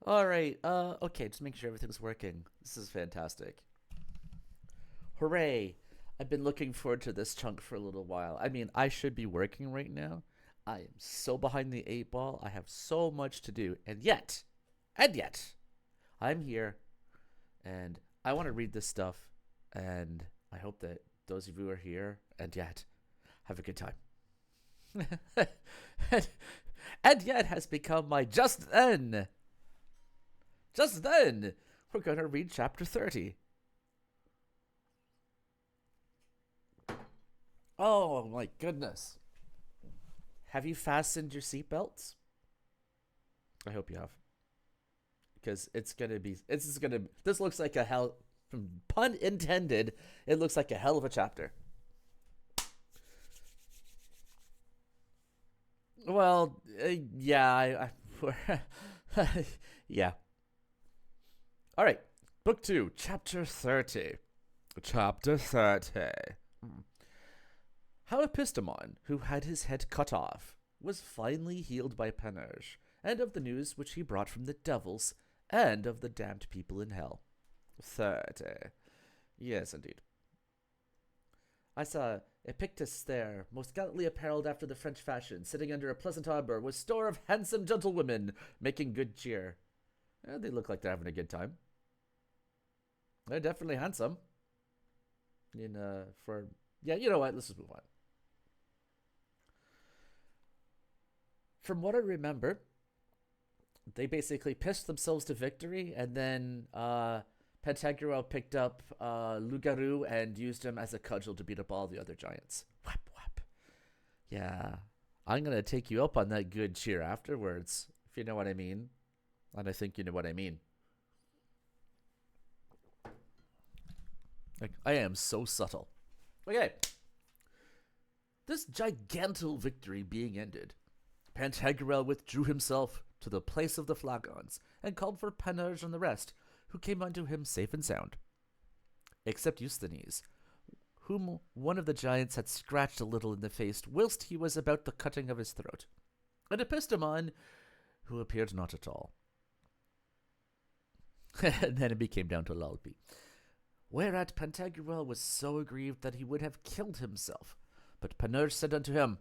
All right. Okay, just making sure everything's working. This is fantastic. Hooray! I've been looking forward to this chunk for a little while. I mean, I should be working right now. I am so behind the eight ball. I have so much to do. And yet, I'm here and I want to read this stuff. And I hope that those of you who are here and yet have a good time. and, and yet has become my just then. Just then, we're going to read chapter 30. Oh my goodness. Have you fastened your seatbelts? I hope you have. Because this looks like a hell, pun intended, it looks like a hell of a chapter. Well, yeah, yeah. All right, book 2, chapter 30. Chapter 30. How Epistemon, who had his head cut off, was finally healed by Panurge, and of the news which he brought from the devils, and of the damned people in hell. 30. Yes, indeed. I saw Epictus there, most gallantly apparelled after the French fashion, sitting under a pleasant arbour, with store of handsome gentlewomen, making good cheer. They look like they're having a good time. They're definitely handsome. You know what? Let's just move on. From what I remember, they basically pissed themselves to victory, and then Pantagruel picked up Loup-Garou and used him as a cudgel to beat up all the other giants. Whap, whap. Yeah. I'm going to take you up on that good cheer afterwards, if you know what I mean. And I think you know what I mean. Like, I am so subtle. Okay. This gigantal victory being ended, Pantagruel withdrew himself to the place of the flagons, and called for Panurge and the rest, who came unto him safe and sound, except Eusthenes, whom one of the giants had scratched a little in the face whilst he was about the cutting of his throat, and Epistemon, who appeared not at all. And then it became down to Lalpi. Whereat Pantagruel was so aggrieved that he would have killed himself. But Panurge said unto him,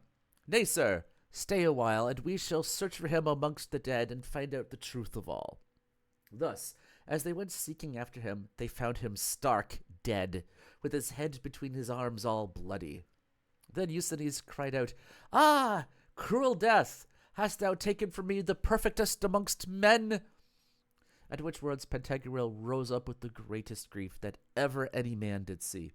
Nay, sir, stay a while, and we shall search for him amongst the dead, and find out the truth of all. Thus, as they went seeking after him, they found him stark dead, with his head between his arms all bloody. Then Eusthenes cried out, Ah, cruel death! Hast thou taken from me the perfectest amongst men? At which words Pantagruel rose up with the greatest grief that ever any man did see,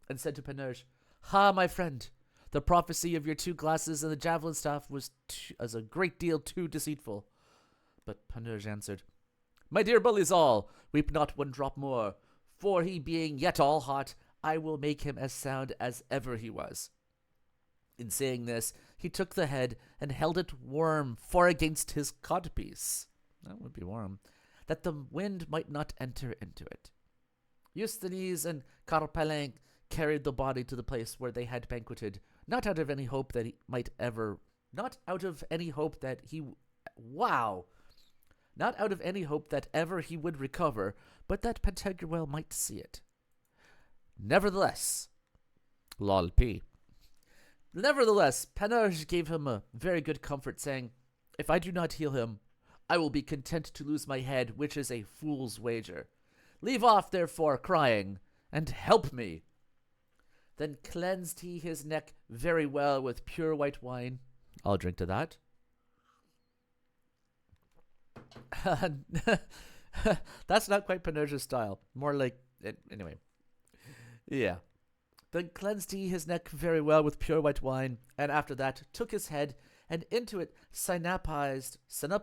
and said to Panurge, Ha, my friend, the prophecy of your 2 glasses and the javelin staff was a great deal too deceitful. But Panurge answered, My dear bullies all, weep not 1 drop more, for he being yet all hot, I will make him as sound as ever he was. In saying this, he took the head and held it warm for against his codpiece. That would be warm. That the wind might not enter into it. Eusthenes and Carpelin carried the body to the place where they had banqueted, not out of any hope that he might ever, not out of any hope that he, not out of any hope that ever he would recover, but that Pantagruel might see it. Nevertheless, Panurge gave him a very good comfort, saying, If I do not heal him, I will be content to lose my head, which is a fool's wager. Leave off, therefore, crying, and help me. Then cleansed he his neck very well with pure white wine. I'll drink to that. That's not quite Panurge's style. More like, anyway. Yeah. Then cleansed he his neck very well with pure white wine, and after that took his head, and into it synapized some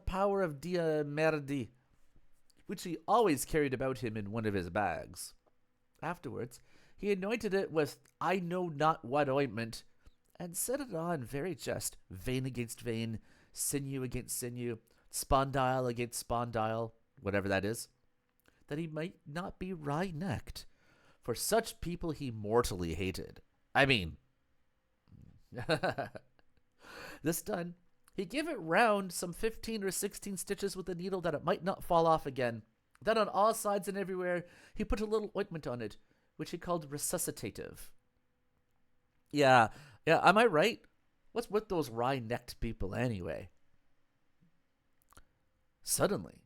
power of Diamerdi, which he always carried about him in one of his bags. Afterwards, he anointed it with I know not what ointment, and set it on very just, vein against vein, sinew against sinew, spondyle against spondyle, whatever that is, that he might not be wry-necked, for such people he mortally hated. I mean, this done, He gave it round some 15 or 16 stitches with a needle that it might not fall off again. Then on all sides and everywhere, he put a little ointment on it, which he called resuscitative. Yeah, am I right? What's with those wry-necked people anyway? Suddenly,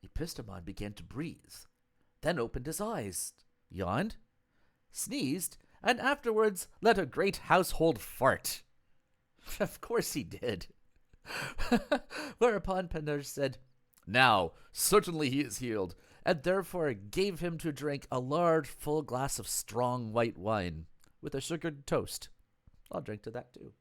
Epistemon began to breathe, then opened his eyes, yawned, sneezed, and afterwards let a great household fart. Of course he did. Whereupon Panurge said, "Now, certainly he is healed," and therefore gave him to drink a large full glass of strong white wine, with a sugared toast. I'll drink to that too.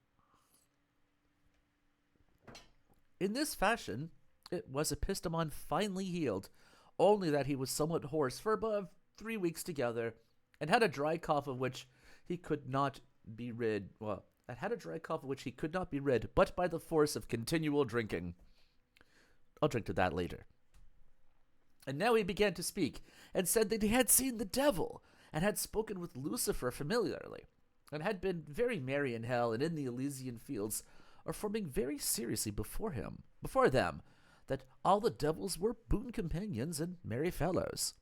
In this fashion, it was Epistemon finally healed, only that he was somewhat hoarse for above 3 weeks together, and had a dry cough of which he could not be rid. But by the force of continual drinking. I'll drink to that later. And now he began to speak, and said that he had seen the devil, and had spoken with Lucifer familiarly, and had been very merry in hell and in the Elysian fields, affirming very seriously before them, that all the devils were boon companions and merry fellows.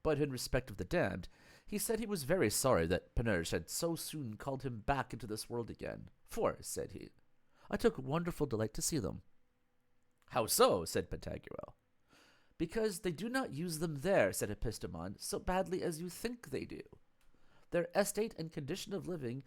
But in respect of the damned, he said he was very sorry that Panurge had so soon called him back into this world again. For, said he, I took wonderful delight to see them. How so? Said Pantagruel. Because they do not use them there, said Epistemon, so badly as you think they do. Their estate and condition of living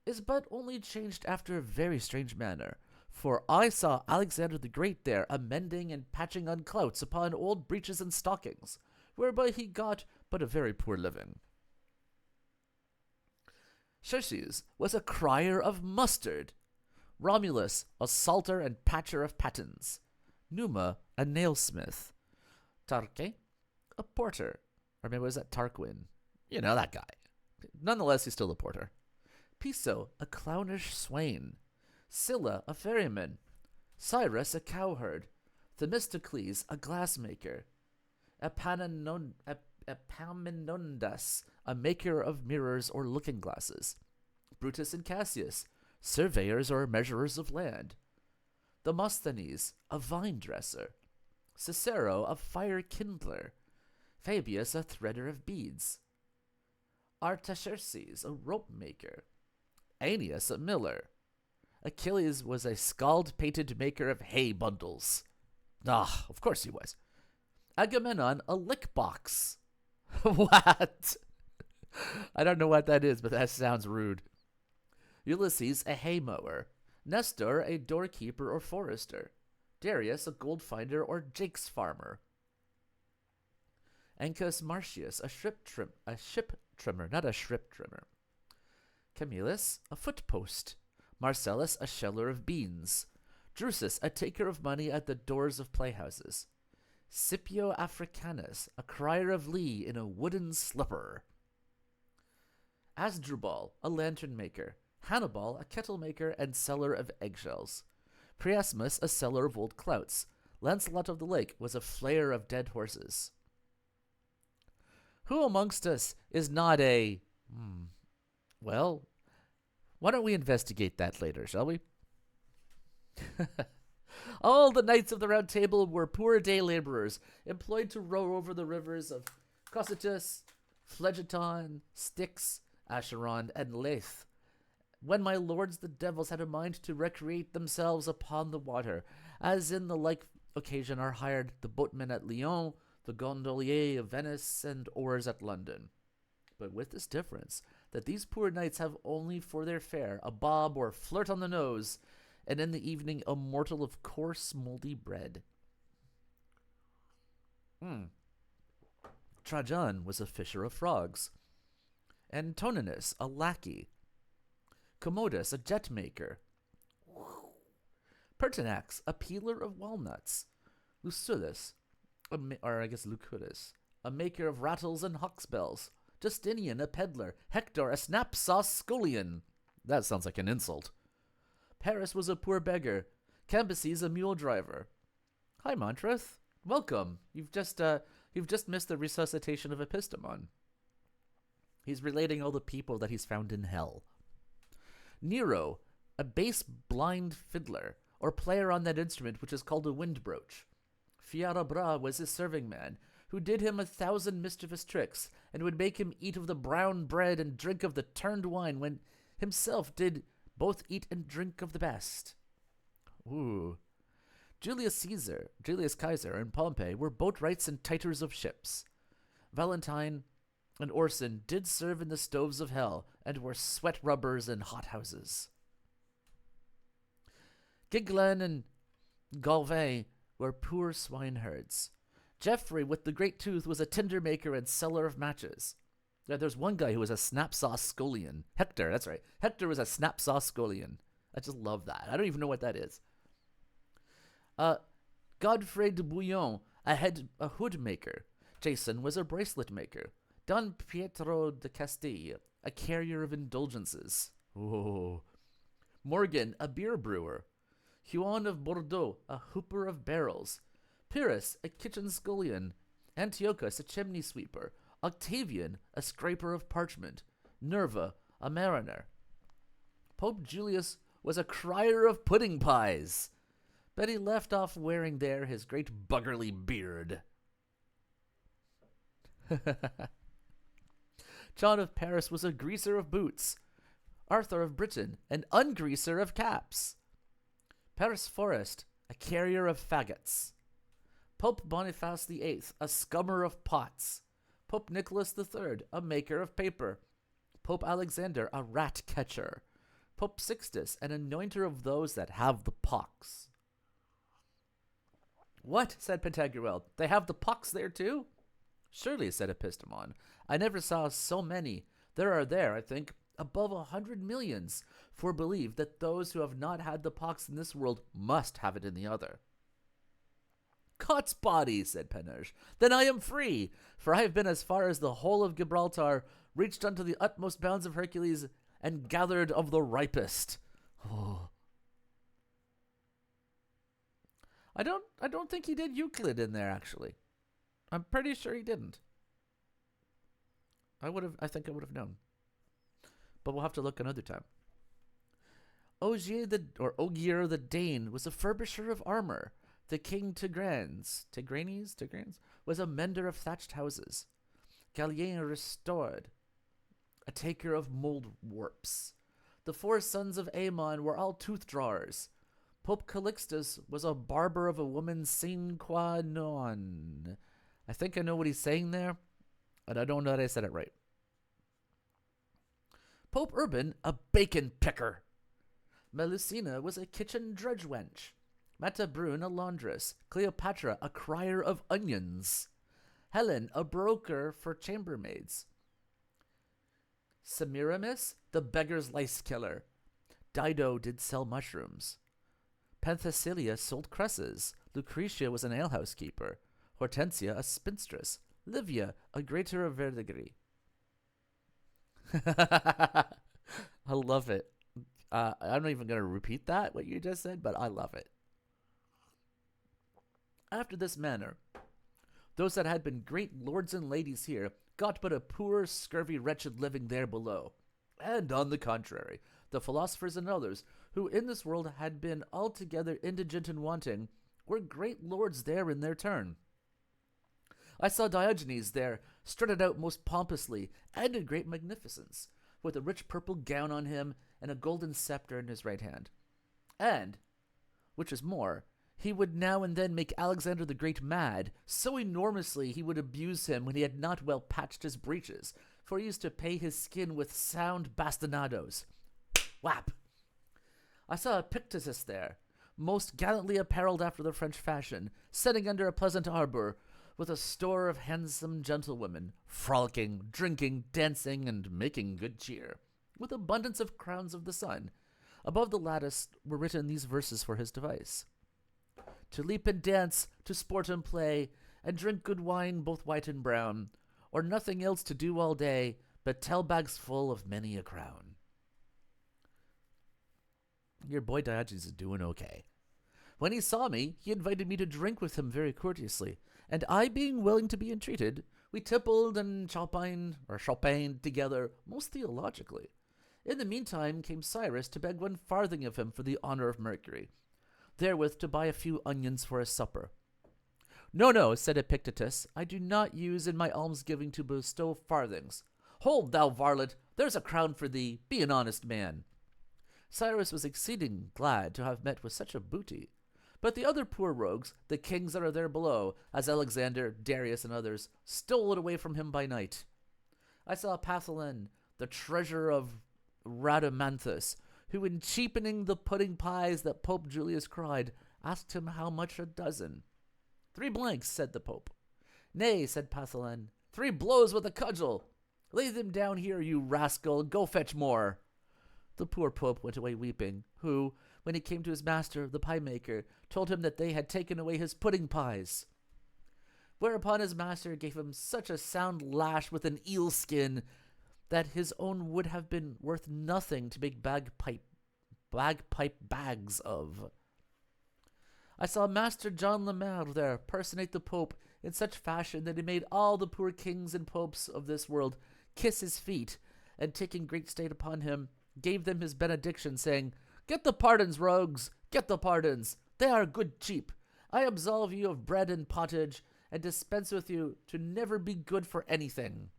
is but only changed after a very strange manner. For I saw Alexander the Great there amending and patching on clouts upon old breeches and stockings, whereby he got but a very poor living. Xerxes was a crier of mustard, Romulus a salter and patcher of pattens, Numa a nailsmith, Tarque a porter, or maybe was that Tarquin? You know, that guy. Nonetheless, he's still a porter. Piso a clownish swain, Scylla a ferryman, Cyrus a cowherd, Themistocles a glassmaker, Epaminondas a maker of mirrors or looking-glasses, Brutus and Cassius, surveyors or measurers of land, Demosthenes a vine-dresser, Cicero a fire-kindler, Fabius a threader of beads, Artaxerxes a rope-maker, Aeneas a miller, Achilles was a scald-pated maker of hay bundles. Ah, of course he was. Agamemnon a lick-box. What? I don't know what that is, but that sounds rude. Ulysses a hay-mower, Nestor a doorkeeper or forester, Darius a gold-finder or jakes farmer, Ancus Marcius a ship trimmer, not a shrimp trimmer, Camillus a footpost, Marcellus a sheller of beans, Drusus a taker of money at the doors of playhouses, Scipio Africanus a crier of lee in a wooden slipper, Asdrubal a lantern maker, Hannibal a kettle maker and seller of eggshells, Priasmus a seller of old clouts, Lancelot of the Lake was a flayer of dead horses. Who amongst us is not a... Well, why don't we investigate that later, shall we? All the knights of the Round Table were poor day laborers, employed to row over the rivers of Cocytus, Phlegethon, Styx, Acheron, and Leith, when my lords the devils had a mind to recreate themselves upon the water, as in the like occasion are hired the boatmen at Lyons, the gondolier of Venice, and oars at London. But with this difference, that these poor knights have only for their fare a bob or flirt on the nose, and in the evening a morsel of coarse mouldy bread. Trajan was a fisher of frogs, Antoninus a lackey, Commodus a jet maker, Pertinax a peeler of walnuts, Lucullus, a maker of rattles and hawksbells, Justinian a peddler, Hector a snap-sauce scullion. That sounds like an insult. Paris was a poor beggar, Cambyses a mule driver. Hi, Montreth. Welcome. You've just missed the resuscitation of Epistemon. He's relating all the people that he's found in hell. Nero, a base blind fiddler, or player on that instrument which is called a wind broach. Fiarabra was his serving man, who did him 1,000 mischievous tricks, and would make him eat of the brown bread and drink of the turned wine, when himself did both eat and drink of the best. Ooh. Julius Caesar, and Pompey were boatwrights and tighters of ships. Valentine and Orson did serve in the stoves of hell, and were sweat rubbers in hothouses. Giglan and Galvay were poor swineherds. Geoffrey with the great tooth was a tinder maker and seller of matches. There's one guy who was a snapsaw scullion. Hector, that's right. Hector was a snapsaw scullion. I just love that. I don't even know what that is. Godfrey de Bouillon, a hood maker. Jason was a bracelet maker. Don Pietro de Castille, a carrier of indulgences. Ooh. Morgan, a beer brewer. Huon of Bordeaux, a hooper of barrels. Pyrrhus, a kitchen scullion. Antiochus, a chimney sweeper. Octavian, a scraper of parchment. Nerva, a mariner. Pope Julius was a crier of pudding pies, but he left off wearing there his great buggerly beard. John of Paris was a greaser of boots. Arthur of Britain, an ungreaser of caps. Paris Forest, a carrier of faggots. Pope Boniface VIII, a scummer of pots. Pope Nicholas III, a maker of paper. Pope Alexander, a rat catcher. Pope Sixtus, an anointer of those that have the pox. What? Said Pantagruel. They have the pox there too? Surely, said Epistemon. I never saw so many. There are there, I think, above 100 millions, for believe that those who have not had the pox in this world must have it in the other. Cot's body, said Panurge. Then I am free, for I have been as far as the whole of Gibraltar, reached unto the utmost bounds of Hercules, and gathered of the ripest. Oh. I don't think he did Euclid in there, actually. I'm pretty sure he didn't. I think I would have known. But we'll have to look another time. Ogier the Dane was a furbisher of armor. The king Tigranes was a mender of thatched houses. Galien restored, a taker of mold warps. The 4 sons of Aemon were all tooth drawers. Pope Calixtus was a barber of a woman sine qua non. I think I know what he's saying there, but I don't know that I said it right. Pope Urban, a bacon picker. Melusina was a kitchen drudge wench. Mata Brune, a laundress. Cleopatra, a crier of onions. Helen, a broker for chambermaids. Semiramis, the beggar's lice killer. Dido did sell mushrooms. Penthesilea sold cresses. Lucretia was an alehouse keeper. Hortensia, a spinstress. Livia, a grater of verdigris. I love it. I'm not even going to repeat that, what you just said, but I love it. After this manner, those that had been great lords and ladies here got but a poor, scurvy, wretched living there below. And on the contrary, the philosophers and others, who in this world had been altogether indigent and wanting, were great lords there in their turn. I saw Diogenes there, strutted out most pompously, and in great magnificence, with a rich purple gown on him, and a golden scepter in his right hand. And, which is more, he would now and then make Alexander the Great mad, so enormously he would abuse him when he had not well patched his breeches, for he used to pay his skin with sound bastinadoes. Whap! I saw Epictetus there, most gallantly apparelled after the French fashion, sitting under a pleasant arbour, with a store of handsome gentlewomen, frolicking, drinking, dancing, and making good cheer, with abundance of crowns of the sun. Above the lattice were written these verses for his device: to leap and dance, to sport and play, and drink good wine both white and brown, or nothing else to do all day, but tell bags full of many a crown. Your boy Diogenes is doing okay. When he saw me, he invited me to drink with him very courteously, and I being willing to be entreated, we tippled and chopined together most theologically. In the meantime came Cyrus to beg 1 farthing of him for the honor of Mercury. therewith to buy a few onions for his supper. No, no, said Epictetus, I do not use in my almsgiving to bestow farthings. Hold, thou varlet, there's a crown for thee, be an honest man. Cyrus was exceeding glad to have met with such a booty. But the other poor rogues, the kings that are there below, as Alexander, Darius, and others, stole it away from him by night. I saw Pathelin, the treasurer of Rhadamanthus, who in cheapening the pudding pies that Pope Julius cried, asked him how much a dozen. 3 blanks, said the Pope. Nay, said Pathelin, 3 blows with a cudgel. Lay them down here, you rascal, and go fetch more. The poor Pope went away weeping, who, when he came to his master, the pie-maker, told him that they had taken away his pudding pies. Whereupon his master gave him such a sound lash with an eel skin that his own would have been worth nothing to make bagpipe bags of. I saw Master John Lemaire there personate the Pope in such fashion that he made all the poor kings and popes of this world kiss his feet, and taking great state upon him, gave them his benediction, saying, Get the pardons, rogues, get the pardons. They are good cheap. I absolve you of bread and pottage, and dispense with you to never be good for anything.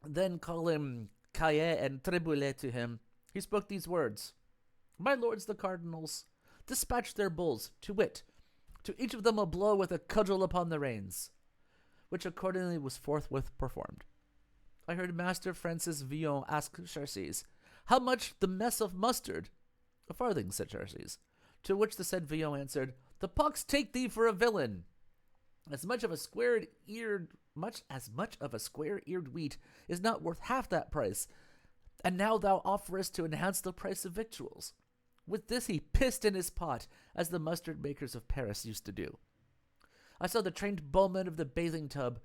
Then calling Caillet and Triboulet to him, he spoke these words, My lords the cardinals, dispatch their bulls, to wit, to each of them a blow with a cudgel upon the reins, which accordingly was forthwith performed. I heard Master Francis Villon ask Charces, How much the mess of mustard? A farthing, said Charces. To which the said Villon answered, The pox take thee for a villain. As much of a square-eared wheat is not worth half that price, and now thou offerest to enhance the price of victuals. With this he pissed in his pot, as the mustard makers of Paris used to do. I saw the trained bowman of the bathing tub,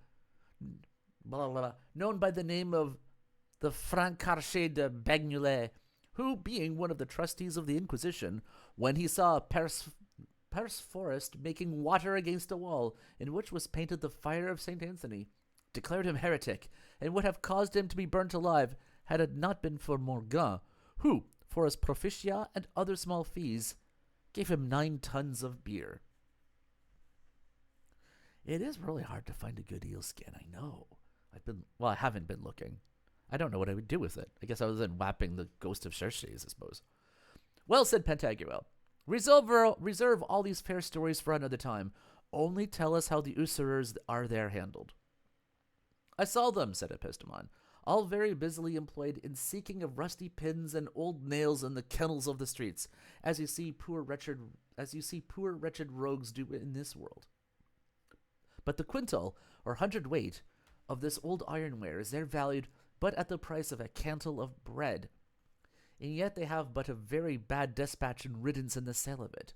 known by the name of the Francarche de Bagnolet, who, being one of the trustees of the Inquisition, when he saw Perceforest making water against a wall, in which was painted the fire of St. Anthony, declared him heretic, and would have caused him to be burnt alive, had it not been for Morgan, who, for his proficia and other small fees, gave him 9 tons of beer. It is really hard to find a good eel skin, I know. I haven't been looking. I don't know what I would do with it. I guess other than whapping the ghost of Xerxes, I suppose. Well, said Pantagruel, reserve all these fair stories for another time. Only tell us how the usurers are there handled. I saw them, said Epistemon, all very busily employed in seeking of rusty pins and old nails in the kennels of the streets, as you see poor wretched rogues do in this world. But the quintal, or hundredweight, of this old ironware is there valued but at the price of a cantle of bread, and yet they have but a very bad despatch and riddance in the sale of it.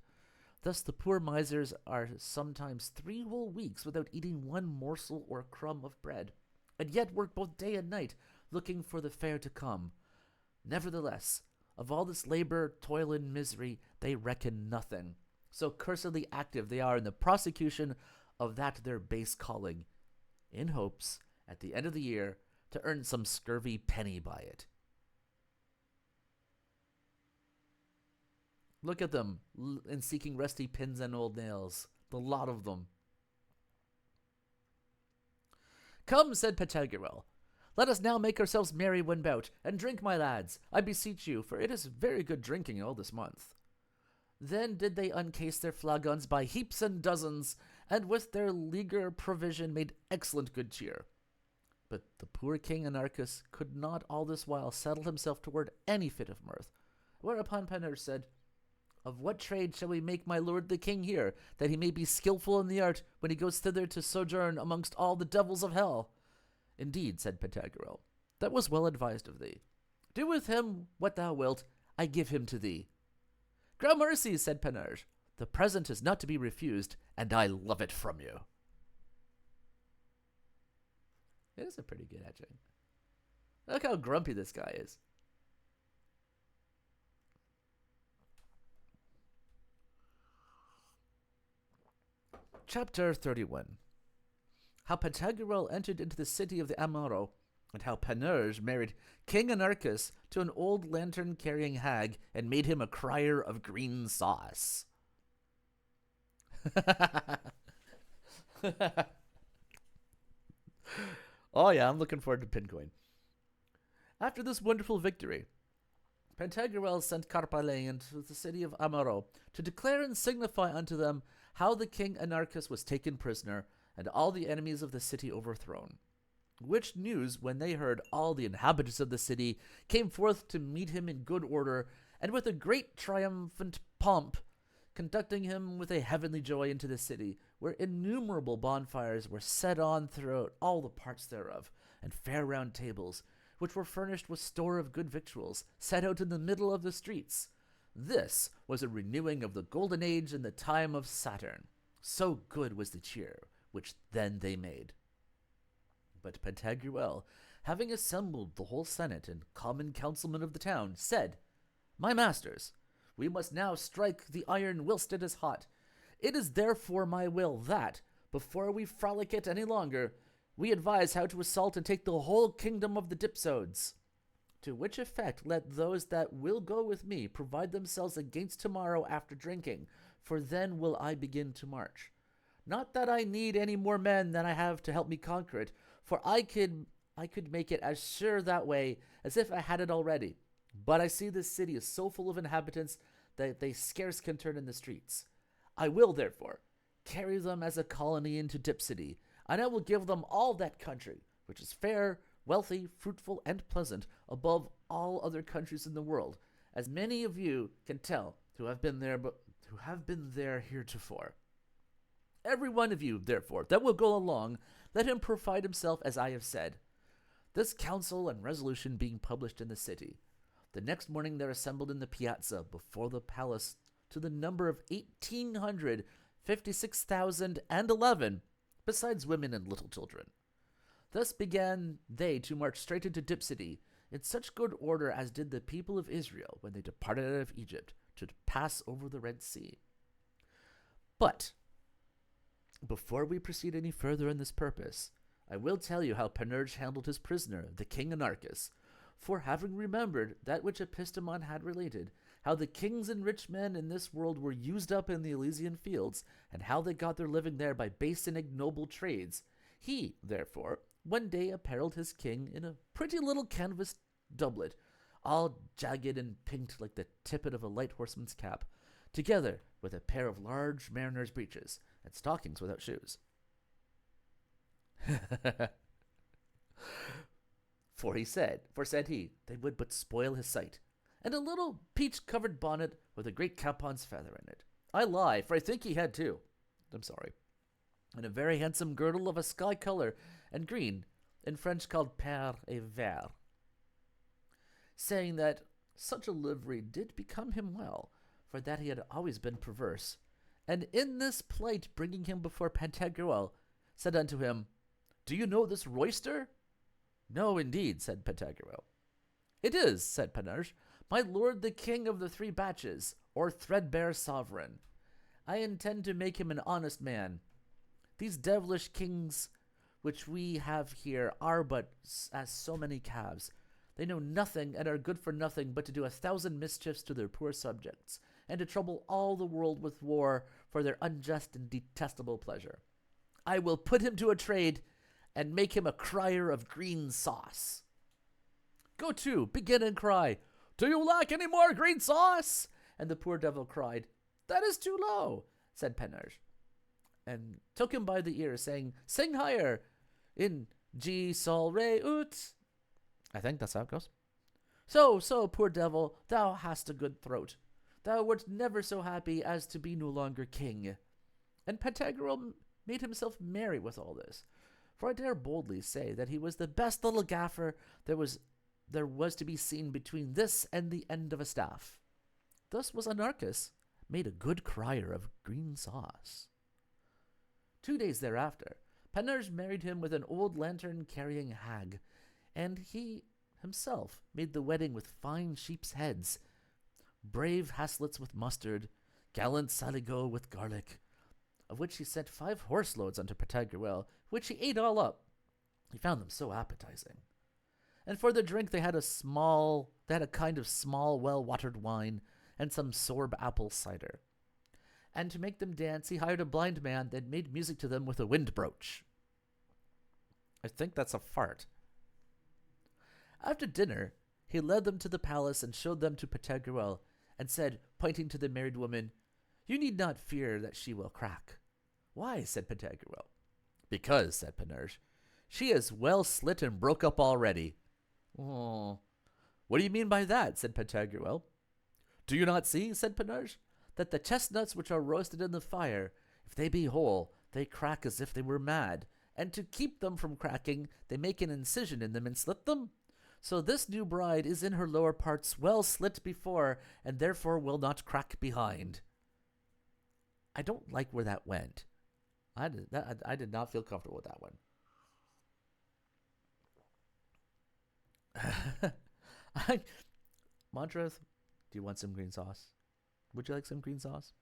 Thus the poor misers are sometimes 3 whole weeks without eating one morsel or crumb of bread, and yet work both day and night, looking for the fair to come. Nevertheless, of all this labor, toil, and misery, they reckon nothing. So cursedly active they are in the prosecution of that their base calling, in hopes, at the end of the year, to earn some scurvy penny by it. Look at them, in seeking rusty pins and old nails, the lot of them. Come, said Pantagruel, let us now make ourselves merry one bout, and drink, my lads, I beseech you, for it is very good drinking all this month. Then did they uncase their flagons by heaps and dozens, and with their leaguer provision made excellent good cheer. But the poor king Anarchus could not all this while settle himself toward any fit of mirth. Whereupon Panurge said, Of what trade shall we make my lord the king here, that he may be skillful in the art when he goes thither to sojourn amongst all the devils of hell? Indeed, said Pantagruel, that was well advised of thee. Do with him what thou wilt, I give him to thee. Gramercy, said Panurge, the present is not to be refused, and I love it from you. It is a pretty good etching. Look how grumpy this guy is. Chapter 31. How Pantagruel entered into the city of the Amaro, and how Panurge married King Anarchus to an old lantern-carrying hag and made him a crier of green sauce. Oh yeah, I'm looking forward to Pincoin. After this wonderful victory, Pantagruel sent Carpalin into the city of Amaro to declare and signify unto them how the king Anarchus was taken prisoner and all the enemies of the city overthrown. Which news, when they heard, all the inhabitants of the city came forth to meet him in good order, and with a great triumphant pomp, conducting him with a heavenly joy into the city, where innumerable bonfires were set on throughout all the parts thereof, and fair round tables, which were furnished with store of good victuals, set out in the middle of the streets. This was a renewing of the golden age in the time of Saturn. So good was the cheer which then they made. But Pantagruel, having assembled the whole senate and common councilmen of the town, said, My masters, we must now strike the iron whilst it is hot. It is therefore my will that, before we frolic it any longer, we advise how to assault and take the whole kingdom of the Dipsodes. To which effect let those that will go with me provide themselves against tomorrow after drinking, for then will I begin to march. Not that I need any more men than I have to help me conquer it, for I could make it as sure that way as if I had it already. But I see this city is so full of inhabitants that they scarce can turn in the streets. I will, therefore, carry them as a colony into Dipsody, and I will give them all that country, which is fair, wealthy, fruitful, and pleasant, above all other countries in the world, as many of you can tell who have been there heretofore. Every one of you, therefore, that will go along, let him provide himself as I have said. This counsel and resolution being published in the city, the next morning there assembled in the piazza before the palace to the number of 1,856,011, besides women and little children. Thus began they to march straight into Dipsody, in such good order as did the people of Israel when they departed out of Egypt to pass over the Red Sea. But before we proceed any further in this purpose, I will tell you how Panurge handled his prisoner, the king Anarchus, for having remembered that which Epistemon had related, how the kings and rich men in this world were used up in the Elysian fields, and how they got their living there by base and ignoble trades, he, therefore, one day apparelled his king in a pretty little canvas doublet, all jagged and pinked like the tippet of a light horseman's cap, together with a pair of large mariner's breeches, and stockings without shoes. For said he, they would but spoil his sight, and a little peach-covered bonnet with a great capon's feather in it. I lie, for I think he had two. I'm sorry. And a very handsome girdle of a sky color and green, in French called per et vert, saying that such a livery did become him well, for that he had always been perverse. And in this plight bringing him before Pantagruel, said unto him, Do you know this royster? No, indeed, said Pantagruel. It is, said Panurge, my lord the king of the three batches, or threadbare sovereign. I intend to make him an honest man. These devilish kings which we have here are but as so many calves. They know nothing and are good for nothing but to do 1,000 mischiefs to their poor subjects, and to trouble all the world with war for their unjust and detestable pleasure. I will put him to a trade, and make him a crier of green sauce. Go to, begin and cry, Do you lack any more green sauce? And the poor devil cried, That is too low, said Panurge, and took him by the ear, saying, Sing higher, in G, Sol, Re, Ut. I think that's how it goes. So, poor devil, thou hast a good throat. Thou wert never so happy as to be no longer king. And Pantagruel made himself merry with all this, for I dare boldly say that he was the best little gaffer there was to be seen between this and the end of a staff. Thus was Anarchus made a good crier of green sauce. 2 days thereafter, Panurge married him with an old lantern-carrying hag, and he himself made the wedding with fine sheep's heads, brave haslets with mustard, gallant saligot with garlic, of which he sent 5 horse loads unto Pantagruel, which he ate all up. He found them so appetizing. And for the drink they had a kind of small, well-watered wine, and some sorb apple cider. And to make them dance, he hired a blind man that made music to them with a wind brooch. I think that's a fart. After dinner, he led them to the palace and showed them to Pantagruel, and said, pointing to the married woman, "You need not fear that she will crack." "Why?" said Pantagruel. "Because," said Panurge, "she is well slit and broke up already." "Oh, what do you mean by that?" said Pantagruel. "Do you not see," said Panurge, "that the chestnuts which are roasted in the fire, if they be whole, they crack as if they were mad, and to keep them from cracking, they make an incision in them and slit them? So this new bride is in her lower parts well slit before, and therefore will not crack behind." I don't like where that went. I did not feel comfortable with that one. Montrose, do you want some green sauce? Would you like some green sauce?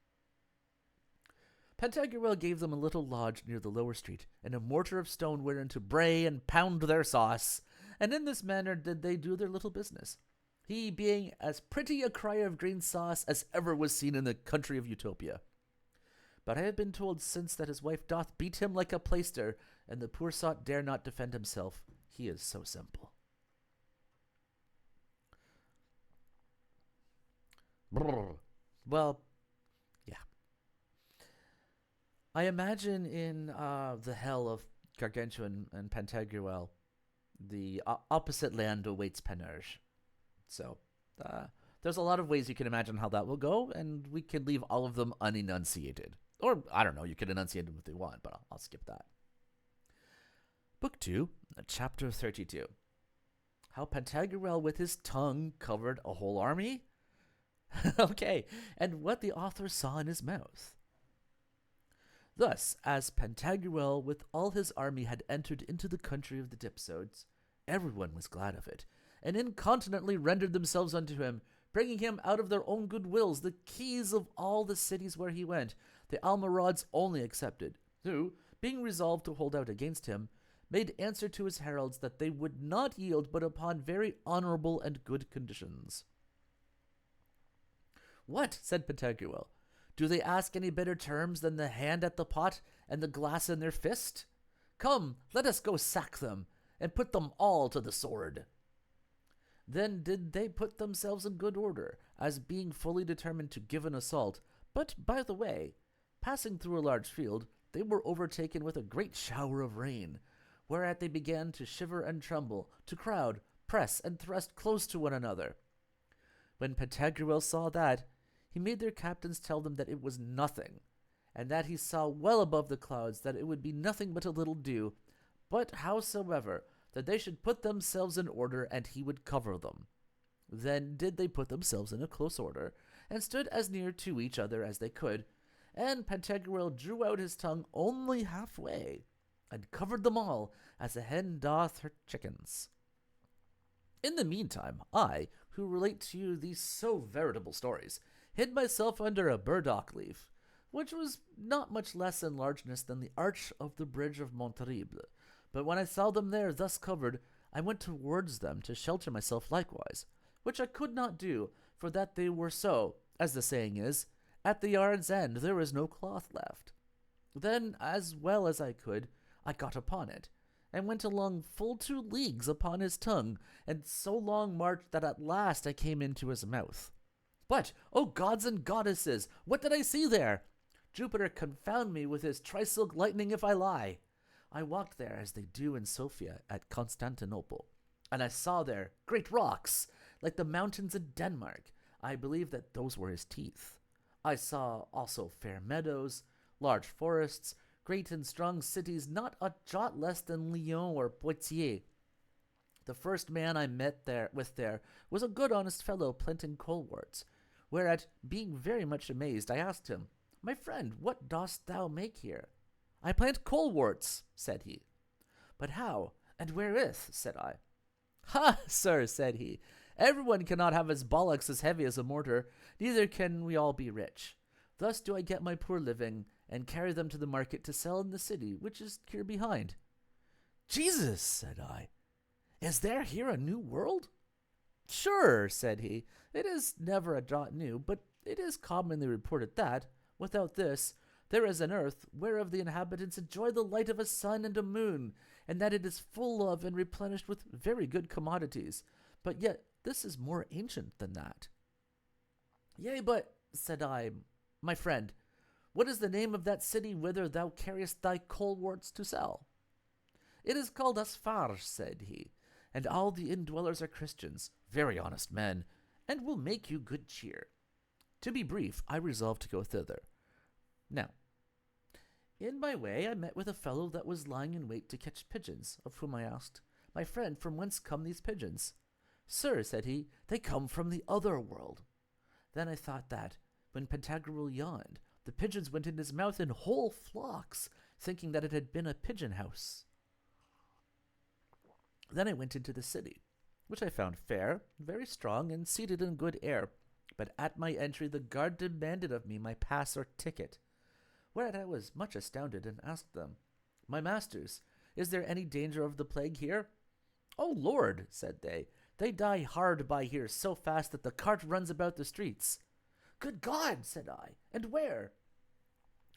Pantagruel gave them a little lodge near the lower street, and a mortar of stone wherein to bray and pound their sauce, and in this manner did they do their little business, he being as pretty a crier of green sauce as ever was seen in the country of Utopia. But I have been told since that his wife doth beat him like a plaister, and the poor sot dare not defend himself, he is so simple. Well, yeah. I imagine in the hell of Gargantua and Pantagruel, the opposite land awaits Panurge. So, there's a lot of ways you can imagine how that will go, and we can leave all of them unenunciated. Or, I don't know, you can enunciate them if they want, but I'll skip that. Book 2, Chapter 32. How Pantagruel with his tongue covered a whole army? Okay, and what the author saw in his mouth. Thus, as Pantagruel with all his army had entered into the country of the Dipsodes, everyone was glad of it, and incontinently rendered themselves unto him, bringing him out of their own good wills the keys of all the cities where he went, the Almorads only excepted, who, being resolved to hold out against him, made answer to his heralds that they would not yield but upon very honorable and good conditions. "What?" said Pantagruel. "Do they ask any better terms than the hand at the pot and the glass in their fist? Come, let us go sack them, and put them all to the sword." Then did they put themselves in good order, as being fully determined to give an assault. But, by the way, passing through a large field, they were overtaken with a great shower of rain, whereat they began to shiver and tremble, to crowd, press, and thrust close to one another. When Pantagruel saw that, he made their captains tell them that it was nothing, and that he saw well above the clouds that it would be nothing but a little dew, but howsoever, that they should put themselves in order, and he would cover them. Then did they put themselves in a close order, and stood as near to each other as they could, and Pantagruel drew out his tongue only halfway, and covered them all, as a hen doth her chickens. In the meantime, I, who relate to you these so veritable stories, hid myself under a burdock leaf, which was not much less in largeness than the arch of the bridge of Monterible. But when I saw them there thus covered, I went towards them to shelter myself likewise, which I could not do, for that they were so, as the saying is, at the yard's end there is no cloth left. Then, as well as I could, I got upon it, and went along full 2 leagues upon his tongue, and so long marched that at last I came into his mouth. But, O gods and goddesses, what did I see there? Jupiter confound me with his trisilk lightning if I lie. I walked there as they do in Sofia at Constantinople, and I saw there great rocks, like the mountains in Denmark. I believe that those were his teeth. I saw also fair meadows, large forests, great and strong cities, not a jot less than Lyon or Poitiers. The first man I met there was a good honest fellow planting coleworts, whereat, being very much amazed, I asked him, "My friend, what dost thou make here?" "I plant coleworts," said he. "But how, and wherewith?" said I. "Ha, sir," said he, "everyone cannot have his bollocks as heavy as a mortar, neither can we all be rich. Thus do I get my poor living, and carry them to the market to sell in the city, which is here behind." "Jesus," said I, Is there here a new world? Sure, said he, it is never a jot new, but it is commonly reported that, without this, there is an earth whereof the inhabitants enjoy the light of a sun and a moon, and that it is full of and replenished with very good commodities. But yet this is more ancient than that. Yea, but, said I, my friend, what is the name of that city whither thou carriest thy coleworts to sell? It is called Asfar, said he, and all the indwellers are Christians, very honest men, and will make you good cheer. To be brief, I resolved to go thither. Now, in my way I met with a fellow that was lying in wait to catch pigeons, of whom I asked, my friend, from whence come these pigeons? Sir, said he, they come from the other world. Then I thought that, when Pantagruel yawned, the pigeons went in his mouth in whole flocks, thinking that it had been a pigeon house. Then I went into the city, which I found fair, very strong, and seated in good air. But at my entry the guard demanded of me my pass or ticket, whereat I was much astounded, and asked them, My masters, is there any danger of the plague here? O Lord, said they die hard by here so fast that the cart runs about the streets. Good God, said I, and where?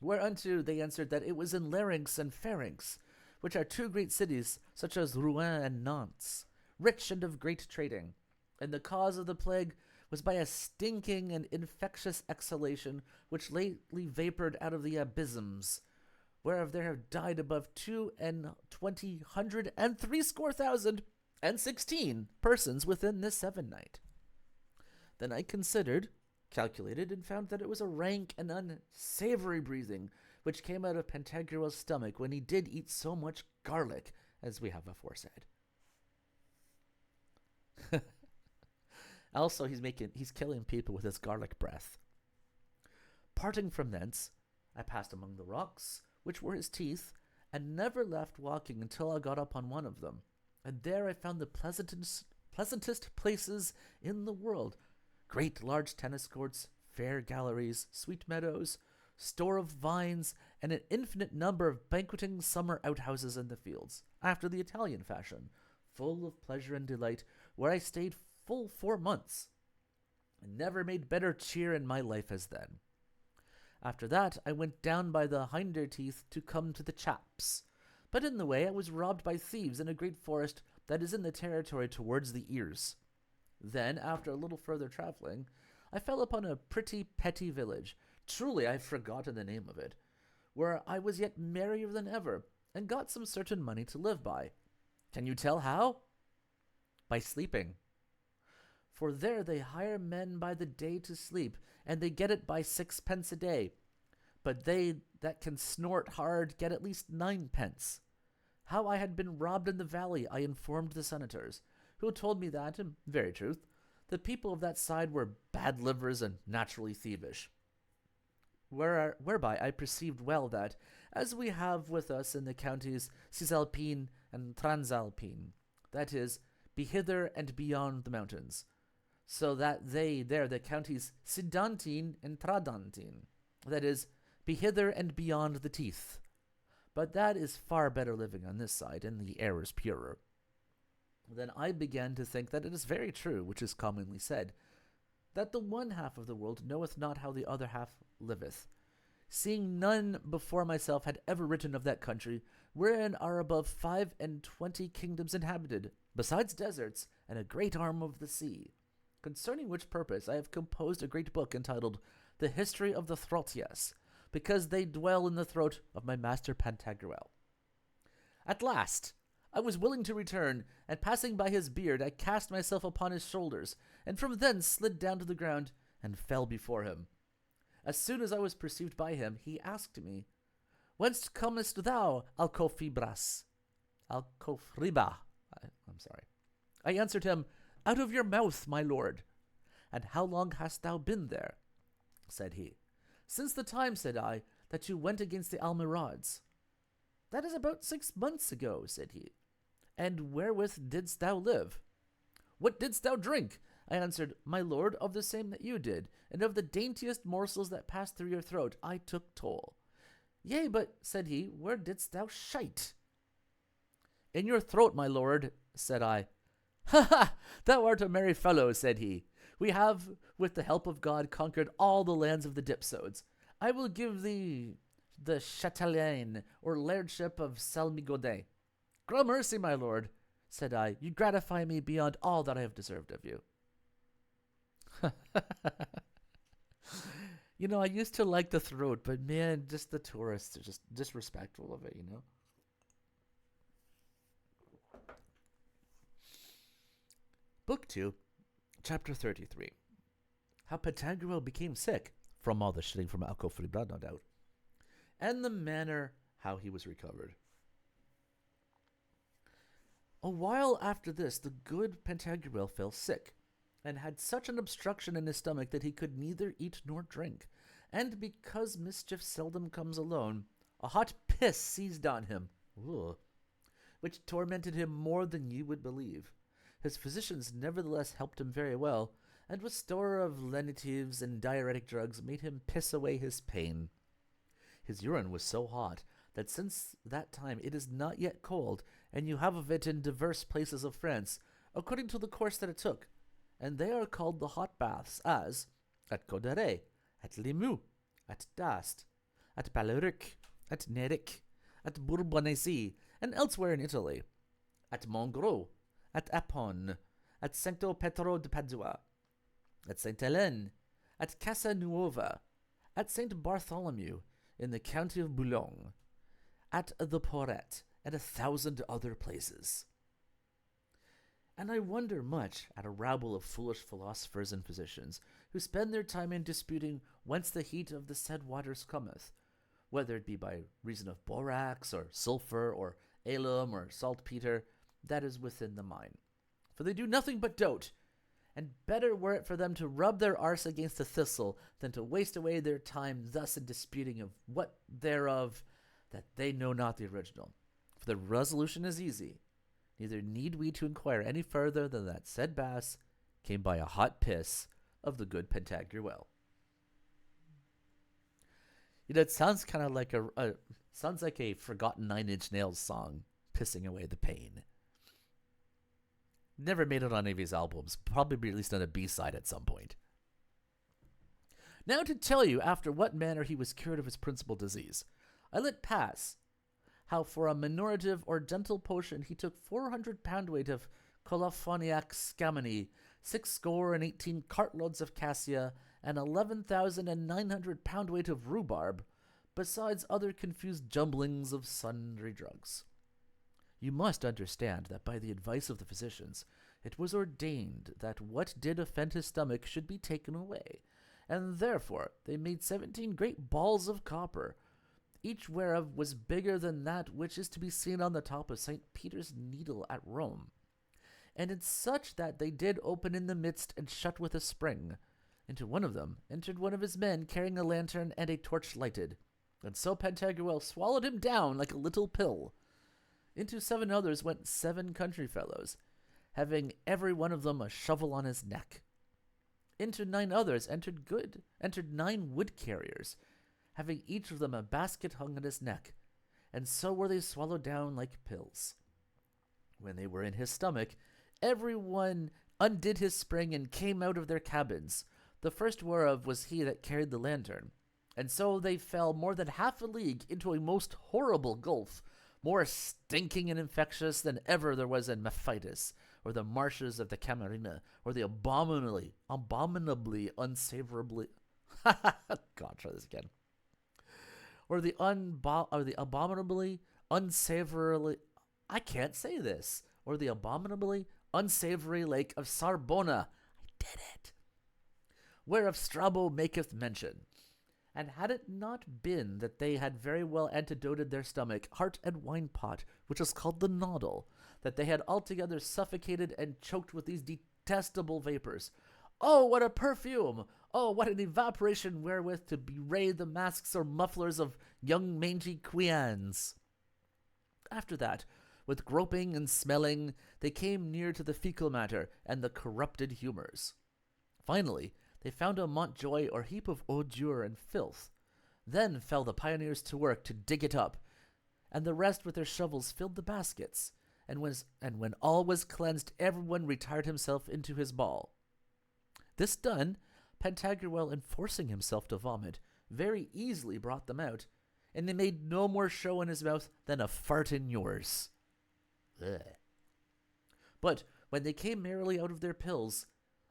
Whereunto they answered that it was in Larynx and Pharynx, which are two great cities, such as Rouen and Nantes, rich and of great trading. And the cause of the plague was by a stinking and infectious exhalation which lately vapored out of the abysms, whereof there have died above 2,200,000,016 persons within this 7 night. Then I considered, calculated, and found that it was a rank and unsavory breathing which came out of Pantagruel's stomach when he did eat so much garlic, as we have aforesaid. Also, he's killing people with his garlic breath. Parting from thence, I passed among the rocks, which were his teeth, and never left walking until I got up on one of them. And there I found the pleasantest places in the world. Great large tennis courts, fair galleries, sweet meadows, store of vines, and an infinite number of banqueting summer outhouses in the fields, after the Italian fashion, full of pleasure and delight, where I stayed full 4 months, and never made better cheer in my life as then. After that I went down by the hinder teeth to come to the chaps, but in the way I was robbed by thieves in a great forest that is in the territory towards the ears. Then, after a little further travelling, I fell upon a pretty petty village, truly I have forgotten the name of it, where I was yet merrier than ever, and got some certain money to live by. Can you tell how? By sleeping. For there they hire men by the day to sleep, and they get it by 6 pence a day. But they that can snort hard get at least 9 pence. How I had been robbed in the valley I informed the senators, who told me that, in very truth, the people of that side were bad livers and naturally thievish. Whereby I perceived well that, as we have with us in the counties Cisalpine and Transalpine, that is, be hither and beyond the mountains, so that they there the counties Sidantine and Tradantine, that is, be hither and beyond the teeth. But that is far better living on this side, and the air is purer. Then I began to think that it is very true, which is commonly said, that the one half of the world knoweth not how the other half liveth, seeing none before myself had ever written of that country, wherein are above 25 kingdoms inhabited, besides deserts, and a great arm of the sea. Concerning which purpose I have composed a great book entitled The History of the Throtias, because they dwell in the throat of my master Pantagruel. At last I was willing to return, and passing by his beard I cast myself upon his shoulders, and from thence slid down to the ground, and fell before him. As soon as I was perceived by him, he asked me, Whence comest thou, Alcofriba? I answered him, Out of your mouth, my lord. And how long hast thou been there? Said he. Since the time, said I, that you went against the Almorads. That is about 6 months ago, said he. And wherewith didst thou live? What didst thou drink? I answered, My lord, of the same that you did, and of the daintiest morsels that passed through your throat I took toll. Yea, but, said he, where didst thou shite? In your throat, my lord, said I. Ha ha! Thou art a merry fellow, said he. We have, with the help of God, conquered all the lands of the Dipsodes. I will give thee the Chatelaine, or lairdship of Salmigaudet. Gramercy, my lord, said I. You gratify me beyond all that I have deserved of you. You know, I used to like the throat, but man, just the tourists are just disrespectful of it, you know? Book 2, Chapter 33. How Pantagruel became sick, from all the shitting from alcohol-free blood, no doubt, and the manner how he was recovered. A while after this, the good Pantagruel fell sick, and had such an obstruction in his stomach that he could neither eat nor drink. And because mischief seldom comes alone, a hot piss seized on him, which tormented him more than you would believe. His physicians nevertheless helped him very well, and with store of lenitives and diuretic drugs made him piss away his pain. His urine was so hot that since that time it is not yet cold, and you have of it in divers places of France, according to the course that it took, and they are called the hot baths, as at Coderet, at Limoux, at Dast, at Balleric, at Neric, at Bourbonnais, and elsewhere in Italy, at Montgros, at Apon, at Sancto Petro de Padua, at Saint Helene, at Casa Nuova, at Saint Bartholomew, in the county of Boulogne, at the Porret, and 1,000 other places. And I wonder much at a rabble of foolish philosophers and physicians, who spend their time in disputing whence the heat of the said waters cometh, whether it be by reason of borax, or sulphur, or alum, or saltpeter, that is within the mine. For they do nothing but dote, and better were it for them to rub their arse against the thistle than to waste away their time thus in disputing of what thereof that they know not the original. For the resolution is easy. Neither need we to inquire any further than that said bass came by a hot piss of the good Pantagruel. You know, it sounds kind of like sounds like a forgotten Nine Inch Nails song, pissing away the pain. Never made it on any of his albums, probably at least on a B-side at some point. Now to tell you after what manner he was cured of his principal disease. I let pass how for a minorative or gentle potion he took 400 poundweight of colophoniac scamony, 618 cartloads of cassia, and 11,900 poundweight of rhubarb, besides other confused jumblings of sundry drugs. You must understand that by the advice of the physicians, it was ordained that what did offend his stomach should be taken away, and therefore they made 17 great balls of copper, each whereof was bigger than that which is to be seen on the top of St. Peter's Needle at Rome, and in such that they did open in the midst and shut with a spring. Into one of them entered one of his men carrying a lantern and a torch lighted, and so Pantagruel swallowed him down like a little pill. Into 7 others went 7 country fellows, having every one of them a shovel on his neck. Into 9 others entered 9 wood carriers, having each of them a basket hung on his neck, and so were they swallowed down like pills. When they were in his stomach, every one undid his spring and came out of their cabins, the first whereof was he that carried the lantern. And so they fell more than half a league into a most horrible gulf, more stinking and infectious than ever there was in Mephitis, or the marshes of the Camarina, or the abominably unsavourably God, try this again. Or the abominably unsavourily I can't say this. Or the abominably unsavoury lake of Sarbona. I did it. Whereof Strabo maketh mention. And had it not been that they had very well antidoted their stomach, heart, and wine pot, which is called the noddle, that they had altogether suffocated and choked with these detestable vapours. Oh, what a perfume! Oh, what an evaporation wherewith to bewray the masks or mufflers of young mangy queans! After that, with groping and smelling, they came near to the fecal matter and the corrupted humours. Finally, they found a Montjoy or heap of ordure and filth. Then fell the pioneers to work to dig it up, and the rest with their shovels filled the baskets, and when all was cleansed, everyone retired himself into his ball. This done, Pantagruel, enforcing himself to vomit, very easily brought them out, and they made no more show in his mouth than a fart in yours. Ugh. But when they came merrily out of their pills,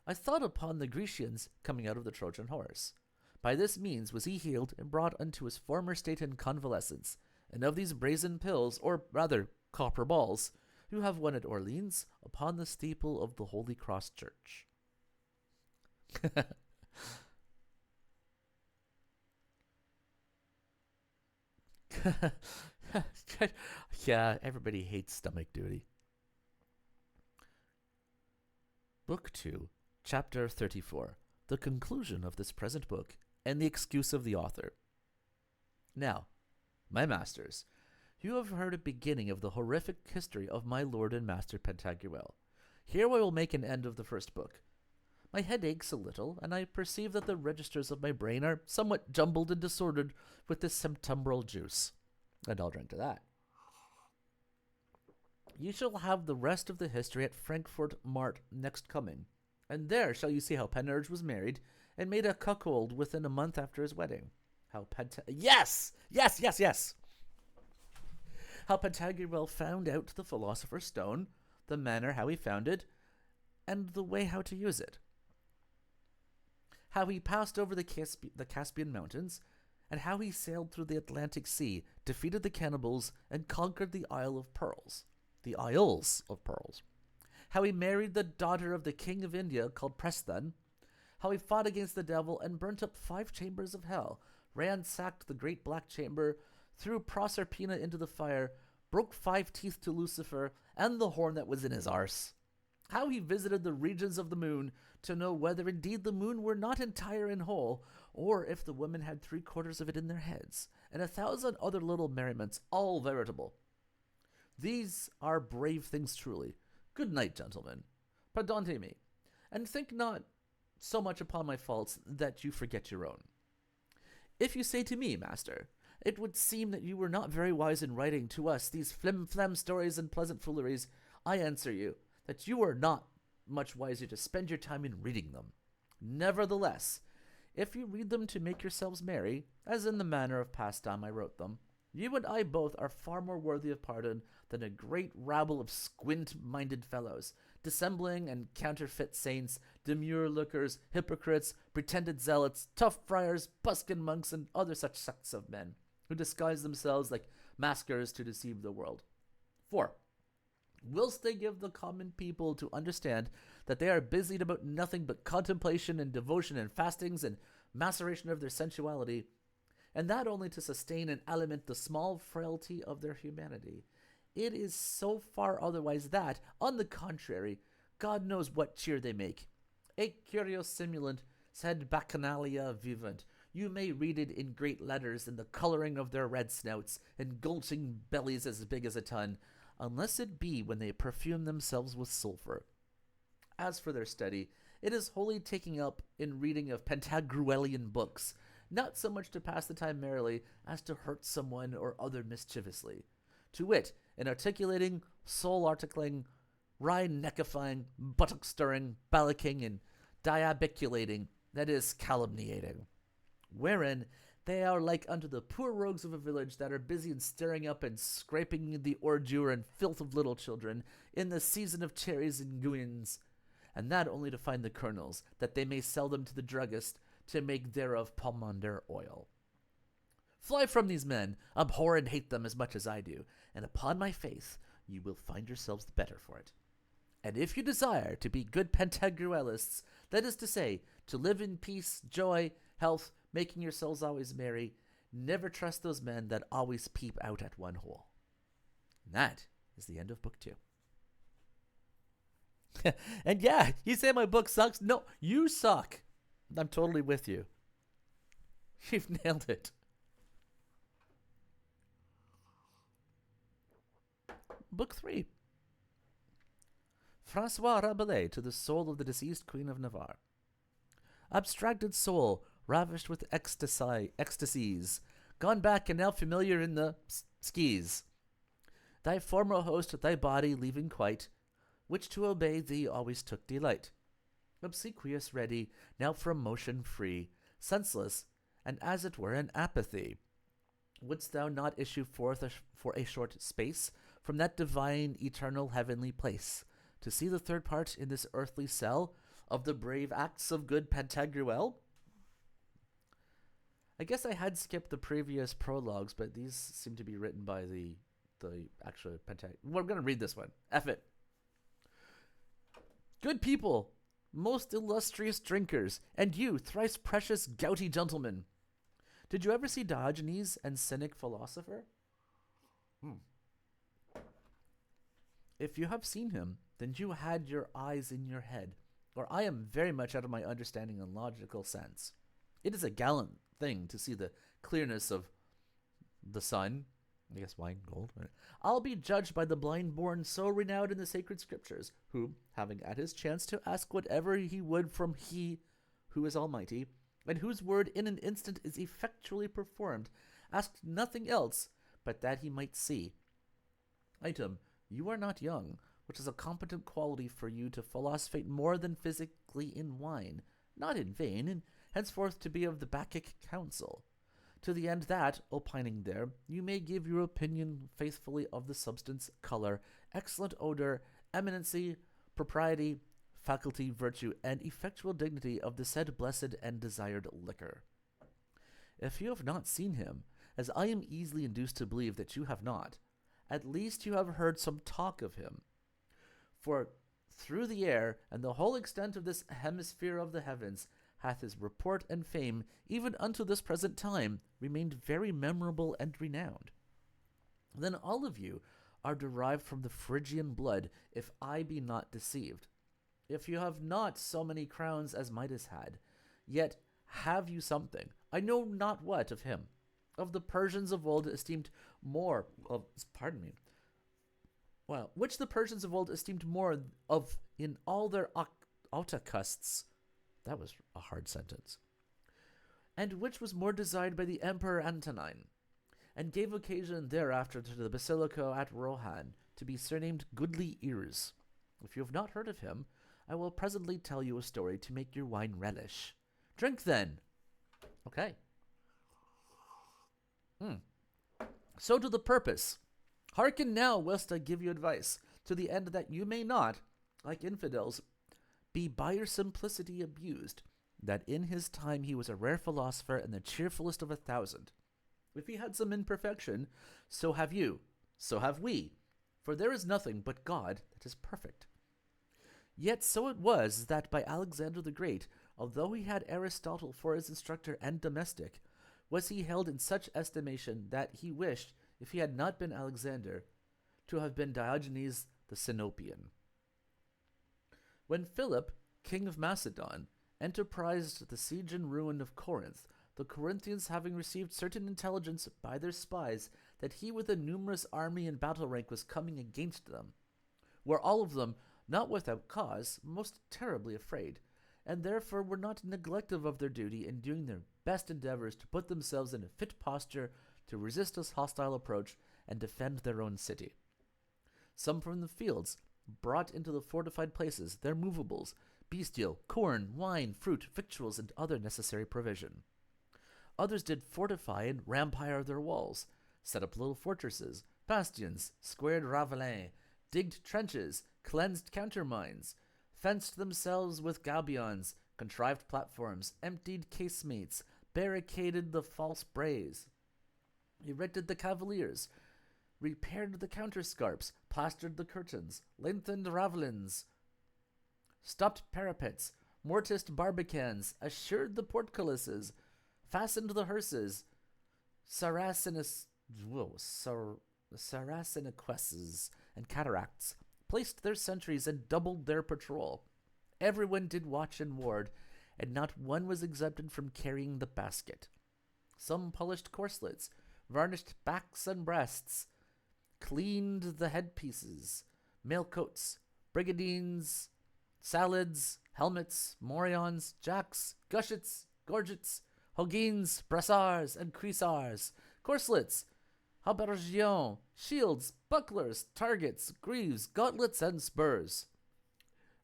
I thought upon the Grecians coming out of the Trojan horse. By this means was he healed and brought unto his former state in convalescence, and of these brazen pills, or rather copper balls, you have one at Orleans upon the steeple of the Holy Cross Church. Yeah, everybody hates stomach duty. Book 2, Chapter 34. The conclusion of this present book, and the excuse of the author. Now, my masters, you have heard a beginning of the horrific history of my lord and master Pantagruel. Here I will make an end of the first book. My head aches a little, and I perceive that the registers of my brain are somewhat jumbled and disordered with this septumbral juice. And I'll drink to that. You shall have the rest of the history at Frankfort Mart next coming, and there shall you see how Panurge was married and made a cuckold within a month after his wedding. Yes! How Pantagruel found out the philosopher's stone, the manner how he found it, and the way how to use it. How he passed over the Caspian Mountains, and how he sailed through the Atlantic Sea, defeated the cannibals, and conquered the Isle of Pearls. The Isles of Pearls. How he married the daughter of the king of India called Preston. How he fought against the devil and burnt up 5 chambers of hell, ransacked the great black chamber, threw Proserpina into the fire, broke 5 teeth to Lucifer, and the horn that was in his arse. How he visited the regions of the moon to know whether indeed the moon were not entire and whole, or if the women had 3/4 of it in their heads, and 1,000 other little merriments, all veritable. These are brave things truly. Good night, gentlemen. Pardonte me, and think not so much upon my faults that you forget your own. If you say to me, master, it would seem that you were not very wise in writing to us these flim-flam stories and pleasant fooleries, I answer you that you are not much wiser to spend your time in reading them. Nevertheless, if you read them to make yourselves merry, as in the manner of pastime I wrote them, you and I both are far more worthy of pardon than a great rabble of squint-minded fellows, dissembling and counterfeit saints, demure lookers, hypocrites, pretended zealots, tough friars, buskin monks, and other such sects of men, who disguise themselves like maskers to deceive the world. For, whilst they give the common people to understand that they are busied about nothing but contemplation and devotion and fastings and maceration of their sensuality, and that only to sustain and alimент the small frailty of their humanity, it is so far otherwise that, on the contrary, God knows what cheer they make. E curios simulant, sed bacchanalia vivant. You may read it in great letters in the coloring of their red snouts and gulching bellies as big as a ton, unless it be when they perfume themselves with sulphur. As for their study, it is wholly taking up in reading of Pantagruelian books, not so much to pass the time merrily as to hurt someone or other mischievously. To wit, in articulating, soul-articling, wry-neckifying, buttock-stirring, ballocking, and diabiculating, that is, calumniating, wherein they are like unto the poor rogues of a village that are busy in stirring up and scraping the ordure and filth of little children in the season of cherries and guineas, and that only to find the kernels, that they may sell them to the druggist to make thereof pomander oil. Fly from these men, abhor and hate them as much as I do, and upon my faith you will find yourselves the better for it. And if you desire to be good Pantagruelists, that is to say, to live in peace, joy, health, making yourselves always merry, never trust those men that always peep out at one hole. And that is the end of book 2. And yeah, you say my book sucks? No, you suck. I'm totally with you. You've nailed it. Book 3. Francois Rabelais to the soul of the deceased Queen of Navarre. Abstracted soul, ravished with ecstasies, gone back and now familiar in the skis. thy former host thy body leaving quite, which to obey thee always took delight. Obsequious ready, now from motion free, senseless, and as it were in apathy. Wouldst thou not issue forth for a short space from that divine, eternal, heavenly place, to see the third part in this earthly cell of the brave acts of good Pantagruel? I guess I had skipped the previous prologues, but these seem to be written by the actual Pantagruel. We're going to read this one. F it. Good people, most illustrious drinkers, and you, thrice precious gouty gentlemen, did you ever see Diogenes and cynic philosopher? If you have seen him, then you had your eyes in your head, or I am very much out of my understanding and logical sense. It is a gallant thing to see the clearness of the sun, I guess wine, gold. Right? I'll be judged by the blind born so renowned in the sacred scriptures, who, having at his chance to ask whatever he would from he who is almighty, and whose word in an instant is effectually performed, asked nothing else but that he might see. Item, you are not young, which is a competent quality for you to philosophate more than physically in wine, not in vain, and henceforth to be of the Bacchic council, to the end that, opining there, you may give your opinion faithfully of the substance, color, excellent odor, eminency, propriety, faculty, virtue, and effectual dignity of the said blessed and desired liquor. If you have not seen him, as I am easily induced to believe that you have not, at least you have heard some talk of him. For through the air and the whole extent of this hemisphere of the heavens hath his report and fame, even unto this present time, remained very memorable and renowned. Then all of you are derived from the Phrygian blood, if I be not deceived. If you have not so many crowns as Midas had, yet have you something, I know not what, of him. Of the Persians of old esteemed more of, which the Persians of old esteemed more of in all their autocusts. That was a hard sentence. And which was more desired by the Emperor Antonine, and gave occasion thereafter to the Basilico at Rohan to be surnamed Goodly Ears. If you have not heard of him, I will presently tell you a story to make your wine relish. Drink then. Okay. So to the purpose. Hearken now, whilst I give you advice, to the end that you may not, like infidels, be by your simplicity abused, that in his time he was a rare philosopher and the cheerfulest of 1,000. If he had some imperfection, so have you, so have we, for there is nothing but God that is perfect. Yet so it was that by Alexander the Great, although he had Aristotle for his instructor and domestic, was he held in such estimation that he wished, if he had not been Alexander, to have been Diogenes the Sinopian. When Philip, king of Macedon, enterprised the siege and ruin of Corinth, the Corinthians having received certain intelligence by their spies that he with a numerous army and battle rank was coming against them, were all of them, not without cause, most terribly afraid, and therefore were not neglective of their duty in doing their best endeavors to put themselves in a fit posture to resist his hostile approach and defend their own city. Some from the fields brought into the fortified places their movables, bestial, corn, wine, fruit, victuals, and other necessary provision. Others did fortify and rampire their walls, set up little fortresses, bastions, squared Rabelais, digged trenches, cleansed countermines, fenced themselves with gabions, contrived platforms, emptied casemates, barricaded the false braes, erected the cavaliers, repaired the counterscarps, plastered the curtains, lengthened ravelins, stopped parapets, mortised barbicans, assured the portcullises, fastened the hearses, saraceniquesses and cataracts, placed their sentries and doubled their patrol. Everyone did watch and ward, and not one was exempted from carrying the basket. Some polished corselets, varnished backs and breasts, cleaned the headpieces, mail coats, brigadines, salads, helmets, morions, jacks, gushets, gorgets, hoguines, brassards, and cuissards, corselets, habergeons, shields, bucklers, targets, greaves, gauntlets, and spurs.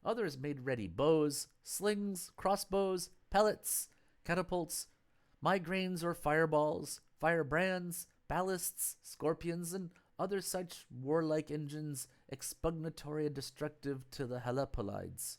Others made ready bows, slings, crossbows, pellets, catapults, migraines or fireballs, firebrands, ballasts, scorpions, and other such warlike engines expugnatory and destructive to the Helepolides.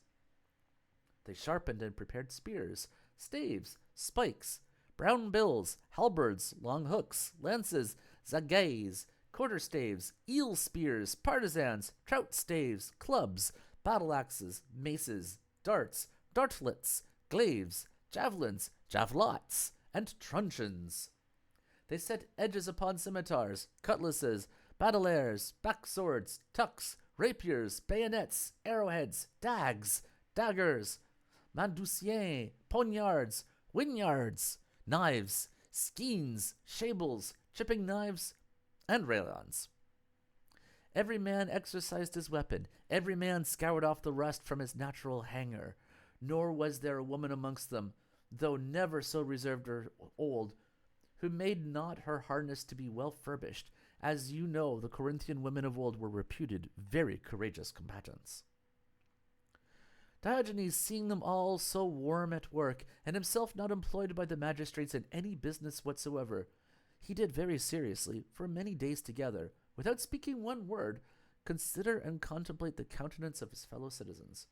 They sharpened and prepared spears, staves, spikes, brown bills, halberds, long hooks, lances, zagays, quarterstaves, eel spears, partisans, trout staves, clubs, battle axes, maces, darts, dartlets, glaives, javelins, javelots, and truncheons. They set edges upon scimitars, cutlasses, battle-airs, back-swords, tucks, rapiers, bayonets, arrowheads, dags, daggers, mandusiens, poniards, whinyards, knives, skeins, shables, chipping knives, and railons. Every man exercised his weapon. Every man scoured off the rust from his natural hanger. Nor was there a woman amongst them, though never so reserved or old, who made not her harness to be well furbished. As you know, the Corinthian women of old were reputed very courageous combatants. Diogenes, seeing them all so warm at work, and himself not employed by the magistrates in any business whatsoever, he did very seriously, for many days together, without speaking one word, consider and contemplate the countenance of his fellow citizens.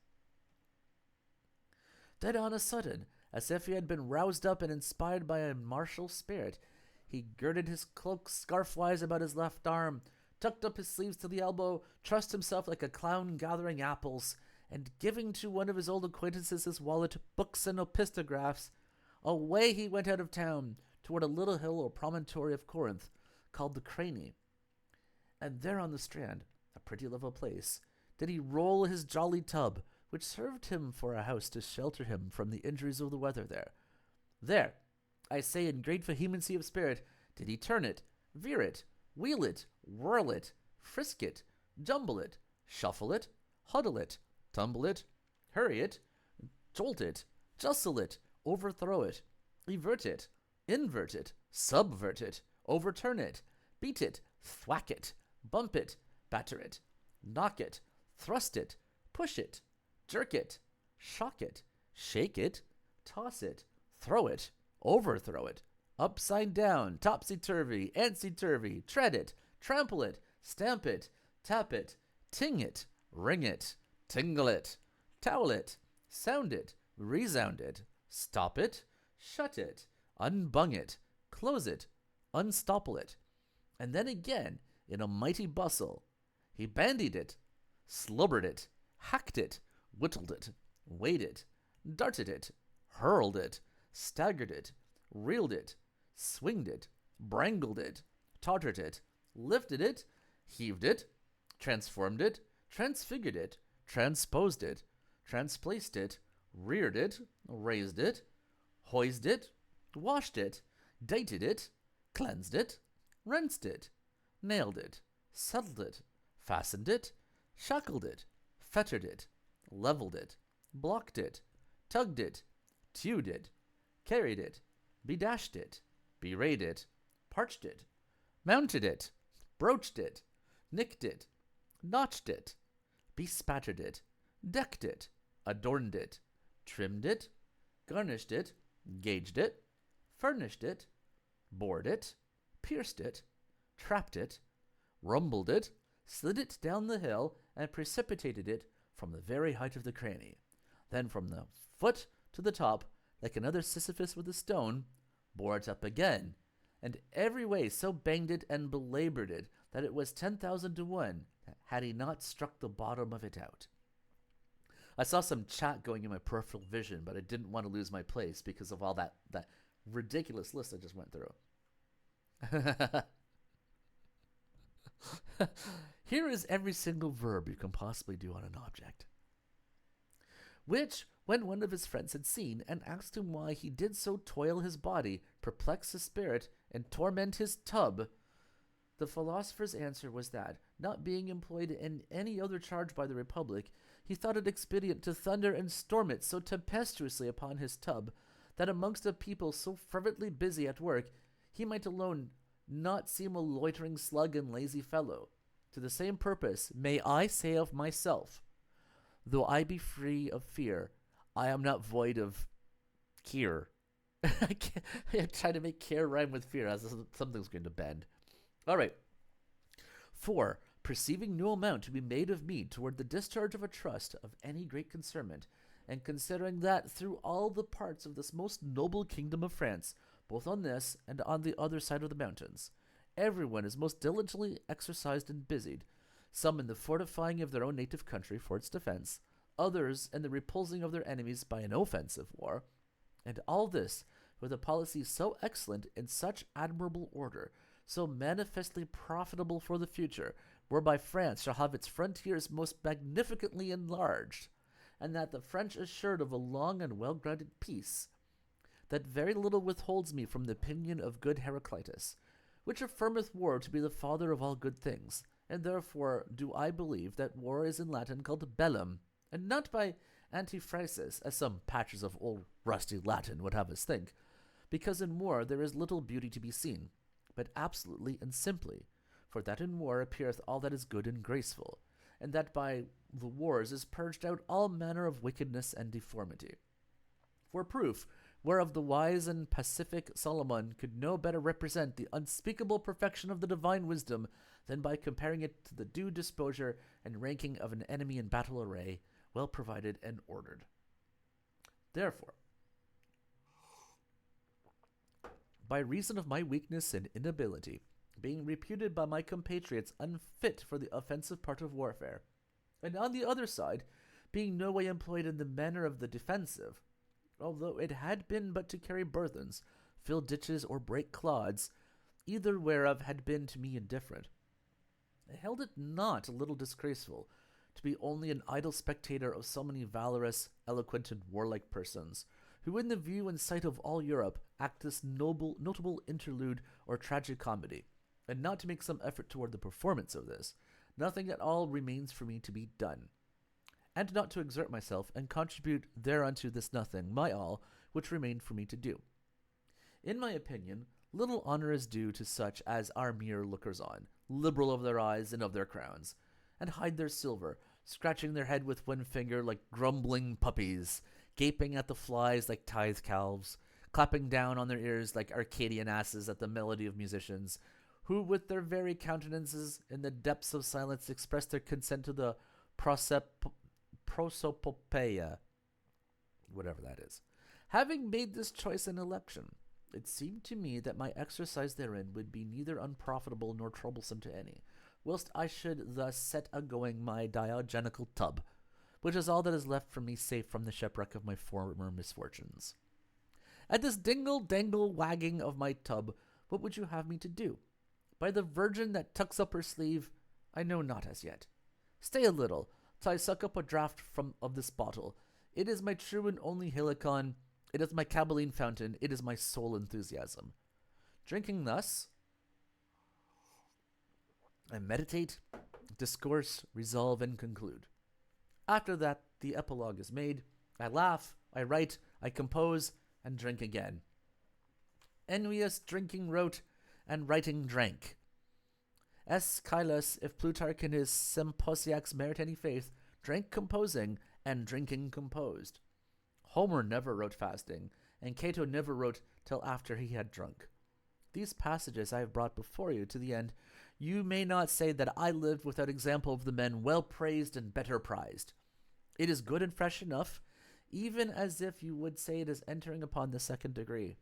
Then on a sudden, as if he had been roused up and inspired by a martial spirit, he girded his cloak scarf-wise about his left arm, tucked up his sleeves to the elbow, trussed himself like a clown gathering apples, and giving to one of his old acquaintances his wallet, books, and opistographs, away he went out of town toward a little hill or promontory of Corinth, called the Crani. And there on the strand, a pretty level place, did he roll his jolly tub, which served him for a house to shelter him from the injuries of the weather there. There, I say in great vehemency of spirit, did he turn it, veer it, wheel it, whirl it, frisk it, jumble it, shuffle it, huddle it, tumble it, hurry it, jolt it, justle it, overthrow it, evert it, invert it, subvert it, overturn it, beat it, thwack it, bump it, batter it, knock it, thrust it, push it, jerk it, shock it, shake it, toss it, throw it, overthrow it, upside down, topsy-turvy, antsy-turvy, tread it, trample it, stamp it, tap it, ting it, ring it, tingle it, towel it, sound it, resound it, stop it, shut it, unbung it, close it, unstopple it, and then again, in a mighty bustle, he bandied it, slubbered it, hacked it, whittled it, weighed it, darted it, hurled it, staggered it, reeled it, swinged it, brangled it, tottered it, lifted it, heaved it, transformed it, transfigured it, transposed it, transplaced it, reared it, raised it, hoised it, washed it, dated it, cleansed it, rinsed it, nailed it, settled it, fastened it, shackled it, fettered it, leveled it, blocked it, tugged it, tewed it, carried it, bedashed it, berayed it, parched it, mounted it, broached it, nicked it, notched it, bespattered it, decked it, adorned it, trimmed it, garnished it, gauged it, furnished it, bored it, pierced it, trapped it, rumbled it, slid it down the hill, and precipitated it from the very height of the cranny. Then from the foot to the top, like another Sisyphus with a stone, bore it up again, and every way so banged it and belabored it that it was 10,000 to 1 had he not struck the bottom of it out. I saw some chat going in my peripheral vision, but I didn't want to lose my place because of all that ridiculous list I just went through. Here is every single verb you can possibly do on an object. Which, when one of his friends had seen, and asked him why he did so toil his body, perplex his spirit, and torment his tub, the philosopher's answer was that, not being employed in any other charge by the Republic, he thought it expedient to thunder and storm it so tempestuously upon his tub, that amongst a people so fervently busy at work, he might alone not seem a loitering slug and lazy fellow. To the same purpose may I say of myself, though I be free of fear, I am not void of care. I'm trying to make care rhyme with fear, as something's going to bend. All right. 4. Perceiving no amount to be made of me toward the discharge of a trust of any great concernment, and considering that through all the parts of this most noble kingdom of France, both on this and on the other side of the mountains, everyone is most diligently exercised and busied, some in the fortifying of their own native country for its defense, others in the repulsing of their enemies by an offensive war, and all this with a policy so excellent in such admirable order, so manifestly profitable for the future, whereby France shall have its frontiers most magnificently enlarged, and that the French assured of a long and well-grounded peace, that very little withholds me from the opinion of good Heraclitus, which affirmeth war to be the father of all good things, and therefore do I believe that war is in Latin called bellum, and not by antiphrasis, as some patches of old rusty Latin would have us think, because in war there is little beauty to be seen, but absolutely and simply, for that in war appeareth all that is good and graceful, and that by the wars is purged out all manner of wickedness and deformity. For proof, whereof the wise and pacific Solomon could no better represent the unspeakable perfection of the divine wisdom than by comparing it to the due disposure and ranking of an enemy in battle array, well provided and ordered. Therefore, by reason of my weakness and inability, being reputed by my compatriots unfit for the offensive part of warfare, and on the other side, being no way employed in the manner of the defensive, although it had been but to carry burthens, fill ditches, or break clods, either whereof had been to me indifferent, I held it not a little disgraceful to be only an idle spectator of so many valorous, eloquent, and warlike persons, who in the view and sight of all Europe act this notable interlude or tragic comedy, and not to make some effort toward the performance of this, nothing at all remains for me to be done, and not to exert myself and contribute thereunto this nothing, my all, which remained for me to do. In my opinion, little honor is due to such as are mere lookers-on, liberal of their eyes and of their crowns, and hide their silver, scratching their head with one finger like grumbling puppies, gaping at the flies like tithe calves, clapping down on their ears like Arcadian asses at the melody of musicians, who with their very countenances in the depths of silence express their consent to the prosopopeia, whatever that is. Having made this choice and election, it seemed to me that my exercise therein would be neither unprofitable nor troublesome to any, whilst I should thus set a-going my diogenical tub, which is all that is left for me safe from the shipwreck of my former misfortunes. At this dingle-dangle wagging of my tub, what would you have me to do? By the Virgin that tucks up her sleeve, I know not as yet. Stay a little, till I suck up a draught of this bottle. It is my true and only Helicon, it is my Caballine fountain, it is my sole enthusiasm. Drinking thus, I meditate, discourse, resolve, and conclude. After that, the epilogue is made. I laugh, I write, I compose, and drink again. Envious drinking wrote, and writing drank. Aeschylus, if Plutarch in his Symposiacs merit any faith, drank composing, and drinking composed. Homer never wrote fasting, and Cato never wrote till after he had drunk. These passages I have brought before you to the end you may not say that I lived without example of the men well praised and better prized. It is good and fresh enough, even as if you would say it is entering upon the second degree.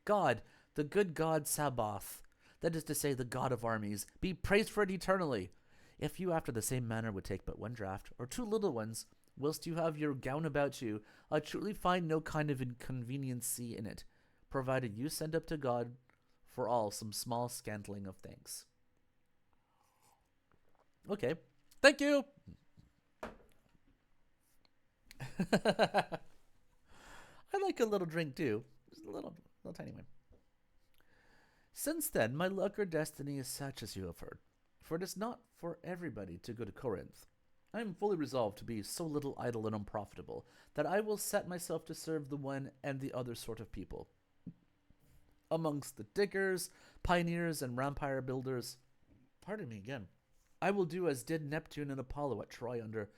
God, the good God Sabaoth, that is to say the God of armies, be praised for it eternally. If you after the same manner would take but one draught, or two little ones, whilst you have your gown about you, I truly find no kind of inconveniency in it, provided you send up to God for all some small scantling of thanks. Okay, thank you. I like a little drink too, just a little tiny one. Since then, my luck or destiny is such as you have heard, for it is not for everybody to go to Corinth. I am fully resolved to be so little idle and unprofitable that I will set myself to serve the one and the other sort of people. amongst the diggers, pioneers, and rampire builders. Pardon me again. I will do as did Neptune and Apollo at Troy under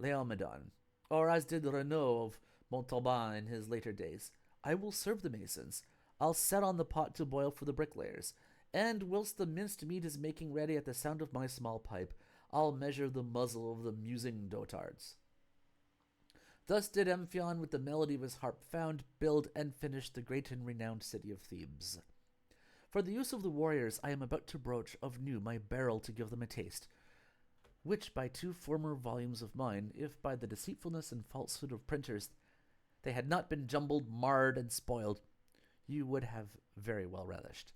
Laomedon, or as did Renaud of Montauban in his later days. I will serve the masons. I'll set on the pot to boil for the bricklayers, and whilst the minced meat is making ready at the sound of my small pipe, I'll measure the muzzle of the musing dotards. Thus did Amphion with the melody of his harp found, build, and finish the great and renowned city of Thebes. For the use of the warriors I am about to broach of new my barrel to give them a taste, which by 2 former volumes of mine, if by the deceitfulness and falsehood of printers they had not been jumbled, marred, and spoiled, you would have very well relished.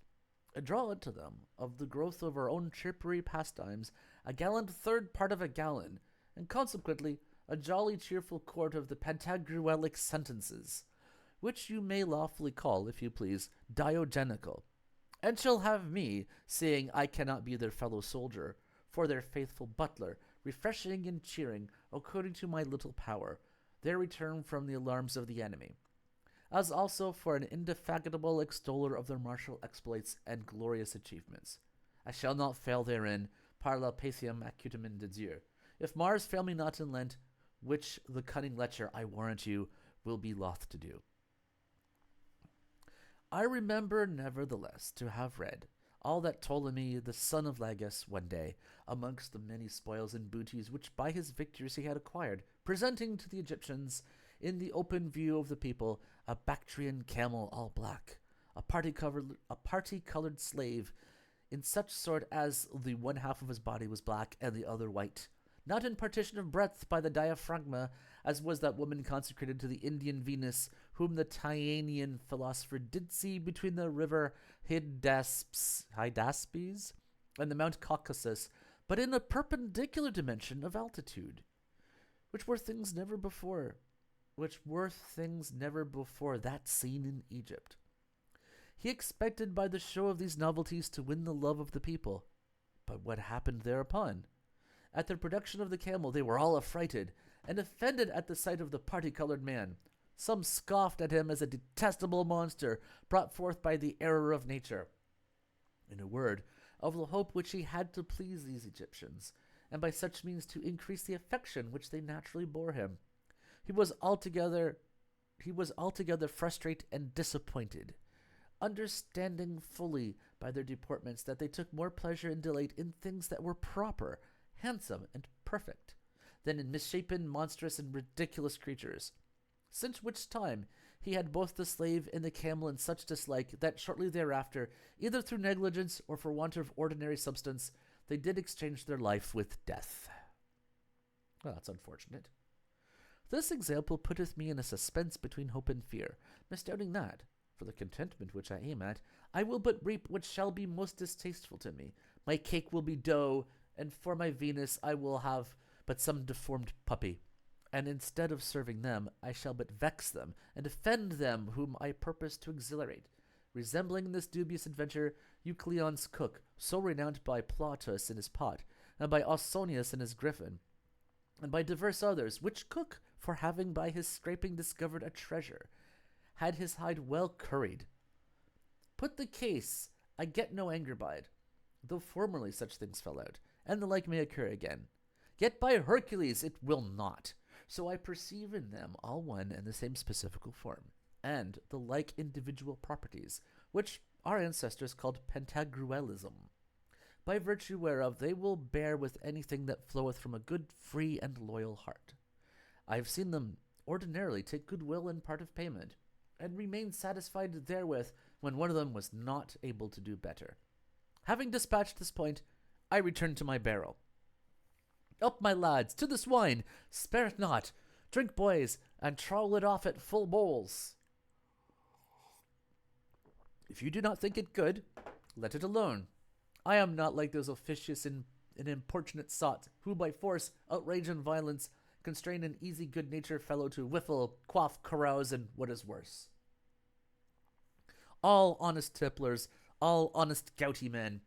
Draw unto them, of the growth of our own chirpery pastimes, a gallant 3rd part of a gallon, and consequently a jolly cheerful quart of the Pantagruelic sentences, which you may lawfully call, if you please, diogenical, and shall have me, seeing I cannot be their fellow soldier, for their faithful butler, refreshing and cheering, according to my little power, their return from the alarms of the enemy, as also for an indefatigable extoller of their martial exploits and glorious achievements. I shall not fail therein, par la patiam acutum de Dieu. If Mars fail me not in Lent, which the cunning lecher, I warrant you, will be loth to do. I remember, nevertheless, to have read all that Ptolemy, the son of Lagus, one day, amongst the many spoils and booties which by his victories he had acquired, presenting to the Egyptians, in the open view of the people, a Bactrian camel all black, a party-colored slave, in such sort as the one half of his body was black and the other white, not in partition of breadth by the diaphragma, as was that woman consecrated to the Indian Venus, whom the Tyanean philosopher did see between the river Hydaspes and the Mount Caucasus, but in a perpendicular dimension of altitude, which were things never before that seen in Egypt. He expected by the show of these novelties to win the love of the people. But what happened thereupon? At the production of the camel they were all affrighted, and offended at the sight of the party-colored man. Some scoffed at him as a detestable monster, brought forth by the error of nature. In a word, of the hope which he had to please these Egyptians, and by such means to increase the affection which they naturally bore him. He was altogether frustrate and disappointed, understanding fully by their deportments that they took more pleasure and delight in things that were proper, handsome, and perfect, than in misshapen, monstrous, and ridiculous creatures. Since which time he had both the slave and the camel in such dislike that shortly thereafter, either through negligence or for want of ordinary substance, they did exchange their life with death. Well, that's unfortunate. This example putteth me in a suspense between hope and fear, misdoubting that, for the contentment which I aim at, I will but reap what shall be most distasteful to me. My cake will be dough, and for my Venus I will have but some deformed puppy. And instead of serving them, I shall but vex them, and offend them whom I purpose to exhilarate, resembling in this dubious adventure Eucleon's cook, so renowned by Plautus in his pot, and by Ausonius in his griffin, and by divers others, which cook, for having by his scraping discovered a treasure, had his hide well curried. Put the case, I get no anger by it, though formerly such things fell out, and the like may occur again. Yet by Hercules it will not. So I perceive in them all one and the same specifical form, and the like individual properties, which our ancestors called Pantagruelism, by virtue whereof they will bear with anything that floweth from a good, free, and loyal heart. I have seen them ordinarily take goodwill in part of payment, and remain satisfied therewith when one of them was not able to do better. Having dispatched this point, I return to my barrel. Up, my lads, to this wine! Spare it not! Drink, boys, and trowel it off at full bowls. If you do not think it good, let it alone. I am not like those officious and importunate sots, who by force, outrage, and violence constrain an easy good-natured fellow to whiffle, quaff, carouse, and what is worse. All honest tipplers, all honest gouty men,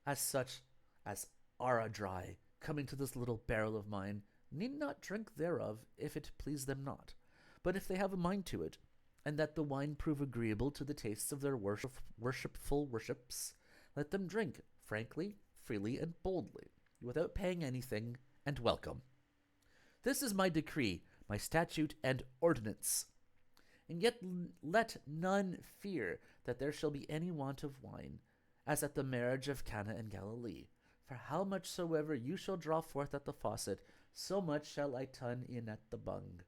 as such as are a dry, coming to this little barrel of mine, need not drink thereof if it please them not. But if they have a mind to it, and that the wine prove agreeable to the tastes of their worshipful worships, let them drink frankly, freely, and boldly, without paying anything, and welcome. This is my decree, my statute, and ordinance. And yet let none fear that there shall be any want of wine, as at the marriage of Cana in Galilee. For how much soever you shall draw forth at the faucet, so much shall I tun in at the bung.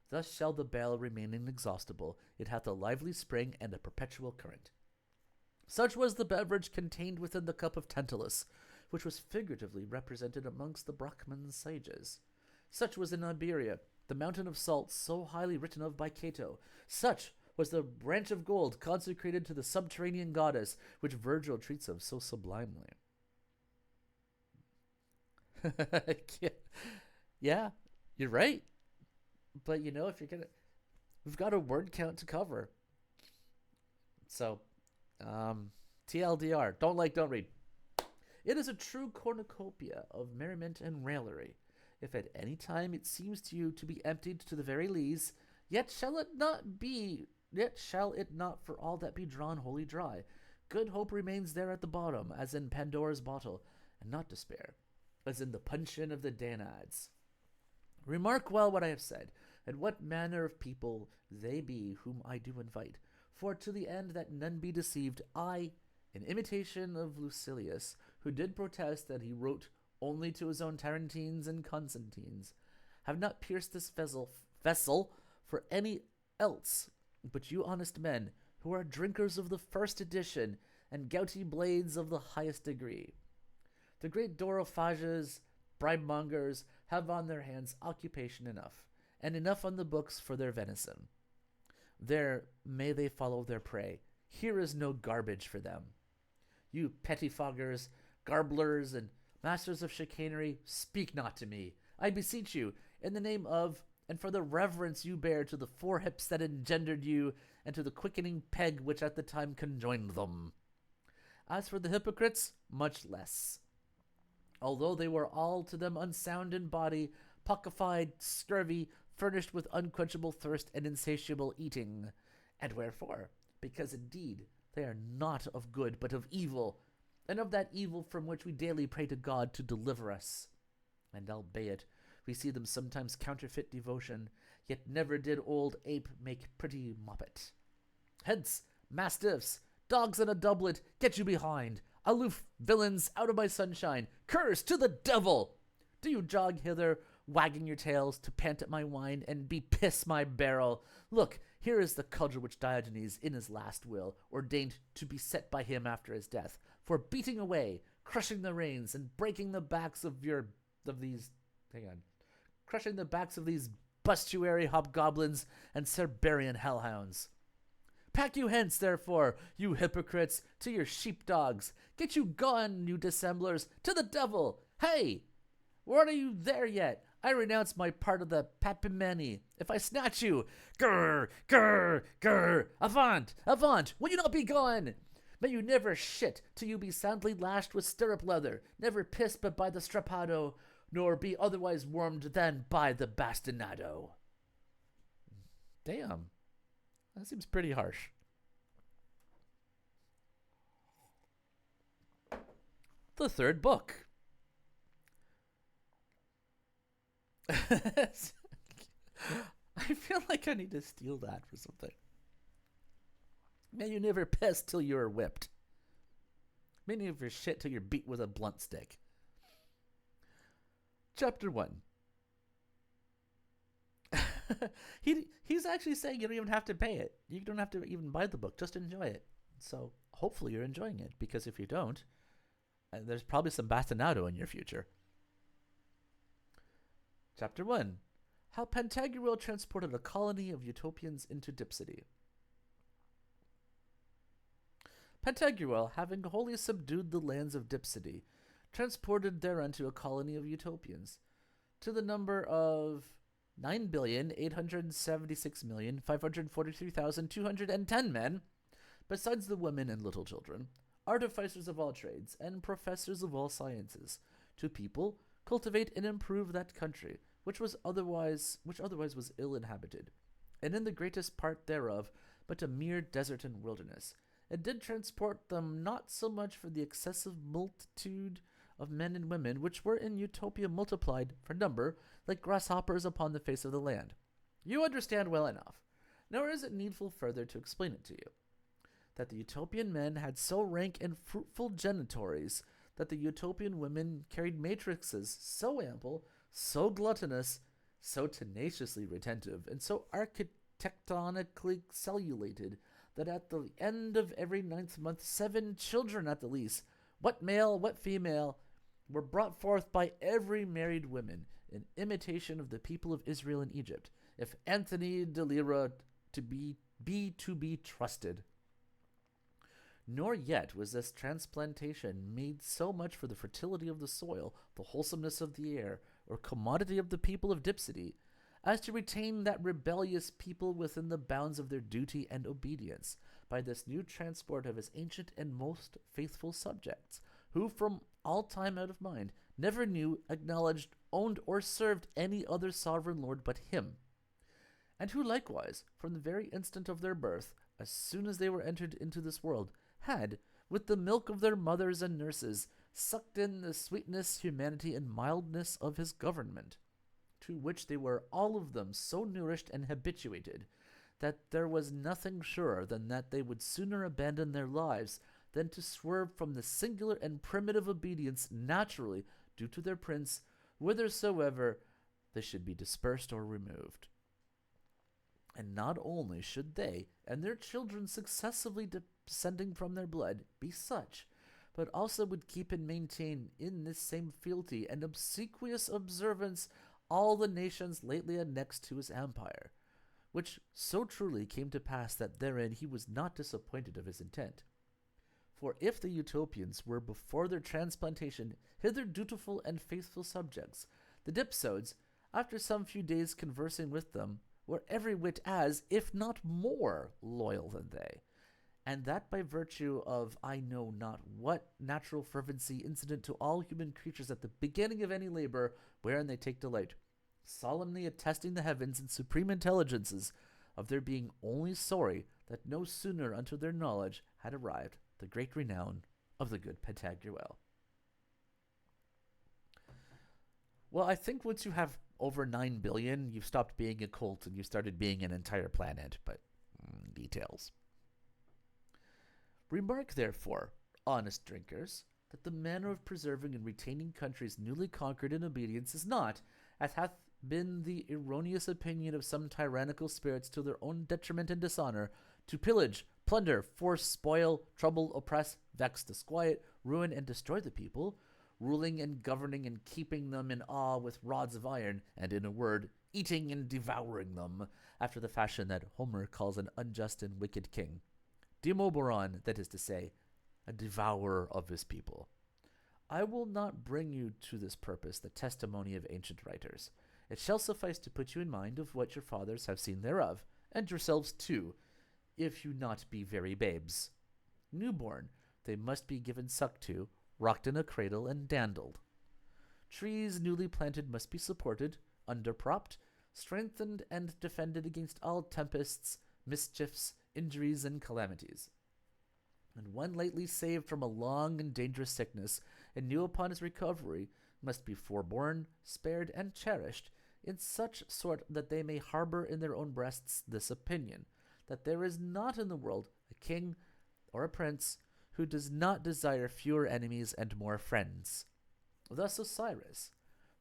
Thus shall the barrel remain inexhaustible. It hath a lively spring and a perpetual current. Such was the beverage contained within the cup of Tantalus, which was figuratively represented amongst the Brahman sages. Such was in Iberia, the mountain of salt so highly written of by Cato. Such was the branch of gold consecrated to the subterranean goddess, which Virgil treats of so sublimely. Yeah, you're right. But if you're we've got a word count to cover. So, TLDR, don't read. It is a true cornucopia of merriment and raillery. If at any time it seems to you to be emptied to the very lees, yet shall it not for all that be drawn wholly dry. Good hope remains there at the bottom, as in Pandora's bottle, and not despair, as in the puncheon of the Danaids. Remark well what I have said, and what manner of people they be whom I do invite. For to the end that none be deceived, I, in imitation of Lucilius, who did protest that he wrote only to his own Tarentines and Constantines, have not pierced this vessel for any else but you honest men, who are drinkers of the first edition, and gouty blades of the highest degree. The great Dorophages, bribe-mongers, have on their hands occupation enough, and enough on the books for their venison. There may they follow their prey. Here is no garbage for them. You pettifoggers, garblers, and masters of chicanery, speak not to me, I beseech you, in the name of, and for the reverence you bear to the four hips that engendered you, and to the quickening peg which at the time conjoined them. As for the hypocrites, much less. Although they were all to them unsound in body, pockified, scurvy, furnished with unquenchable thirst and insatiable eating. And wherefore? Because indeed they are not of good, but of evil, and of that evil from which we daily pray to God to deliver us. And albeit we see them sometimes counterfeit devotion, yet never did old ape make pretty moppet. Hence, mastiffs, dogs in a doublet, get you behind. Aloof villains, out of my sunshine, curse to the devil! Do you jog hither, wagging your tails, to pant at my wine, and bepiss my barrel? Look, here is the cudgel which Diogenes, in his last will, ordained to be set by him after his death, for beating away, crushing the reins, and breaking the backs of these bustuary hobgoblins and Cerberian hellhounds. Pack you hence, therefore, you hypocrites, to your sheepdogs. Get you gone, you dissemblers, to the devil. Hey, what are you there yet? I renounce my part of the papimeni. If I snatch you, grr, grr, grr, avaunt, avaunt, will you not be gone? May you never shit till you be soundly lashed with stirrup leather, never piss but by the strappado, nor be otherwise warmed than by the bastinado. Damn. That seems pretty harsh. The third book. I feel like I need to steal that for something. May you never piss till you are whipped. May you never shit till you're beat with a blunt stick. Chapter 1. He's actually saying you don't even have to pay it. You don't have to even buy the book. Just enjoy it. So hopefully you're enjoying it, because if you don't, there's probably some bastinado in your future. Chapter 1. How Pantagruel transported a colony of utopians into Dipsody. Pantagruel, having wholly subdued the lands of Dipsody, transported thereunto a colony of utopians, to the number of 9,876,543,210 men, besides the women and little children, artificers of all trades, and professors of all sciences, to people, cultivate and improve that country, which otherwise was ill inhabited, and in the greatest part thereof but a mere desert and wilderness. It did transport them not so much for the excessive multitude of men and women, which were in Utopia multiplied for number, like grasshoppers upon the face of the land. You understand well enough, nor is it needful further to explain it to you, that the Utopian men had so rank and fruitful genitories, that the Utopian women carried matrices so ample, so gluttonous, so tenaciously retentive, and so architectonically cellulated, that at the end of every 9th month 7 children at the least, what male, what female, were brought forth by every married woman, in imitation of the people of Israel in Egypt, if Anthony de Lyra to be trusted. Nor yet was this transplantation made so much for the fertility of the soil, the wholesomeness of the air, or commodity of the people of Dipsody, as to retain that rebellious people within the bounds of their duty and obedience, by this new transport of his ancient and most faithful subjects, who from all time out of mind never knew, acknowledged, owned, or served any other sovereign lord but him, and who likewise, from the very instant of their birth, as soon as they were entered into this world, had, with the milk of their mothers and nurses, sucked in the sweetness, humanity, and mildness of his government, to which they were all of them so nourished and habituated, that there was nothing surer than that they would sooner abandon their lives than to swerve from the singular and primitive obedience naturally due to their prince, whithersoever they should be dispersed or removed. And not only should they and their children successively descending from their blood be such, but also would keep and maintain in this same fealty and obsequious observance all the nations lately annexed to his empire, which so truly came to pass that therein he was not disappointed of his intent. For if the Utopians were before their transplantation hither dutiful and faithful subjects, the Dipsodes, after some few days conversing with them, were every whit as, if not more, loyal than they, and that by virtue of I know not what natural fervency incident to all human creatures at the beginning of any labor wherein they take delight, solemnly attesting the heavens and supreme intelligences of their being only sorry that no sooner unto their knowledge had arrived the great renown of the good Pantagruel. Well, I think once you have over 9 billion, you've stopped being a cult and you started being an entire planet, but details. Remark, therefore, honest drinkers, that the manner of preserving and retaining countries newly conquered in obedience is not, as hath been the erroneous opinion of some tyrannical spirits to their own detriment and dishonor, to pillage, plunder, force, spoil, trouble, oppress, vex, disquiet, ruin, and destroy the people, ruling and governing and keeping them in awe with rods of iron, and, in a word, eating and devouring them, after the fashion that Homer calls an unjust and wicked king. Demoboron, that is to say, a devourer of his people. I will not bring you to this purpose the testimony of ancient writers. It shall suffice to put you in mind of what your fathers have seen thereof, and yourselves too, if you not be very babes. Newborn, they must be given suck to, rocked in a cradle, and dandled. Trees newly planted must be supported, underpropped, strengthened, and defended against all tempests, mischiefs, injuries, and calamities. And one lately saved from a long and dangerous sickness, and new upon his recovery, must be forborne, spared, and cherished, in such sort that they may harbor in their own breasts this opinion, that there is not in the world a king or a prince who does not desire fewer enemies and more friends. Thus Osiris,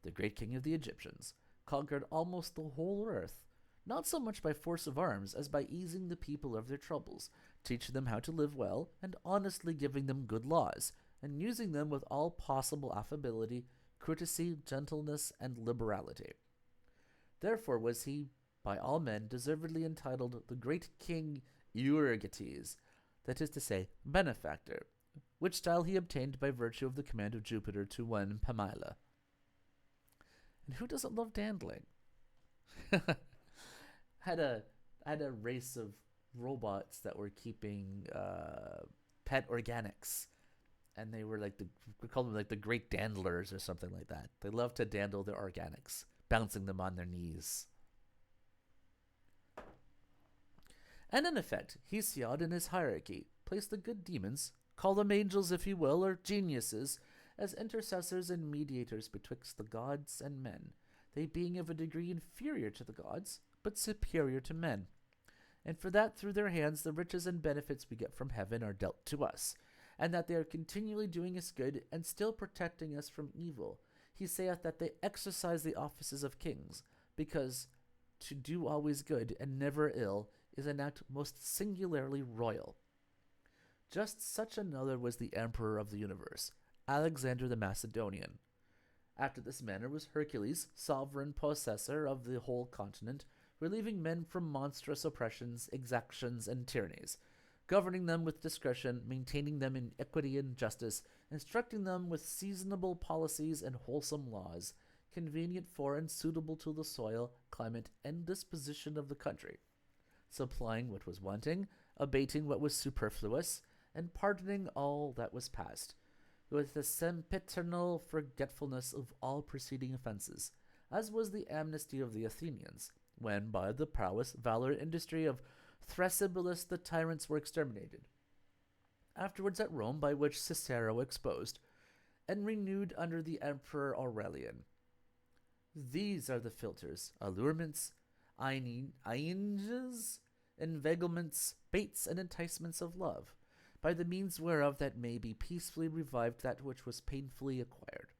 the great king of the Egyptians, conquered almost the whole earth, not so much by force of arms as by easing the people of their troubles, teaching them how to live well, and honestly giving them good laws, and using them with all possible affability, courtesy, gentleness, and liberality. Therefore was he, by all men, deservedly entitled the great king Euergetes, that is to say, benefactor, which style he obtained by virtue of the command of Jupiter to one Pamela. And who doesn't love dandling? had a race of robots that were keeping pet organics, and they were like we called them like the great dandlers or something like that. They love to dandle their organics, bouncing them on their knees. And in effect, Hesiod in his hierarchy placed the good demons, call them angels if you will, or geniuses, as intercessors and mediators betwixt the gods and men, they being of a degree inferior to the gods, but superior to men. And for that through their hands the riches and benefits we get from heaven are dealt to us, and that they are continually doing us good and still protecting us from evil. He saith that they exercise the offices of kings, because to do always good and never ill is an act most singularly royal. Just such another was the emperor of the universe, Alexander the Macedonian. After this manner was Hercules, sovereign possessor of the whole continent, relieving men from monstrous oppressions, exactions, and tyrannies, governing them with discretion, maintaining them in equity and justice, instructing them with seasonable policies and wholesome laws, convenient for and suitable to the soil, climate, and disposition of the country, supplying what was wanting, abating what was superfluous, and pardoning all that was past, with the sempiternal forgetfulness of all preceding offences, as was the amnesty of the Athenians, when by the prowess, valor, and industry of Thrasybulus the tyrants were exterminated. Afterwards at Rome, by which Cicero exposed, and renewed under the Emperor Aurelian. These are the philters, allurements, aenges, inveiglements, baits, and enticements of love, by the means whereof that may be peacefully revived that which was painfully acquired.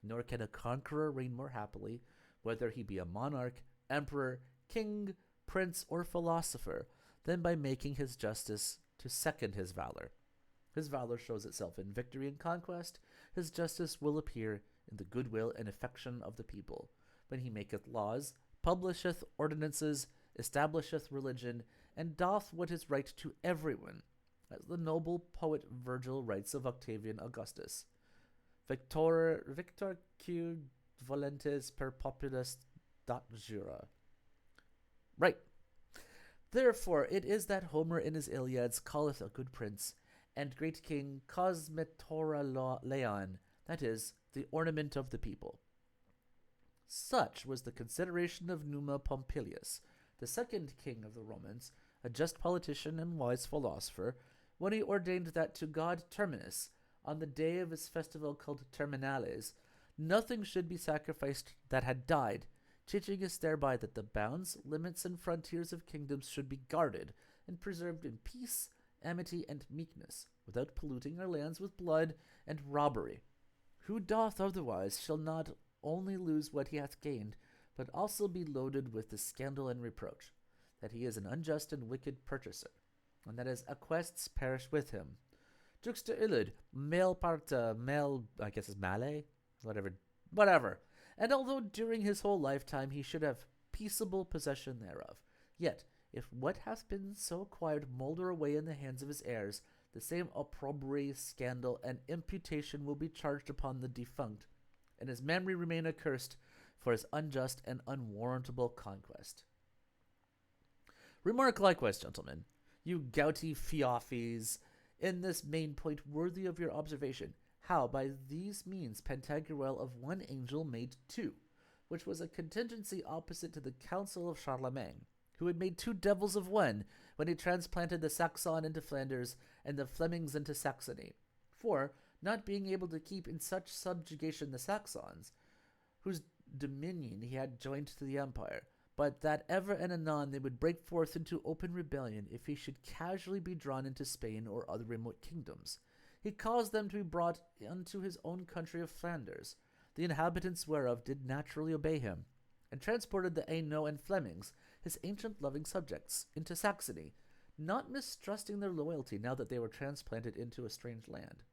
Nor can a conqueror reign more happily, whether he be a monarch, emperor, king, prince, or philosopher, than by making his justice to second his valor. His valor shows itself in victory and conquest. His justice will appear in the goodwill and affection of the people, when he maketh laws, publisheth ordinances, establisheth religion, and doth what is right to everyone, as the noble poet Virgil writes of Octavian Augustus. Victor Q volentes per populus dat jura. Right. Therefore it is that Homer in his Iliads calleth a good prince and great king Cosmetora Leon, that is, the ornament of the people. Such was the consideration of Numa Pompilius, the second king of the Romans, a just politician and wise philosopher, when he ordained that to god Terminus, on the day of his festival called Terminales, nothing should be sacrificed that had died, teaching us thereby that the bounds, limits, and frontiers of kingdoms should be guarded and preserved in peace, amity, and meekness, without polluting our lands with blood and robbery. Who doth otherwise shall not only lose what he hath gained, but also be loaded with the scandal and reproach, that he is an unjust and wicked purchaser, and that his aquests perish with him. Juxta illud, male parta, male, I guess is male? Whatever. And although during his whole lifetime he should have peaceable possession thereof, yet, if what hath been so acquired moulder away in the hands of his heirs, the same opprobry, scandal, and imputation will be charged upon the defunct, and his memory remain accursed for his unjust and unwarrantable conquest. Remark likewise, gentlemen, you gouty fiafis, in this main point worthy of your observation, how by these means Pantagruel of one angel made two, which was a contingency opposite to the counsel of Charlemagne, who had made two devils of one when he transplanted the Saxon into Flanders and the Flemings into Saxony. For, not being able to keep in such subjugation the Saxons, whose dominion he had joined to the empire, but that ever and anon they would break forth into open rebellion if he should casually be drawn into Spain or other remote kingdoms, he caused them to be brought unto his own country of Flanders, the inhabitants whereof did naturally obey him, and transported the Hainaut and Flemings, his ancient loving subjects, into Saxony, not mistrusting their loyalty now that they were transplanted into a strange land.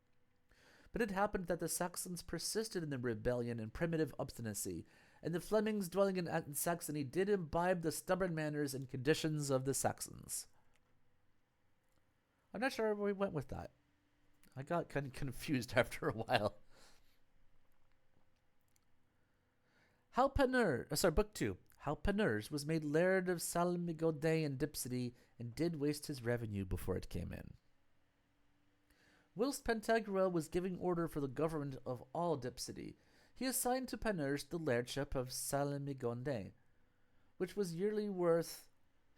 But it happened that the Saxons persisted in their rebellion and primitive obstinacy, and the Flemings dwelling in Saxony did imbibe the stubborn manners and conditions of the Saxons. I'm not sure where we went with that. I got kind of confused after a while. Book 2. How Panurge was made laird of Salmigaudet and Dipsody, and did waste his revenue before it came in. Whilst Pantagruel was giving order for the government of all Dipsody, he assigned to Panurge the lairdship of Salmigaudet, which was yearly worth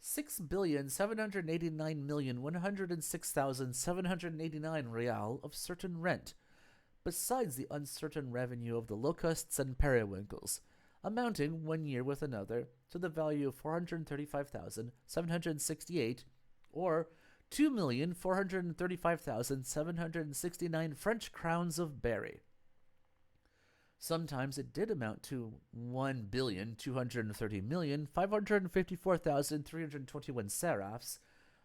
6,789,106,789 real of certain rent, besides the uncertain revenue of the locusts and periwinkles, amounting, one year with another, to the value of 435,768, or 2,435,769 French crowns of Berry. Sometimes it did amount to 1,230,554,321 seraphs,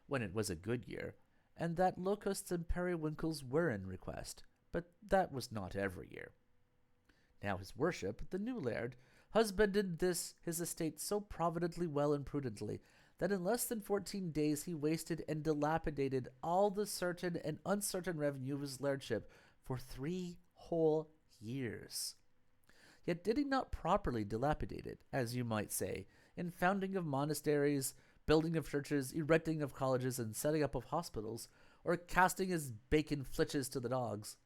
when it was a good year, and that locusts and periwinkles were in request, but that was not every year. Now his worship, the new laird, husbanded this his estate so providently well and prudently, that in less than 14 days he wasted and dilapidated all the certain and uncertain revenue of his lairdship for 3 whole years. Yet did he not properly dilapidate it, as you might say, in founding of monasteries, building of churches, erecting of colleges, and setting up of hospitals, or casting his bacon flitches to the dogs,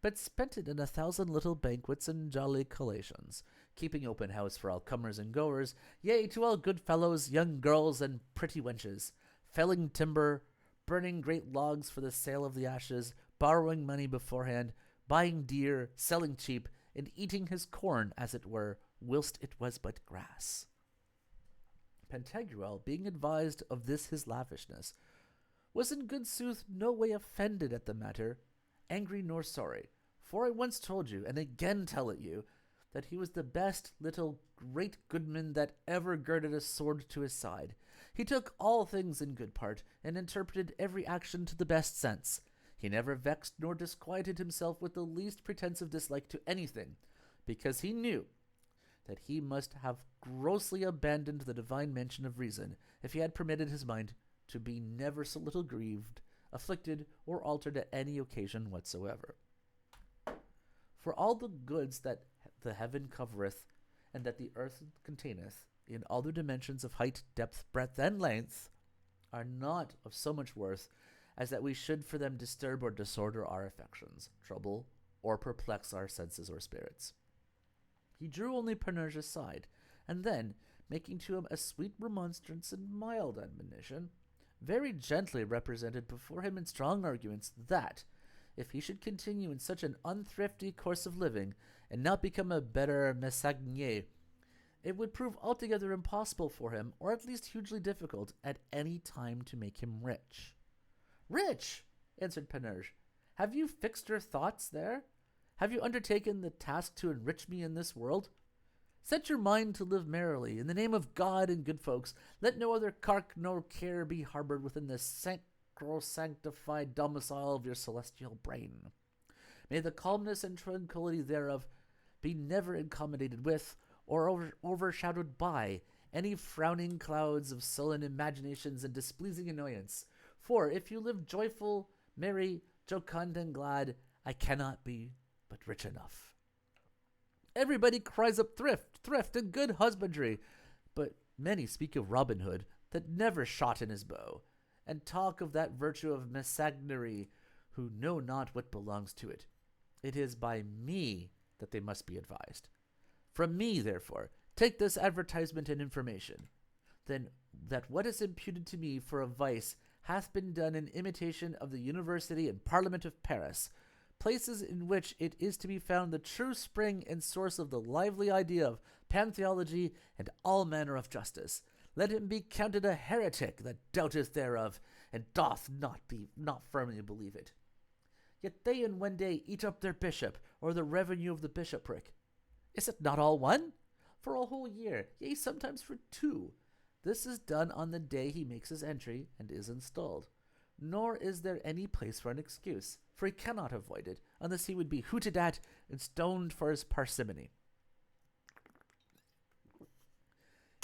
but spent it in 1,000 little banquets and jolly collations, keeping open house for all comers and goers, yea, to all good fellows, young girls, and pretty wenches, felling timber, burning great logs for the sale of the ashes, borrowing money beforehand, buying dear, selling cheap, and eating his corn, as it were, whilst it was but grass. Pantagruel, being advised of this his lavishness, was in good sooth no way offended at the matter, angry nor sorry, for I once told you, and again tell it you, that he was the best little great goodman that ever girded a sword to his side. He took all things in good part, and interpreted every action to the best sense. He never vexed nor disquieted himself with the least pretence of dislike to anything, because he knew that he must have grossly abandoned the divine mention of reason if he had permitted his mind to be never so little grieved, afflicted, or altered at any occasion whatsoever. For all the goods that the heaven covereth, and that the earth containeth, in all their dimensions of height, depth, breadth, and length, are not of so much worth as that we should for them disturb or disorder our affections, trouble, or perplex our senses or spirits. He drew only Panurge aside, and then, making to him a sweet remonstrance and mild admonition, very gently represented before him in strong arguments that, if he should continue in such an unthrifty course of living, and not become a better Messagnier, it would prove altogether impossible for him, or at least hugely difficult, at any time to make him rich. "Rich!" answered Panurge. "Have you fixed your thoughts there? Have you undertaken the task to enrich me in this world? Set your mind to live merrily, in the name of God and good folks. Let no other cark nor care be harbored within the sacro-sanctified domicile of your celestial brain. May the calmness and tranquillity thereof be never accommodated with, or overshadowed by, any frowning clouds of sullen imaginations and displeasing annoyance. For if you live joyful, merry, jocund, and glad, I cannot be but rich enough." Everybody cries up thrift, and good husbandry, but many speak of Robin Hood, that never shot in his bow, and talk of that virtue of Messagnery, who know not what belongs to it. It is by me that they must be advised. From me, therefore, take this advertisement and information, then that what is imputed to me for a vice hath been done in imitation of the University and Parliament of Paris, places in which it is to be found the true spring and source of the lively idea of pantheology and all manner of justice. Let him be counted a heretic that doubteth thereof, and doth not firmly believe it. Yet they in one day eat up their bishop, or the revenue of the bishopric. Is it not all one? For a whole year, yea, sometimes for 2. This is done on the day he makes his entry and is installed. Nor is there any place for an excuse, for he cannot avoid it, unless he would be hooted at and stoned for his parsimony.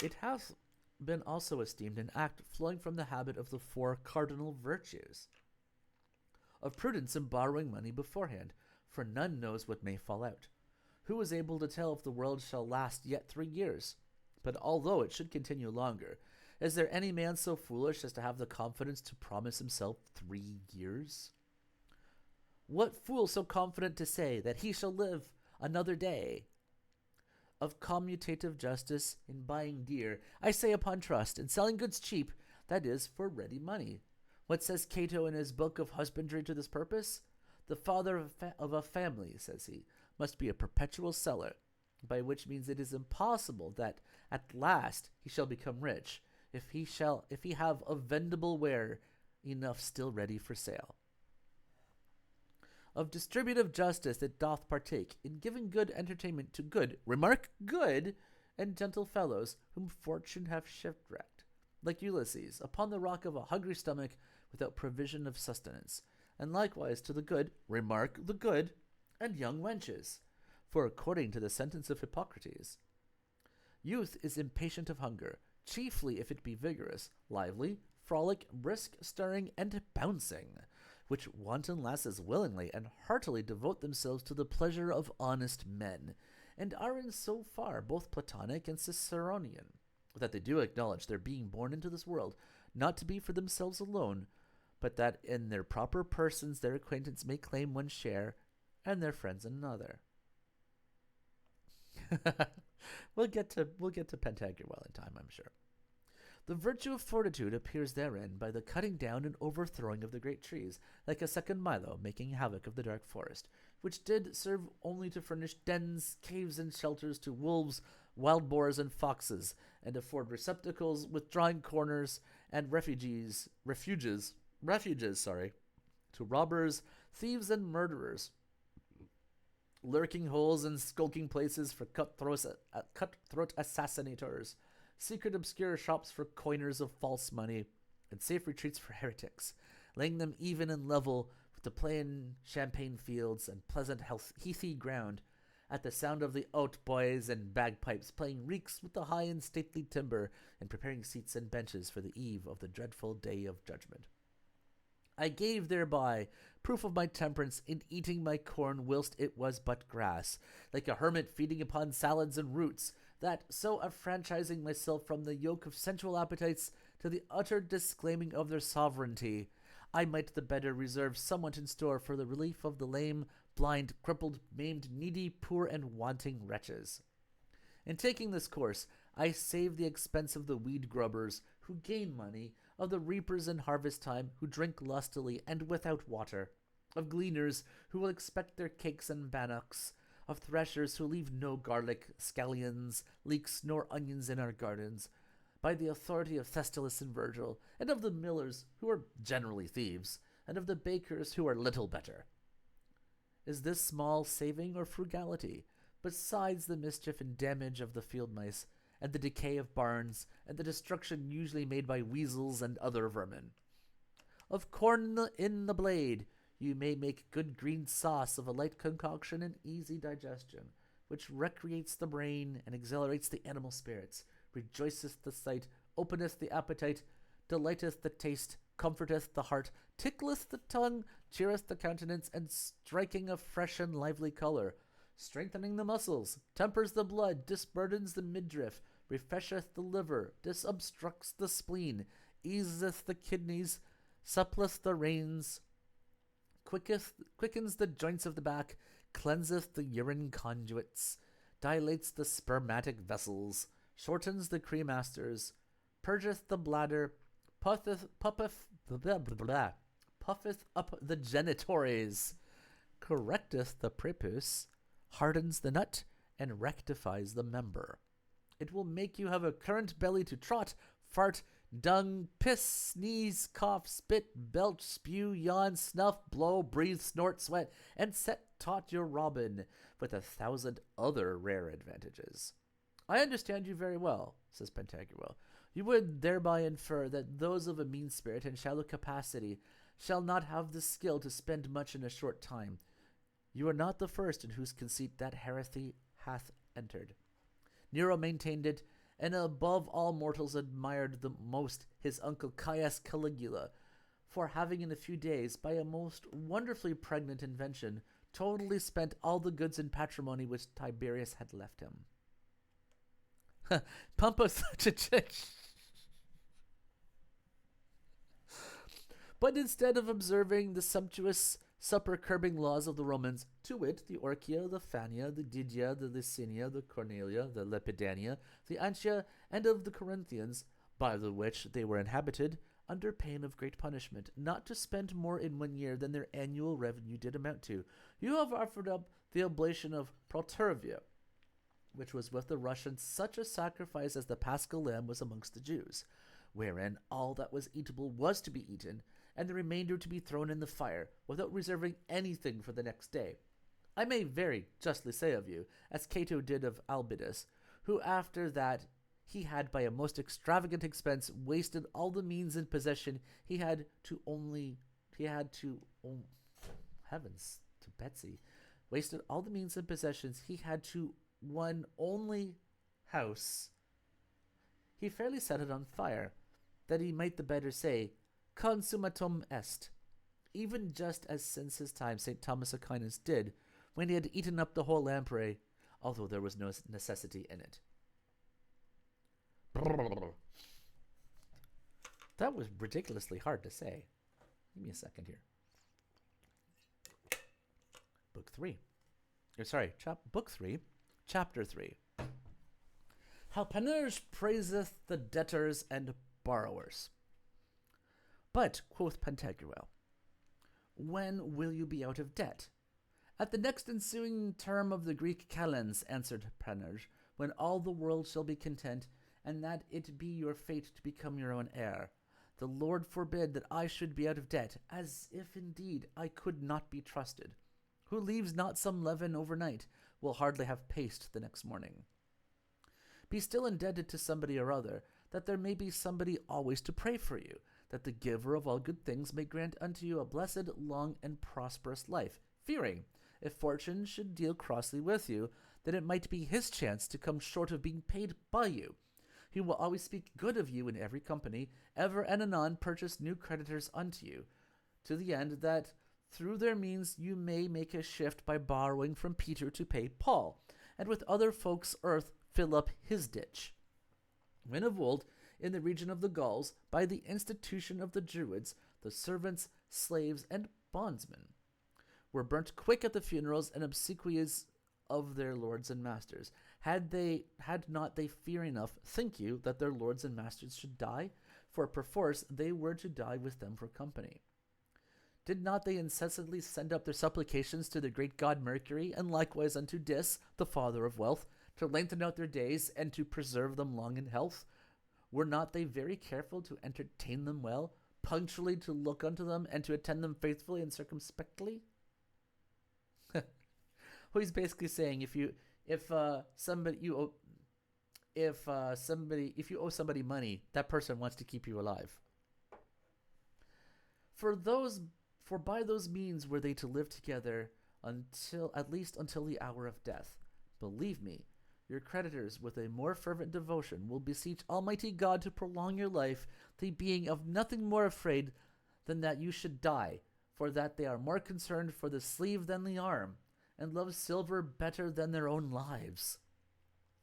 It hath been also esteemed an act flowing from the habit of the 4 cardinal virtues, of prudence in borrowing money beforehand, for none knows what may fall out. Who is able to tell if the world shall last yet 3 years? But although it should continue longer, is there any man so foolish as to have the confidence to promise himself 3 years? What fool so confident to say that he shall live another day? of commutative justice in buying dear, I say upon trust, in selling goods cheap, that is, for ready money. What says Cato in his book of husbandry to this purpose? The father of a family, says he, must be a perpetual seller, by which means it is impossible that at last he shall become rich, if he have of vendible ware enough still ready for sale. Of distributive justice it doth partake in giving good entertainment to good, remark good, and gentle fellows whom fortune hath shipwrecked, like Ulysses, upon the rock of a hungry stomach without provision of sustenance, and likewise to the good, remark the good, and young wenches. For according to the sentence of Hippocrates, youth is impatient of hunger, chiefly if it be vigorous, lively, frolic, brisk, stirring, and bouncing, which wanton lasses willingly and heartily devote themselves to the pleasure of honest men, and are in so far both Platonic and Ciceronian, that they do acknowledge their being born into this world, not to be for themselves alone, but that in their proper persons their acquaintance may claim one share, and their friends another. We'll get to Pantagruel in time, I'm sure. The virtue of fortitude appears therein by the cutting down and overthrowing of the great trees, like a second Milo making havoc of the dark forest, which did serve only to furnish dens, caves, and shelters to wolves, wild boars, and foxes, and afford receptacles, withdrawing corners, and refuges, to robbers, thieves, and murderers, lurking holes and skulking places for cutthroat assassinators, secret obscure shops for coiners of false money, and safe retreats for heretics, laying them even and level with the plain champaign fields and pleasant heathy ground, at the sound of the hautboys and bagpipes playing reeks with the high and stately timber, and preparing seats and benches for the eve of the dreadful day of judgment. I gave thereby proof of my temperance in eating my corn whilst it was but grass, like a hermit feeding upon salads and roots, that, so affranchising myself from the yoke of sensual appetites to the utter disclaiming of their sovereignty, I might the better reserve somewhat in store for the relief of the lame, blind, crippled, maimed, needy, poor, and wanting wretches. In taking this course, I save the expense of the weed grubbers, who gain money, of the reapers in harvest time, who drink lustily and without water, of gleaners, who will expect their cakes and bannocks, of threshers, who leave no garlic, scallions, leeks, nor onions in our gardens, by the authority of Thestylus and Virgil, and of the millers, who are generally thieves, and of the bakers, who are little better. Is this small saving or frugality, besides the mischief and damage of the field mice, and the decay of barns, and the destruction usually made by weasels and other vermin? Of corn in the blade you may make good green sauce of a light concoction and easy digestion, which recreates the brain and exhilarates the animal spirits, rejoiceth the sight, openeth the appetite, delighteth the taste, comforteth the heart, tickleth the tongue, cheereth the countenance, and striking a fresh and lively color, strengthening the muscles, tempers the blood, disburdens the midriff, refresheth the liver, disobstructs the spleen, easeth the kidneys, suppleth the reins, quickens the joints of the back, cleanseth the urine conduits, dilates the spermatic vessels, shortens the cremasters, purgeth the bladder, puffeth up the genitores, correcteth the prepuce, hardens the nut, and rectifies the member. It will make you have a current belly to trot, fart, dung, piss, sneeze, cough, spit, belch, spew, yawn, snuff, blow, breathe, snort, sweat, and set taut your robin, with 1,000 other rare advantages. I understand you very well, says Pantagruel. You would thereby infer that those of a mean spirit and shallow capacity shall not have the skill to spend much in a short time. You are not the first in whose conceit that heresy hath entered. Nero maintained it, and above all mortals admired the most his uncle Caius Caligula, for having in a few days, by a most wonderfully pregnant invention, totally spent all the goods and patrimony which Tiberius had left him. Pump such a chick. But instead of observing the sumptuous supper-curbing laws of the Romans, to wit, the Orchia, the Fania, the Didia, the Licinia, the Cornelia, the Lepidania, the Antia, and of the Corinthians, by the which they were inhabited, under pain of great punishment, not to spend more in 1 year than their annual revenue did amount to. You have offered up the oblation of Protervia, which was with the Russians such a sacrifice as the Paschal lamb was amongst the Jews, wherein all that was eatable was to be eaten, and the remainder to be thrown in the fire, without reserving anything for the next day. I may very justly say of you, as Cato did of Albinus, who after that he had by a most extravagant expense wasted all the means in possession heavens to Betsy, wasted all the means and possessions he had to one only house. He fairly set it on fire, that he might the better say, consummatum est, even just as since his time St. Thomas Aquinas did, when he had eaten up the whole lamprey, although there was no necessity in it. That was ridiculously hard to say. Give me a second here. Book 3. Book 3, Chapter 3. How Panurge praiseth the debtors and borrowers. But, quoth Pantagruel, when will you be out of debt? At the next ensuing term of the Greek calends, answered Panurge, when all the world shall be content, and that it be your fate to become your own heir. The Lord forbid that I should be out of debt, as if indeed I could not be trusted. Who leaves not some leaven overnight will hardly have paste the next morning. Be still indebted to somebody or other, that there may be somebody always to pray for you, that the giver of all good things may grant unto you a blessed, long, and prosperous life, fearing, if fortune should deal crossly with you, that it might be his chance to come short of being paid by you. He will always speak good of you in every company, ever and anon purchase new creditors unto you, to the end that through their means you may make a shift by borrowing from Peter to pay Paul, and with other folks' earth fill up his ditch. When of old, in the region of the Gauls, by the institution of the Druids, the servants, slaves, and bondsmen were burnt quick at the funerals and obsequies of their lords and masters. Had not they fear enough, think you, that their lords and masters should die? For perforce they were to die with them for company. Did not they incessantly send up their supplications to the great god Mercury, and likewise unto Dis, the father of wealth, to lengthen out their days, and to preserve them long in health? Were not they very careful to entertain them well, punctually to look unto them, and to attend them faithfully and circumspectly? Well, he's basically saying if you owe somebody money, that person wants to keep you alive. For by those means were they to live together until the hour of death. Believe me, your creditors with a more fervent devotion will beseech Almighty God to prolong your life, they being of nothing more afraid than that you should die, for that they are more concerned for the sleeve than the arm, and love silver better than their own lives.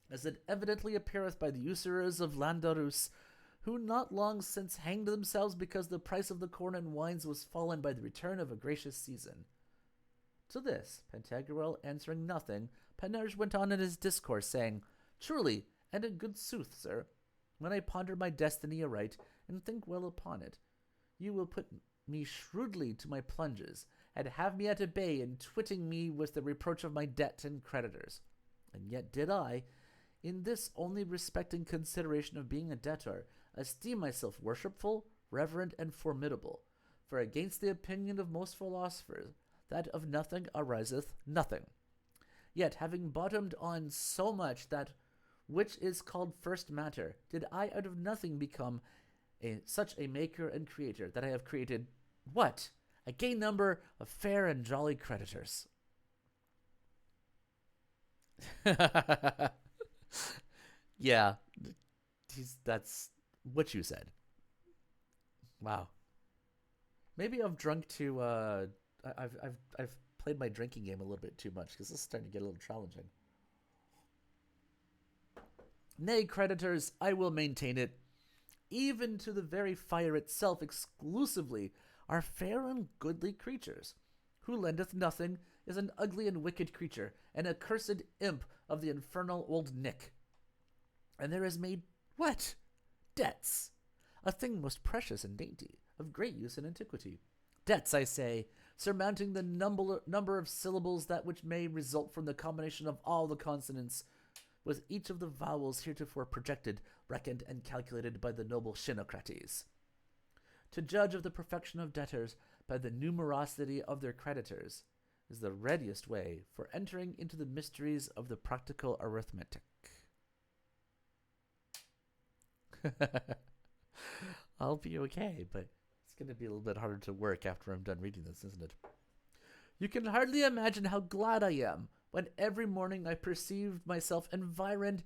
As it evidently appeareth by the usurers of Landarus, who not long since hanged themselves because the price of the corn and wines was fallen by the return of a gracious season. To this, Pantagruel answering nothing, Panurge went on in his discourse, saying, Truly, and in good sooth, sir, when I ponder my destiny aright, and think well upon it, you will put me shrewdly to my plunges, and have me at a bay in twitting me with the reproach of my debt and creditors. And yet did I, in this only respecting consideration of being a debtor, esteem myself worshipful, reverent, and formidable. For against the opinion of most philosophers, that of nothing ariseth nothing. Yet having bottomed on so much that which is called first matter, did I out of nothing become such a maker and creator, that I have created what? A gay number of fair and jolly creditors. Yeah, that's what you said. Wow. Maybe I've drunk too. I've played my drinking game a little bit too much, because this is starting to get a little challenging. Nay, creditors, I will maintain it, even to the very fire itself exclusively, are fair and goodly creatures, who lendeth nothing is an ugly and wicked creature, an accursed imp of the infernal old Nick. And there is made what? Debts, a thing most precious and dainty, of great use in antiquity. Debts, I say, surmounting the number of syllables that which may result from the combination of all the consonants, with each of the vowels heretofore projected, reckoned, and calculated by the noble Shinocrates. To judge of the perfection of debtors by the numerosity of their creditors is the readiest way for entering into the mysteries of the practical arithmetic. I'll be okay, but it's going to be a little bit harder to work after I'm done reading this, isn't it? You can hardly imagine how glad I am when every morning I perceived myself environed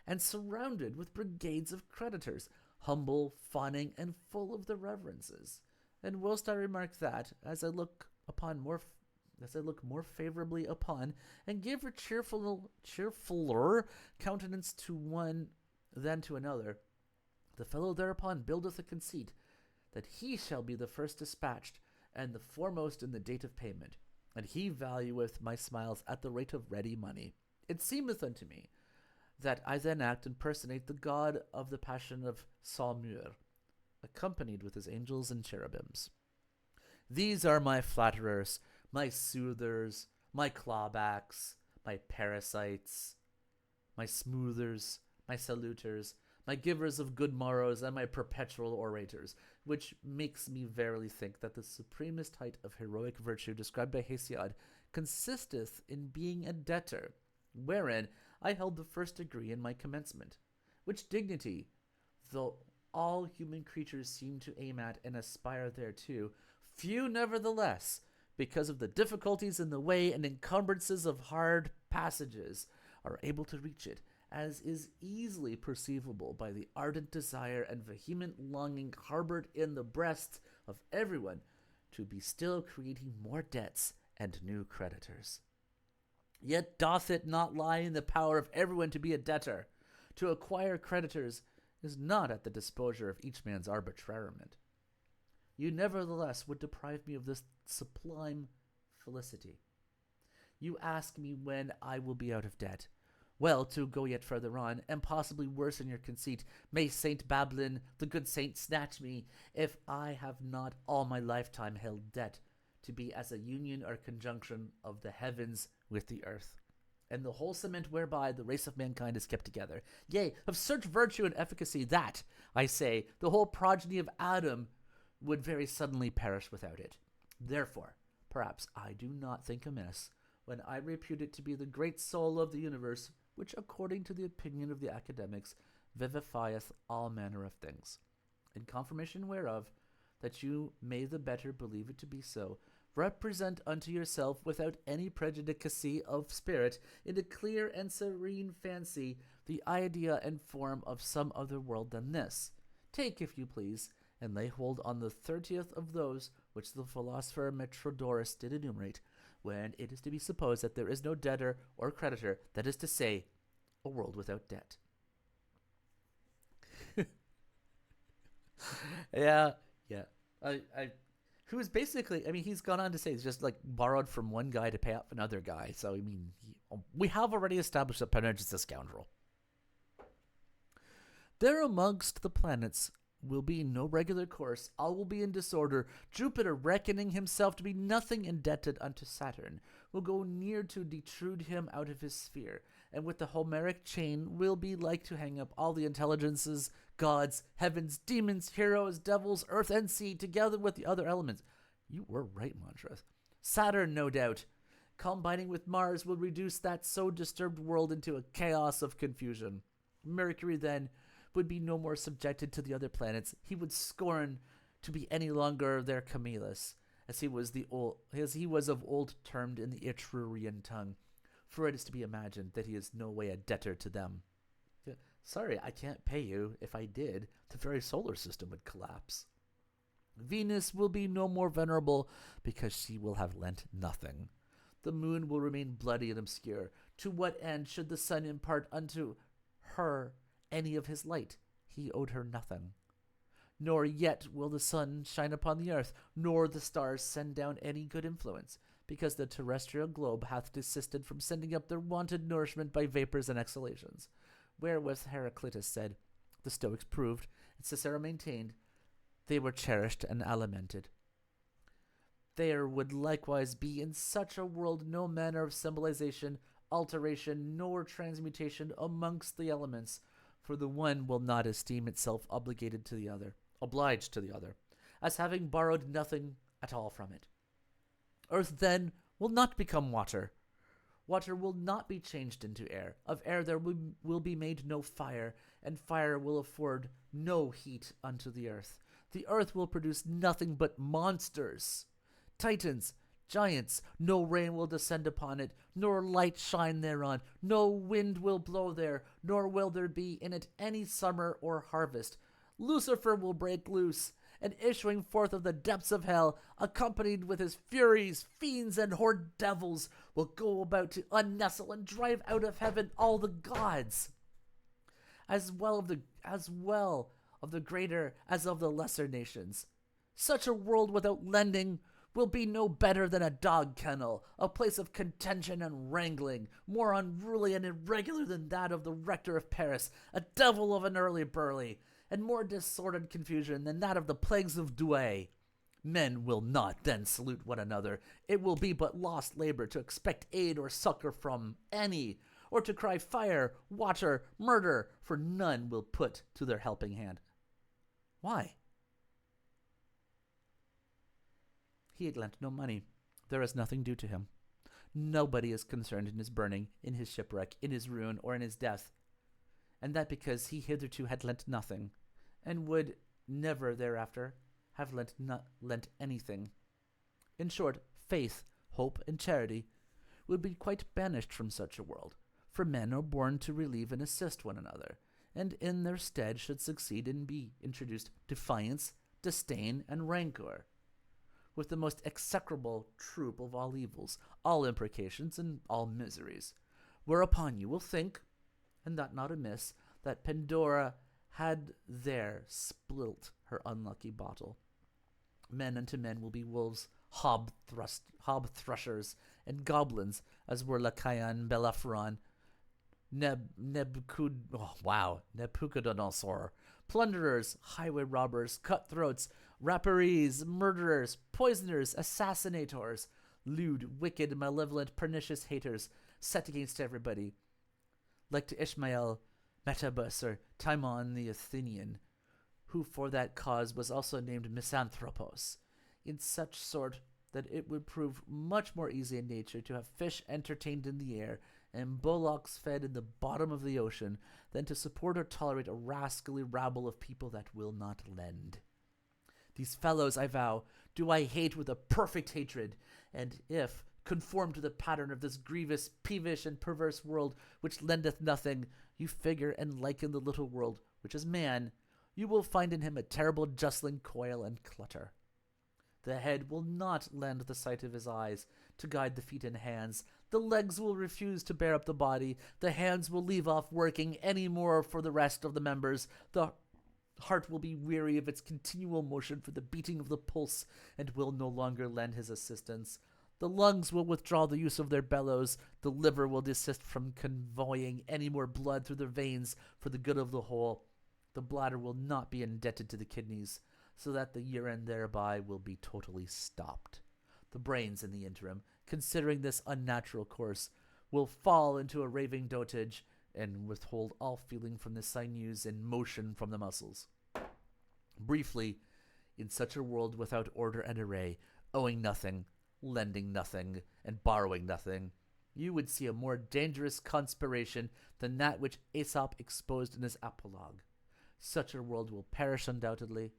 and surrounded with brigades of creditors, humble, fawning, and full of the reverences. And whilst I remark that, as I look more favorably upon, and give a cheerfuller countenance to one than to another, the fellow thereupon buildeth a conceit that he shall be the first dispatched, and the foremost in the date of payment, and he valueth my smiles at the rate of ready money. It seemeth unto me that I then act and personate the god of the passion of Saumur, accompanied with his angels and cherubims. These are my flatterers, my soothers, my clawbacks, my parasites, my smoothers, my saluters, my givers of good morrows, and my perpetual orators, which makes me verily think that the supremest height of heroic virtue described by Hesiod consisteth in being a debtor, wherein I held the first degree in my commencement, which dignity, though all human creatures seem to aim at and aspire thereto, few nevertheless, because of the difficulties in the way and encumbrances of hard passages, are able to reach it, as is easily perceivable by the ardent desire and vehement longing harbored in the breasts of everyone to be still creating more debts and new creditors. Yet doth it not lie in the power of everyone to be a debtor? To acquire creditors is not at the disposure of each man's arbitrariment. You nevertheless would deprive me of this sublime felicity. You ask me when I will be out of debt. Well, to go yet further on, and possibly worse in your conceit, may Saint Babylon, the good saint, snatch me, if I have not all my lifetime held debt, to be as a union or conjunction of the heavens with the earth, and the whole cement whereby the race of mankind is kept together. Yea, of such virtue and efficacy that, I say, the whole progeny of Adam would very suddenly perish without it. Therefore, perhaps I do not think amiss when I repute it to be the great soul of the universe, which, according to the opinion of the academics, vivifieth all manner of things. In confirmation whereof, that you may the better believe it to be so, represent unto yourself without any prejudicacy of spirit, in a clear and serene fancy, the idea and form of some other world than this. Take, if you please, and lay hold on the 30th of those which the philosopher Metrodorus did enumerate, when it is to be supposed that there is no debtor or creditor, that is to say, a world without debt. Yeah. Who is basically, he's gone on to say he's just like borrowed from one guy to pay off another guy. So, we have already established that Panurge is a scoundrel. There amongst the planets will be no regular course, all will be in disorder. Jupiter, reckoning himself to be nothing indebted unto Saturn, will go near to detrude him out of his sphere, and with the Homeric chain will be like to hang up all the intelligences, gods, heavens, demons, heroes, devils, earth, and sea, together with the other elements. You were right, Montrose. Saturn, no doubt, combining with Mars, will reduce that so disturbed world into a chaos of confusion. Mercury, then, would be no more subjected to the other planets. He would scorn to be any longer their Camillus, as he was of old termed in the Etrurian tongue, for it is to be imagined that he is no way a debtor to them. Sorry, I can't pay you. If I did, the very solar system would collapse. Venus will be no more venerable, because she will have lent nothing. The moon will remain bloody and obscure. To what end should the sun impart unto her any of his light? He owed her nothing. Nor yet will the sun shine upon the earth, nor the stars send down any good influence, because the terrestrial globe hath desisted from sending up their wonted nourishment by vapors and exhalations. Wherewith Heraclitus said, the Stoics proved, and Cicero maintained, they were cherished and alimented. There would likewise be in such a world no manner of symbolization, alteration, nor transmutation amongst the elements, for the one will not esteem itself obliged to the other, as having borrowed nothing at all from it. Earth then will not become water. Water will not be changed into air. Of air there will be made no fire, and fire will afford no heat unto the earth. The earth will produce nothing but monsters, Titans, giants. No rain will descend upon it, nor light shine thereon. No wind will blow there, nor will there be in it any summer or harvest. Lucifer will break loose, and issuing forth of the depths of hell, accompanied with his furies, fiends, and horrid devils, will go about to unnestle and drive out of heaven all the gods, as well of the greater as of the lesser nations. Such a world without lending will be no better than a dog kennel, a place of contention and wrangling, more unruly and irregular than that of the rector of Paris, a devil of an early burly, and more disordered confusion than that of the plagues of Douay. Men will not then salute one another. It will be but lost labor to expect aid or succor from any, or to cry fire, water, murder, for none will put to their helping hand. Why? He had lent no money. There is nothing due to him. Nobody is concerned in his burning, in his shipwreck, in his ruin, or in his death. And that because he hitherto had lent nothing, and would never thereafter have lent anything. In short, faith, hope, and charity would be quite banished from such a world, for men are born to relieve and assist one another, and in their stead should succeed and be introduced defiance, disdain, and rancor, with the most execrable troop of all evils, all imprecations, and all miseries. Whereupon you will think, and that not amiss, that Pandora had there spilt her unlucky bottle. Men unto men will be wolves, hob-thrushes, and goblins, as were Lacayan, Bellerophon, Nebuchadnezzar, plunderers, highway robbers, cutthroats, rapparees, murderers, poisoners, assassinators, lewd, wicked, malevolent, pernicious haters, set against everybody, like to Ishmael, Metabus, or Timon the Athenian, who for that cause was also named Misanthropos, in such sort that it would prove much more easy in nature to have fish entertained in the air and bullocks fed in the bottom of the ocean than to support or tolerate a rascally rabble of people that will not lend. These fellows, I vow, do I hate with a perfect hatred, and if, conform to the pattern of this grievous, peevish, and perverse world which lendeth nothing, you figure and liken the little world, which is man, you will find in him a terrible justling coil and clutter. The head will not lend the sight of his eyes to guide the feet and hands. The legs will refuse to bear up the body. The hands will leave off working any more for the rest of the members. The heart will be weary of its continual motion for the beating of the pulse, and will no longer lend his assistance. The lungs will withdraw the use of their bellows. The liver will desist from convoying any more blood through the veins for the good of the whole. The bladder will not be indebted to the kidneys, so that the urine thereby will be totally stopped. The brains, in the interim, considering this unnatural course, will fall into a raving dotage, and withhold all feeling from the sinews and motion from the muscles. Briefly, in such a world without order and array, owing nothing, lending nothing, and borrowing nothing, you would see a more dangerous conspiration than that which Aesop exposed in his apologue. Such a world will perish undoubtedly,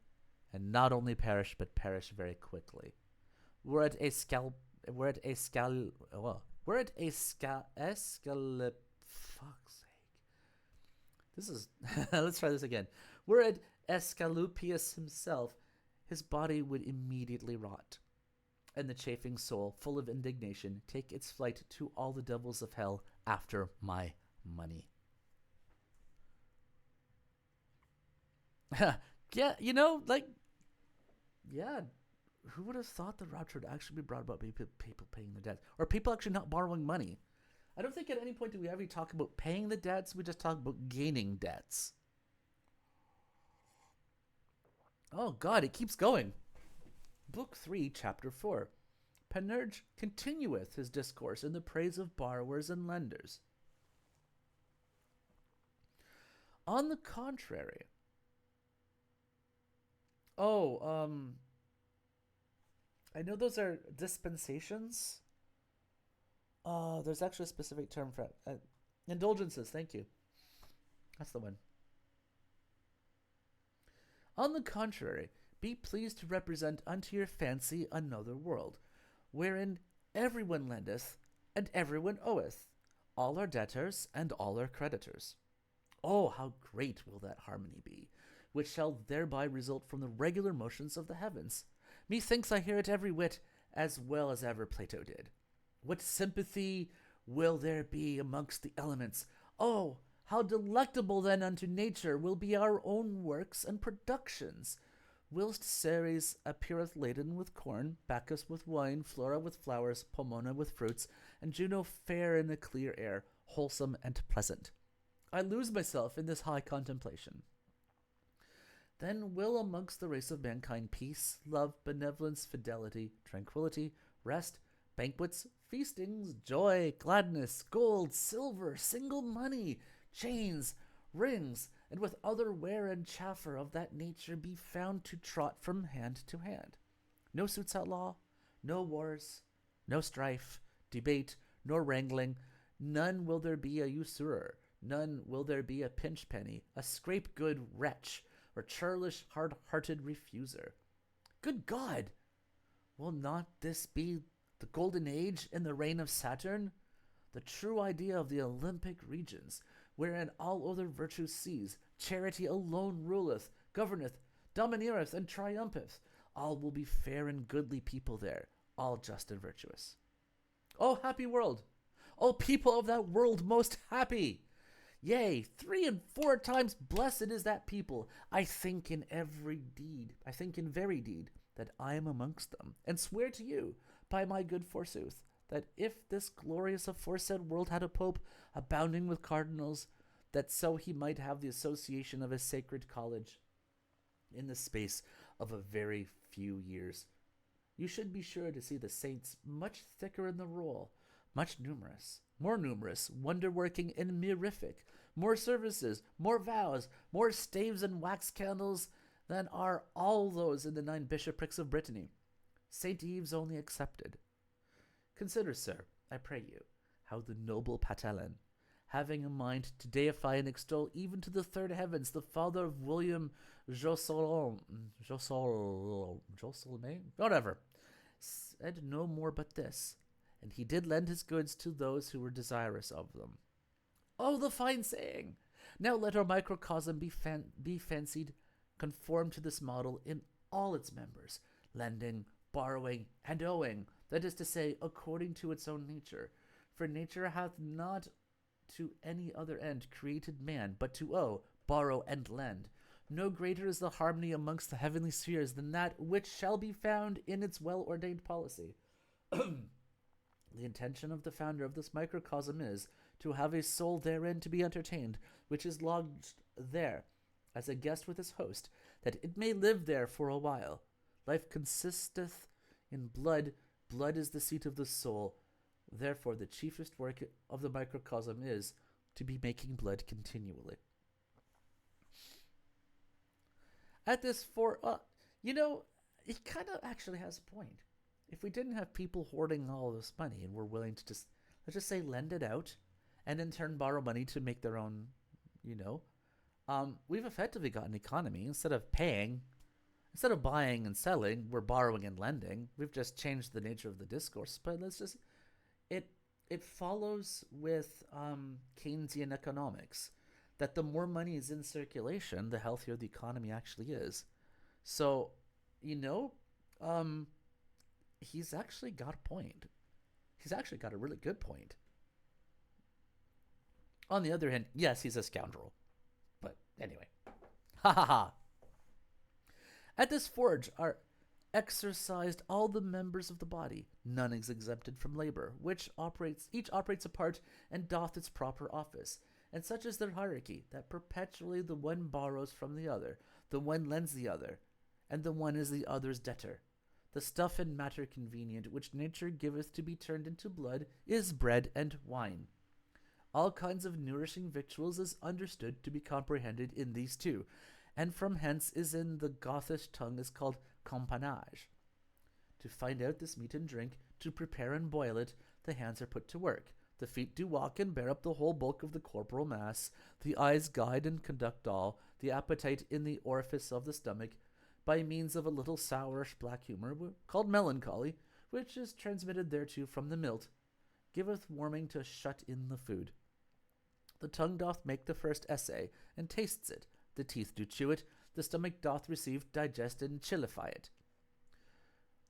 and not only perish, but perish very quickly. Were it let's try this again. Were it Asclepius himself, his body would immediately rot, and the chafing soul, full of indignation, take its flight to all the devils of hell after my money. Yeah, who would have thought the rupture would actually be brought about by people paying the debt? Or people actually not borrowing money? I don't think at any point do we ever talk about paying the debts. We just talk about gaining debts. Oh God, it keeps going. Book 3, Chapter 4. Panurge continueth his discourse in the praise of borrowers and lenders. On the contrary. I know those are dispensations. There's actually a specific term for it. Indulgences, thank you. That's the one. On the contrary, be pleased to represent unto your fancy another world, wherein everyone lendeth, and everyone oweth. All are debtors, and all are creditors. Oh, how great will that harmony be, which shall thereby result from the regular motions of the heavens. Methinks I hear it every whit, as well as ever Plato did. What sympathy will there be amongst the elements? Oh, how delectable then unto nature will be our own works and productions! Whilst Ceres appeareth laden with corn, Bacchus with wine, Flora with flowers, Pomona with fruits, and Juno fair in the clear air, wholesome and pleasant. I lose myself in this high contemplation. Then will amongst the race of mankind peace, love, benevolence, fidelity, tranquility, rest, banquets, feastings, joy, gladness, gold, silver, single money, chains, rings, and with other wear and chaffer of that nature be found to trot from hand to hand. No suits at law, no wars, no strife, debate, nor wrangling. None will there be a usurer, none will there be a pinchpenny, a scrape-good wretch, or churlish, hard-hearted refuser. Good God! Will not this be the golden age in the reign of Saturn? The true idea of the Olympic regions, wherein all other virtues cease, charity alone ruleth, governeth, domineereth, and triumpheth. All will be fair and goodly people there, all just and virtuous. O happy world! O people of that world most happy! Yea, 3 and 4 times blessed is that people. I think in very deed, that I am amongst them, and swear to you, by my good forsooth, that if this glorious aforesaid world had a pope, abounding with cardinals, that so he might have the association of a sacred college in the space of a very few years, you should be sure to see the saints much thicker in the roll, more numerous, wonder-working and mirific, more services, more vows, more staves and wax candles than are all those in the 9 bishoprics of Brittany, St. Eve's only excepted. Consider, sir, I pray you, how the noble Patalan, having a mind to deify and extol even to the 3rd heavens the father of William Josselme, whatever, said no more but this, and he did lend his goods to those who were desirous of them. Oh, the fine saying! Now let our microcosm be fancied conform to this model in all its members, lending, borrowing, and owing, that is to say, according to its own nature. For nature hath not to any other end created man, but to owe, borrow, and lend. No greater is the harmony amongst the heavenly spheres than that which shall be found in its well-ordained policy. The intention of the founder of this microcosm is to have a soul therein to be entertained, which is lodged there as a guest with his host, that it may live there for a while. Life consisteth in blood, blood is the seat of the soul. Therefore, the chiefest work of the microcosm is to be making blood continually. At this he kind of actually has a point. If we didn't have people hoarding all this money and were willing to just, let's just say, lend it out and in turn borrow money to make their own, we've effectively got an economy. Instead of buying and selling, we're borrowing and lending. We've just changed the nature of the discourse, but it follows with Keynesian economics that the more money is in circulation, the healthier the economy actually is. So, he's actually got a point. He's actually got a really good point. On the other hand, yes, he's a scoundrel. But anyway. Ha ha ha. At this forge are exercised all the members of the body, none is exempted from labor, which each operates apart and doth its proper office. And such is their hierarchy, that perpetually the one borrows from the other, the one lends the other, and the one is the other's debtor. The stuff and matter convenient, which nature giveth to be turned into blood, is bread and wine. All kinds of nourishing victuals is understood to be comprehended in these two, and from hence is in the Gothish tongue is called companage. To find out this meat and drink, to prepare and boil it, the hands are put to work. The feet do walk and bear up the whole bulk of the corporal mass. The eyes guide and conduct all. The appetite in the orifice of the stomach, by means of a little sourish black humour, called melancholy, which is transmitted thereto from the milt, giveth warming to shut in the food. The tongue doth make the first essay, and tastes it. The teeth do chew it. The stomach doth receive, digest, and chillify it.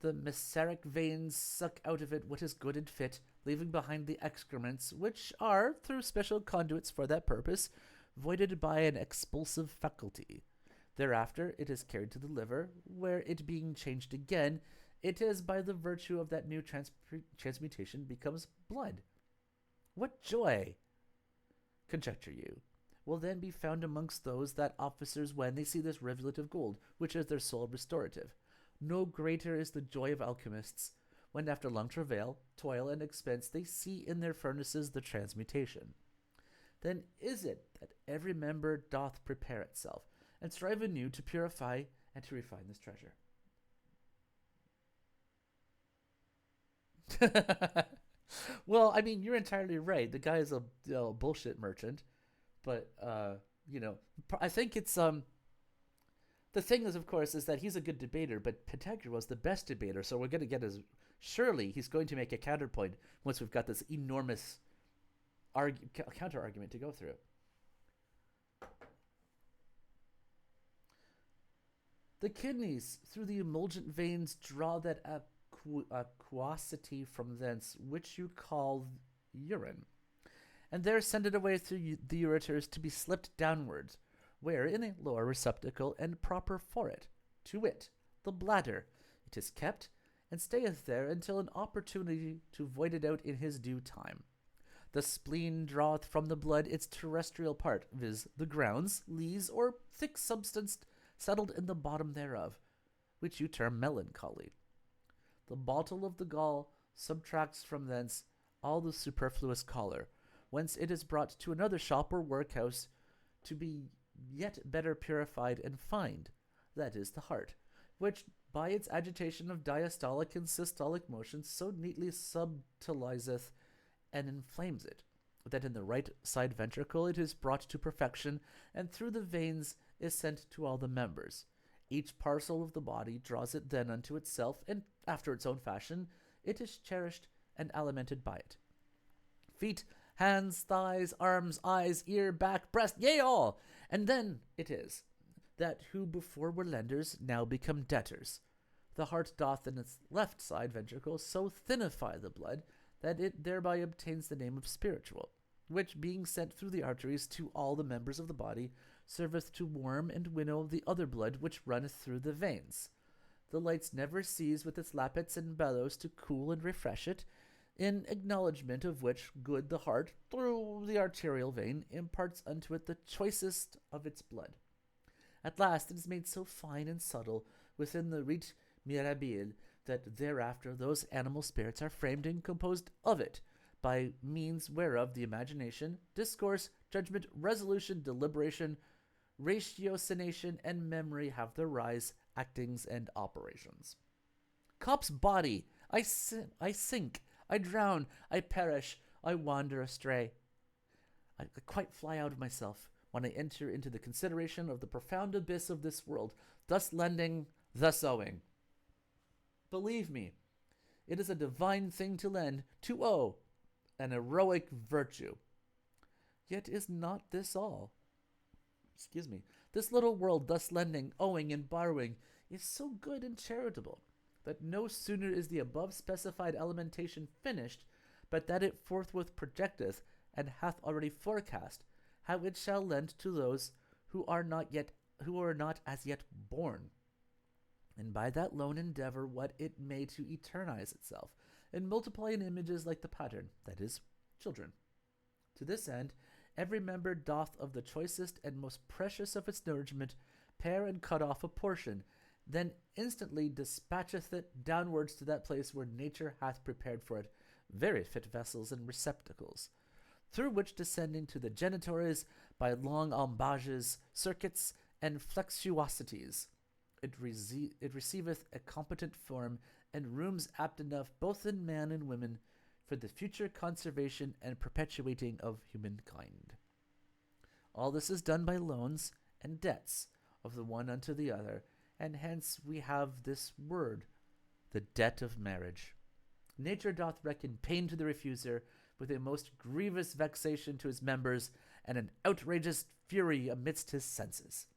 The mesaric veins suck out of it what is good and fit, leaving behind the excrements, which are, through special conduits for that purpose, voided by an expulsive faculty. Thereafter it is carried to the liver, where it being changed again, it is by the virtue of that new transmutation becomes blood. What joy, conjecture you, will then be found amongst those that officers when they see this rivulet of gold, which is their sole restorative. No greater is the joy of alchemists, when after long travail, toil, and expense they see in their furnaces the transmutation. Then is it that every member doth prepare itself, and strive anew to purify and to refine this treasure. Well, I mean, you're entirely right. The guy is a bullshit merchant, but I think it's the thing is, of course, is that he's a good debater, but Pantagruel was the best debater. So we're going to get surely he's going to make a counterpoint once we've got this enormous counter argument to go through. The kidneys, through the emulgent veins, draw that aquosity from thence, which you call urine, and there send it away through the ureters to be slipped downwards, where in a lower receptacle and proper for it, to wit, the bladder, it is kept, and stayeth there until an opportunity to void it out in his due time. The spleen draweth from the blood its terrestrial part, viz., the grounds, lees, or thick substance settled in the bottom thereof, which you term melancholy. The bottle of the gall subtracts from thence all the superfluous choler, whence it is brought to another shop or workhouse to be yet better purified and fined, that is, the heart, which by its agitation of diastolic and systolic motions so neatly subtilizeth and inflames it, that in the right side ventricle it is brought to perfection, and through the veins is sent to all the members. Each parcel of the body draws it then unto itself, and after its own fashion it is cherished and alimented by it. Feet, hands, thighs, arms, eyes, ear, back, breast, yea, all. And then it is that who before were lenders now become debtors. The heart doth in its left side ventricle so thinify the blood that it thereby obtains the name of spiritual, which being sent through the arteries to all the members of the body, serveth to warm and winnow the other blood which runneth through the veins. The lights never cease with its lappets and bellows to cool and refresh it, in acknowledgment of which good the heart, through the arterial vein, imparts unto it the choicest of its blood. At last it is made so fine and subtle within the rite mirabile that thereafter those animal spirits are framed and composed of it, by means whereof the imagination, discourse, judgment, resolution, deliberation, ratiocination, and memory have their rise, actings, and operations. Cop's body, I sink, I drown, I perish, I wander astray. I quite fly out of myself when I enter into the consideration of the profound abyss of this world, thus lending, thus owing. Believe me, it is a divine thing to lend, to owe, an heroic virtue. Yet is not this all? This little world thus lending, owing, and borrowing is so good and charitable, that no sooner is the above specified alimentation finished, but that it forthwith projecteth, and hath already forecast, how it shall lend to those who are not as yet born. and by that lone endeavor what it may to eternize itself, and multiply in images like the pattern, that is, children. To this end, every member doth of the choicest and most precious of its nourishment pare and cut off a portion, then instantly dispatcheth it downwards to that place where nature hath prepared for it very fit vessels and receptacles, through which descending to the genitores by long ambages, circuits, and flexuosities, it receiveth a competent form and rooms apt enough both in man and women for the future conservation and perpetuating of humankind. All this is done by loans and debts of the one unto the other, and hence we have this word, the debt of marriage. Nature doth reckon pain to the refuser, with a most grievous vexation to his members, and an outrageous fury amidst his senses.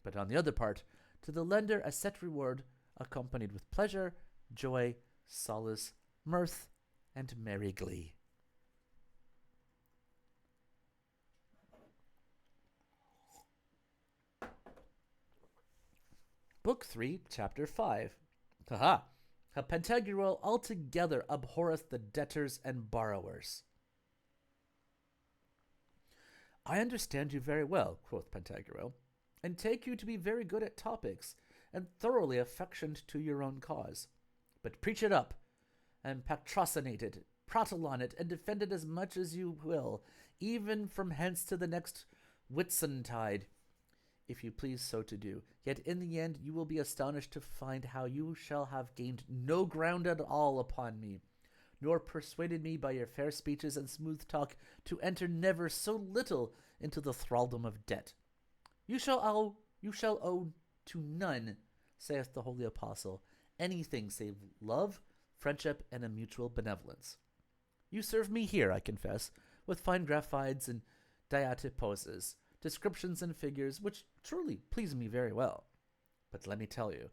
But on the other part, to the lender a set reward, accompanied with pleasure, joy, solace, mirth, and merry glee. Book 3, Chapter 5. Haha! How Pantagruel altogether abhorreth the debtors and borrowers. I understand you very well, quoth Pantagruel, and take you to be very good at topics, and thoroughly affectioned to your own cause. But preach it up, and patrocinate it, prattle on it, and defend it as much as you will, even from hence to the next Whitsuntide, if you please so to do. Yet in the end you will be astonished to find how you shall have gained no ground at all upon me, nor persuaded me by your fair speeches and smooth talk to enter never so little into the thraldom of debt. You shall owe to none, saith the holy apostle, anything save love, friendship, and a mutual benevolence. You serve me here, I confess, with fine graphides and diatiposes, descriptions and figures, which truly please me very well. But let me tell you,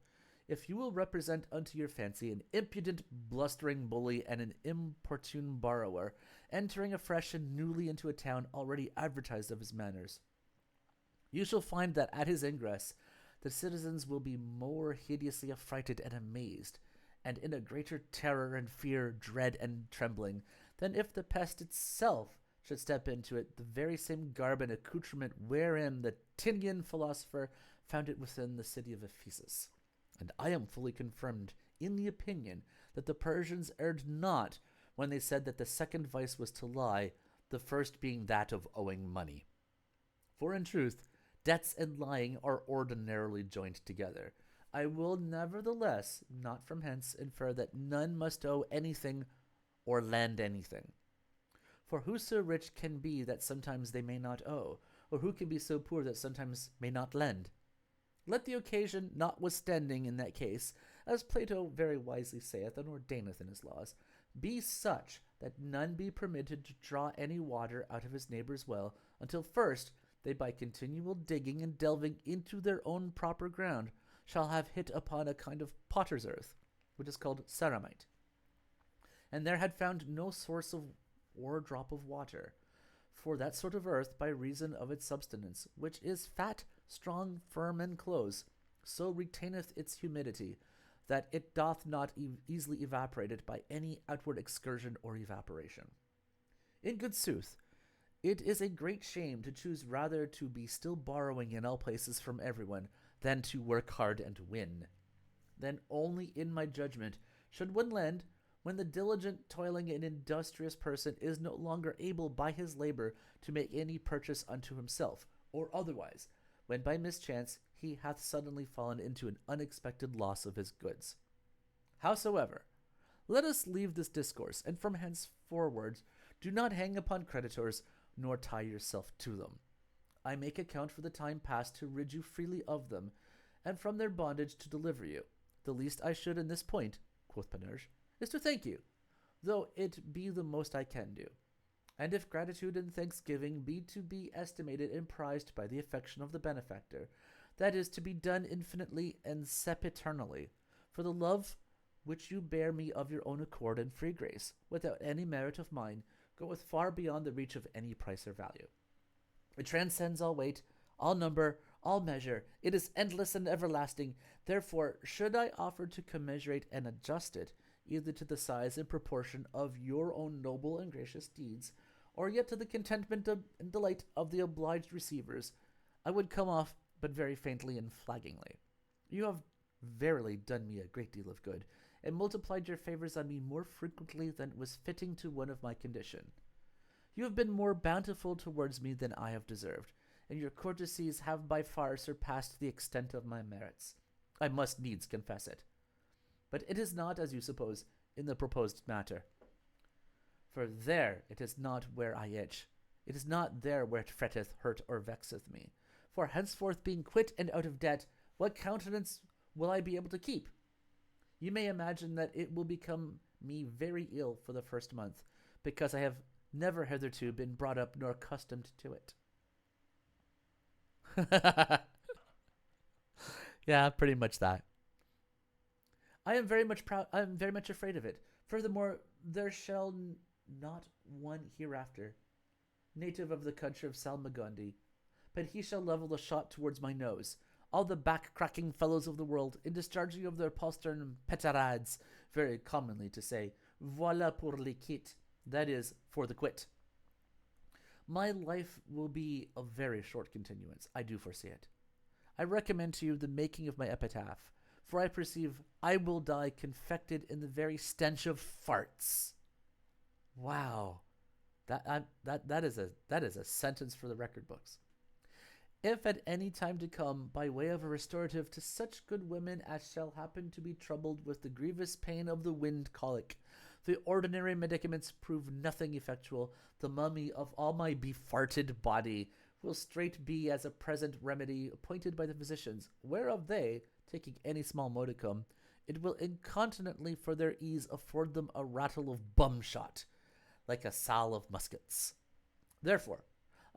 if you will represent unto your fancy an impudent blustering bully and an importune borrower, entering afresh and newly into a town already advertised of his manners, you shall find that at his ingress the citizens will be more hideously affrighted and amazed, and in a greater terror and fear, dread and trembling, than if the pest itself should step into it, the very same garb and accoutrement wherein the Tinian philosopher found it within the city of Ephesus. And I am fully confirmed in the opinion that the Persians erred not when they said that the second vice was to lie, the first being that of owing money. For in truth, debts and lying are ordinarily joined together. I will nevertheless not from hence infer that none must owe anything or lend anything. For who so rich can be that sometimes they may not owe, or who can be so poor that sometimes may not lend? Let the occasion, notwithstanding in that case, as Plato very wisely saith and ordaineth in his laws, be such that none be permitted to draw any water out of his neighbour's well, until first they by continual digging and delving into their own proper ground shall have hit upon a kind of potter's earth, which is called ceramite, and there had found no source of or drop of water. For that sort of earth, by reason of its substance, which is fat, strong, firm, and close, so retaineth its humidity, that it doth not easily evaporate it by any outward excursion or evaporation. In good sooth, it is a great shame to choose rather to be still borrowing in all places from everyone, than to work hard and win. Then only in my judgment should one lend, when the diligent, toiling, and industrious person is no longer able by his labor to make any purchase unto himself, or otherwise, when by mischance he hath suddenly fallen into an unexpected loss of his goods. Howsoever, let us leave this discourse, and from henceforward do not hang upon creditors, nor tie yourself to them. I make account for the time past to rid you freely of them, and from their bondage to deliver you. The least I should in this point, quoth Panurge, is to thank you, though it be the most I can do. And if gratitude and thanksgiving be to be estimated and prized by the affection of the benefactor, that is to be done infinitely and sempiternally, for the love which you bear me of your own accord and free grace, without any merit of mine, goeth far beyond the reach of any price or value. It transcends all weight, all number, all measure. It is endless and everlasting. Therefore, should I offer to commiserate and adjust it, either to the size and proportion of your own noble and gracious deeds, or yet to the contentment and delight of the obliged receivers, I would come off but very faintly and flaggingly. You have verily done me a great deal of good, and multiplied your favors on me more frequently than was fitting to one of my condition. You have been more bountiful towards me than I have deserved, and your courtesies have by far surpassed the extent of my merits. I must needs confess it. But it is not, as you suppose, in the proposed matter. For there it is not where I itch. It is not there where it fretteth, hurt, or vexeth me. For henceforth, being quit and out of debt, what countenance will I be able to keep? You may imagine that it will become me very ill for the first month, because I have never hitherto been brought up nor accustomed to it. Yeah, pretty much that. I am very much afraid of it. Furthermore, there shall not one hereafter, native of the country of Salmagundi, but he shall level the shot towards my nose. All the back-cracking fellows of the world, in discharging of their postern petarades, very commonly to say, voilà pour le quitte, that is, for the quit. My life will be of very short continuance, I do foresee it. I recommend to you the making of my epitaph, for I perceive I will die confected in the very stench of farts. Wow, that is a sentence for the record books. If at any time to come, by way of a restorative to such good women as shall happen to be troubled with the grievous pain of the wind colic, the ordinary medicaments prove nothing effectual, the mummy of all my befarted body will straight be as a present remedy appointed by the physicians, whereof they, taking any small modicum, it will incontinently for their ease afford them a rattle of bum-shot, like a sal of muskets. Therefore,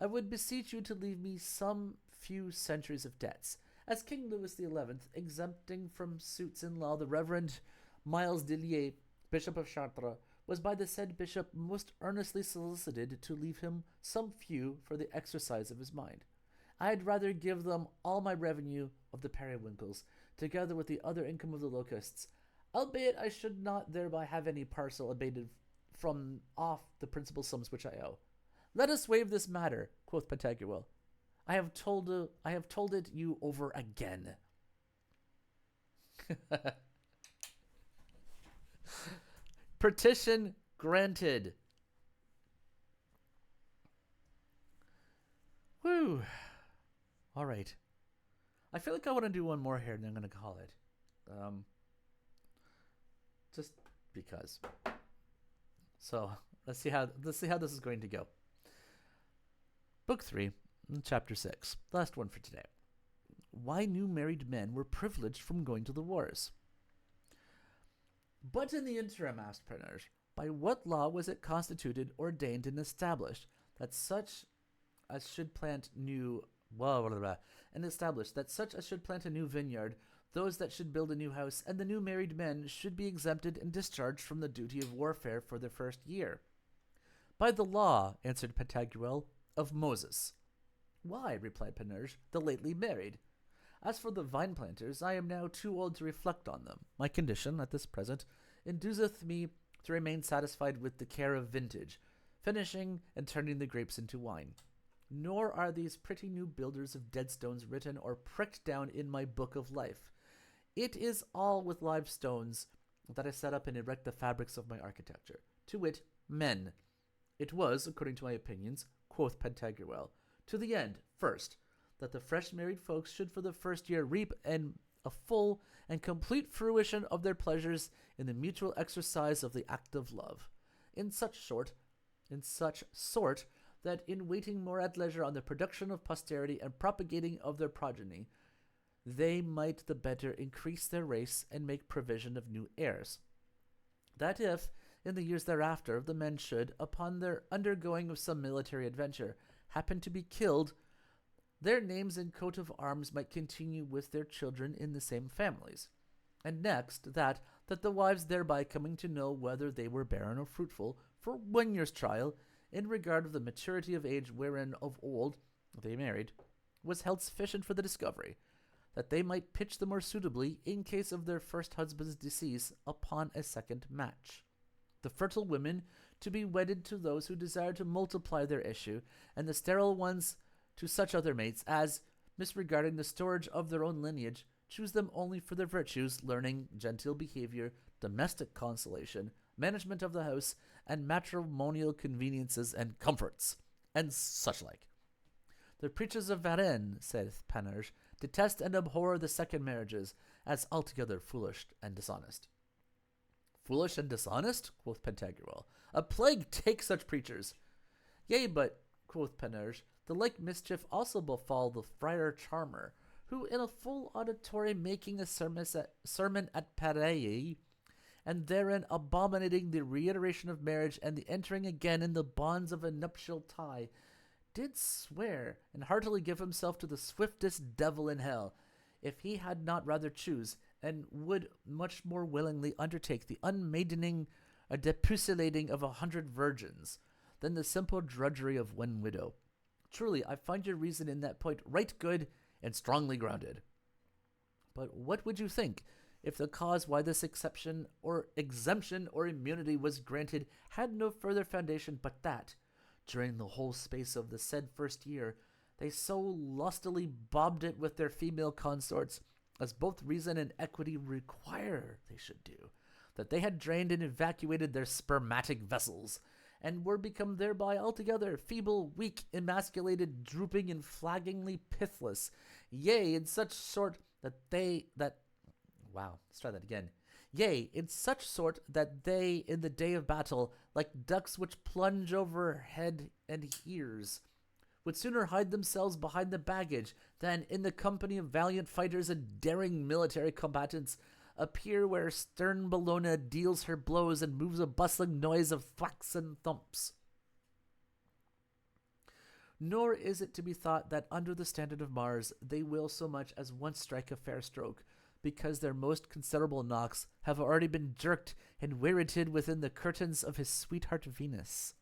I would beseech you to leave me some few centuries of debts, as King Louis XI, exempting from suits in law the Reverend Miles Dillier, Bishop of Chartres, was by the said bishop most earnestly solicited to leave him some few for the exercise of his mind. I had rather give them all my revenue of the periwinkles, together with the other income of the locusts, albeit I should not thereby have any parcel abated from off the principal sums which I owe. Let us waive this matter, quoth Pantagruel. I have told it you over again. Petition granted. Whew. All right. I feel like I want to do one more here, and I'm going to call it. Just because. So let's see how this is going to go. Book 3, Chapter 6. Last one for today. Why new married men were privileged from going to the wars. But in the interim, asked Perners, by what law was it constituted, ordained, and established that such as should plant new and established that such as should plant a new vineyard, those that should build a new house, and the new married men should be exempted and discharged from the duty of warfare for their first year? By the law, answered Pantagruel, of Moses. Why, replied Panurge, the lately married. As for the vine planters, I am now too old to reflect on them. My condition, at this present, induceth me to remain satisfied with the care of vintage, finishing and turning the grapes into wine. Nor are these pretty new builders of dead stones written or pricked down in my book of life. It is all with live stones that I set up and erect the fabrics of my architecture, to wit, men. It was, according to my opinions, quoth Pantagruel, to the end, first, that the fresh married folks should for the first year reap a full and complete fruition of their pleasures in the mutual exercise of the act of love, in such sort, that in waiting more at leisure on the production of posterity and propagating of their progeny, they might the better increase their race and make provision of new heirs. That if, in the years thereafter, the men should, upon their undergoing of some military adventure, happen to be killed, their names and coat of arms might continue with their children in the same families. And next, that the wives thereby coming to know whether they were barren or fruitful, for 1 year's trial, in regard of the maturity of age wherein of old they married, was held sufficient for the discovery, that they might pitch the more suitably in case of their first husband's decease upon a second match. The fertile women to be wedded to those who desire to multiply their issue, and the sterile ones to such other mates as, misregarding the storage of their own lineage, choose them only for their virtues, learning, genteel behavior, domestic consolation, management of the house, and matrimonial conveniences and comforts, and such like. The preachers of Varennes, saith Panurge, detest and abhor the second marriages, as altogether foolish and dishonest. Foolish and dishonest? Quoth Pantagruel. A plague take such preachers! Yea, but, quoth Panurge, the like mischief also befall the friar Charmer, who in a full auditory making a sermon at Paris, and therein abominating the reiteration of marriage and the entering again in the bonds of a nuptial tie, did swear and heartily give himself to the swiftest devil in hell, if he had not rather choose, and would much more willingly undertake the unmaidening or depucilating of 100 virgins, than the simple drudgery of one widow. Truly, I find your reason in that point right good and strongly grounded. But what would you think if the cause why this exception or exemption or immunity was granted had no further foundation but that, during the whole space of the said first year, they so lustily bobbed it with their female consorts, as both reason and equity require they should do, that they had drained and evacuated their spermatic vessels, and were become thereby altogether feeble, weak, emasculated, drooping, and flaggingly pithless, yea, in such sort that Yea, in such sort that they, in the day of battle, like ducks which plunge over head and ears, would sooner hide themselves behind the baggage than, in the company of valiant fighters and daring military combatants, appear where stern Bellona deals her blows and moves a bustling noise of thwacks and thumps. Nor is it to be thought that under the standard of Mars they will so much as once strike a fair stroke, because their most considerable knocks have already been jerked and wearied within the curtains of his sweetheart Venus.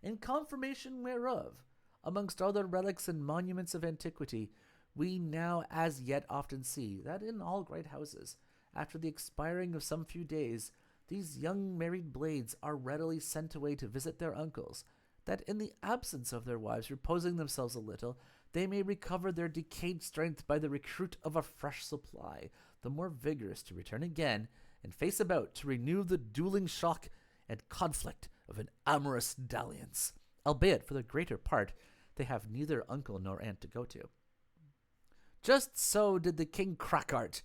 In confirmation whereof, amongst other relics and monuments of antiquity, we now as yet often see that in all great houses, after the expiring of some few days, these young married blades are readily sent away to visit their uncles, that in the absence of their wives reposing themselves a little, they may recover their decayed strength by the recruit of a fresh supply, the more vigorous to return again and face about to renew the dueling shock and conflict of an amorous dalliance, albeit for the greater part they have neither uncle nor aunt to go to. Just so did the King Crackart,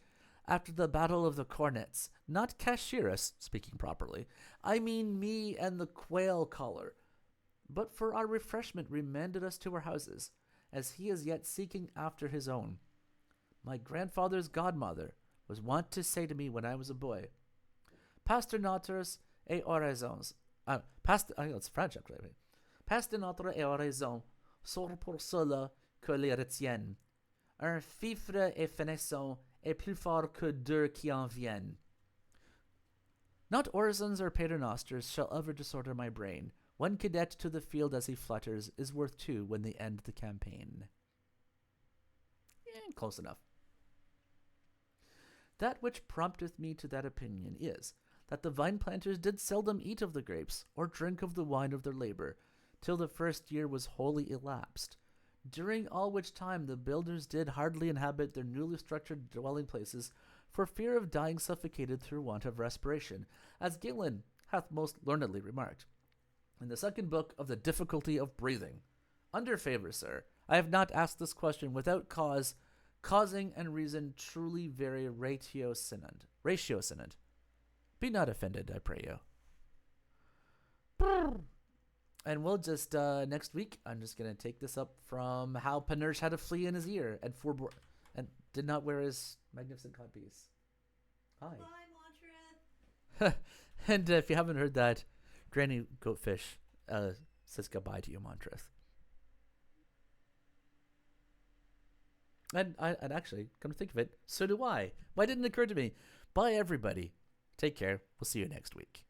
after the battle of the Cornets, not Cashiris, speaking properly, I mean me and the quail collar, but for our refreshment remanded us to our houses, as he is yet seeking after his own. My grandfather's godmother was wont to say to me when I was a boy, Pastor notre et oraisons. It's French, actually. Pastor notre et oraison sont pour cela que les retiennent. Un fifre et finissant est plus fort que deux qui en viennent. Not orisons or paternosters shall ever disorder my brain. One cadet to the field as he flutters is worth two when they end the campaign. Close enough. That which prompteth me to that opinion is, that the vine planters did seldom eat of the grapes, or drink of the wine of their labor, till the first year was wholly elapsed, during all which time the builders did hardly inhabit their newly structured dwelling places, for fear of dying suffocated through want of respiration, as Galen hath most learnedly remarked in the second book of the difficulty of breathing. Under favour, sir, I have not asked this question without cause, causing and reason truly very ratiocinant. Be not offended, I pray you. And we'll just, next week, I'm just going to take this up from how Panurge had a flea in his ear and did not wear his magnificent codpiece. Hi. Bye, Montreth. And if you haven't heard that, Granny Goatfish says goodbye to you, Montreth. And actually, come to think of it, so do I. Why didn't it occur to me? Bye, everybody. Take care. We'll see you next week.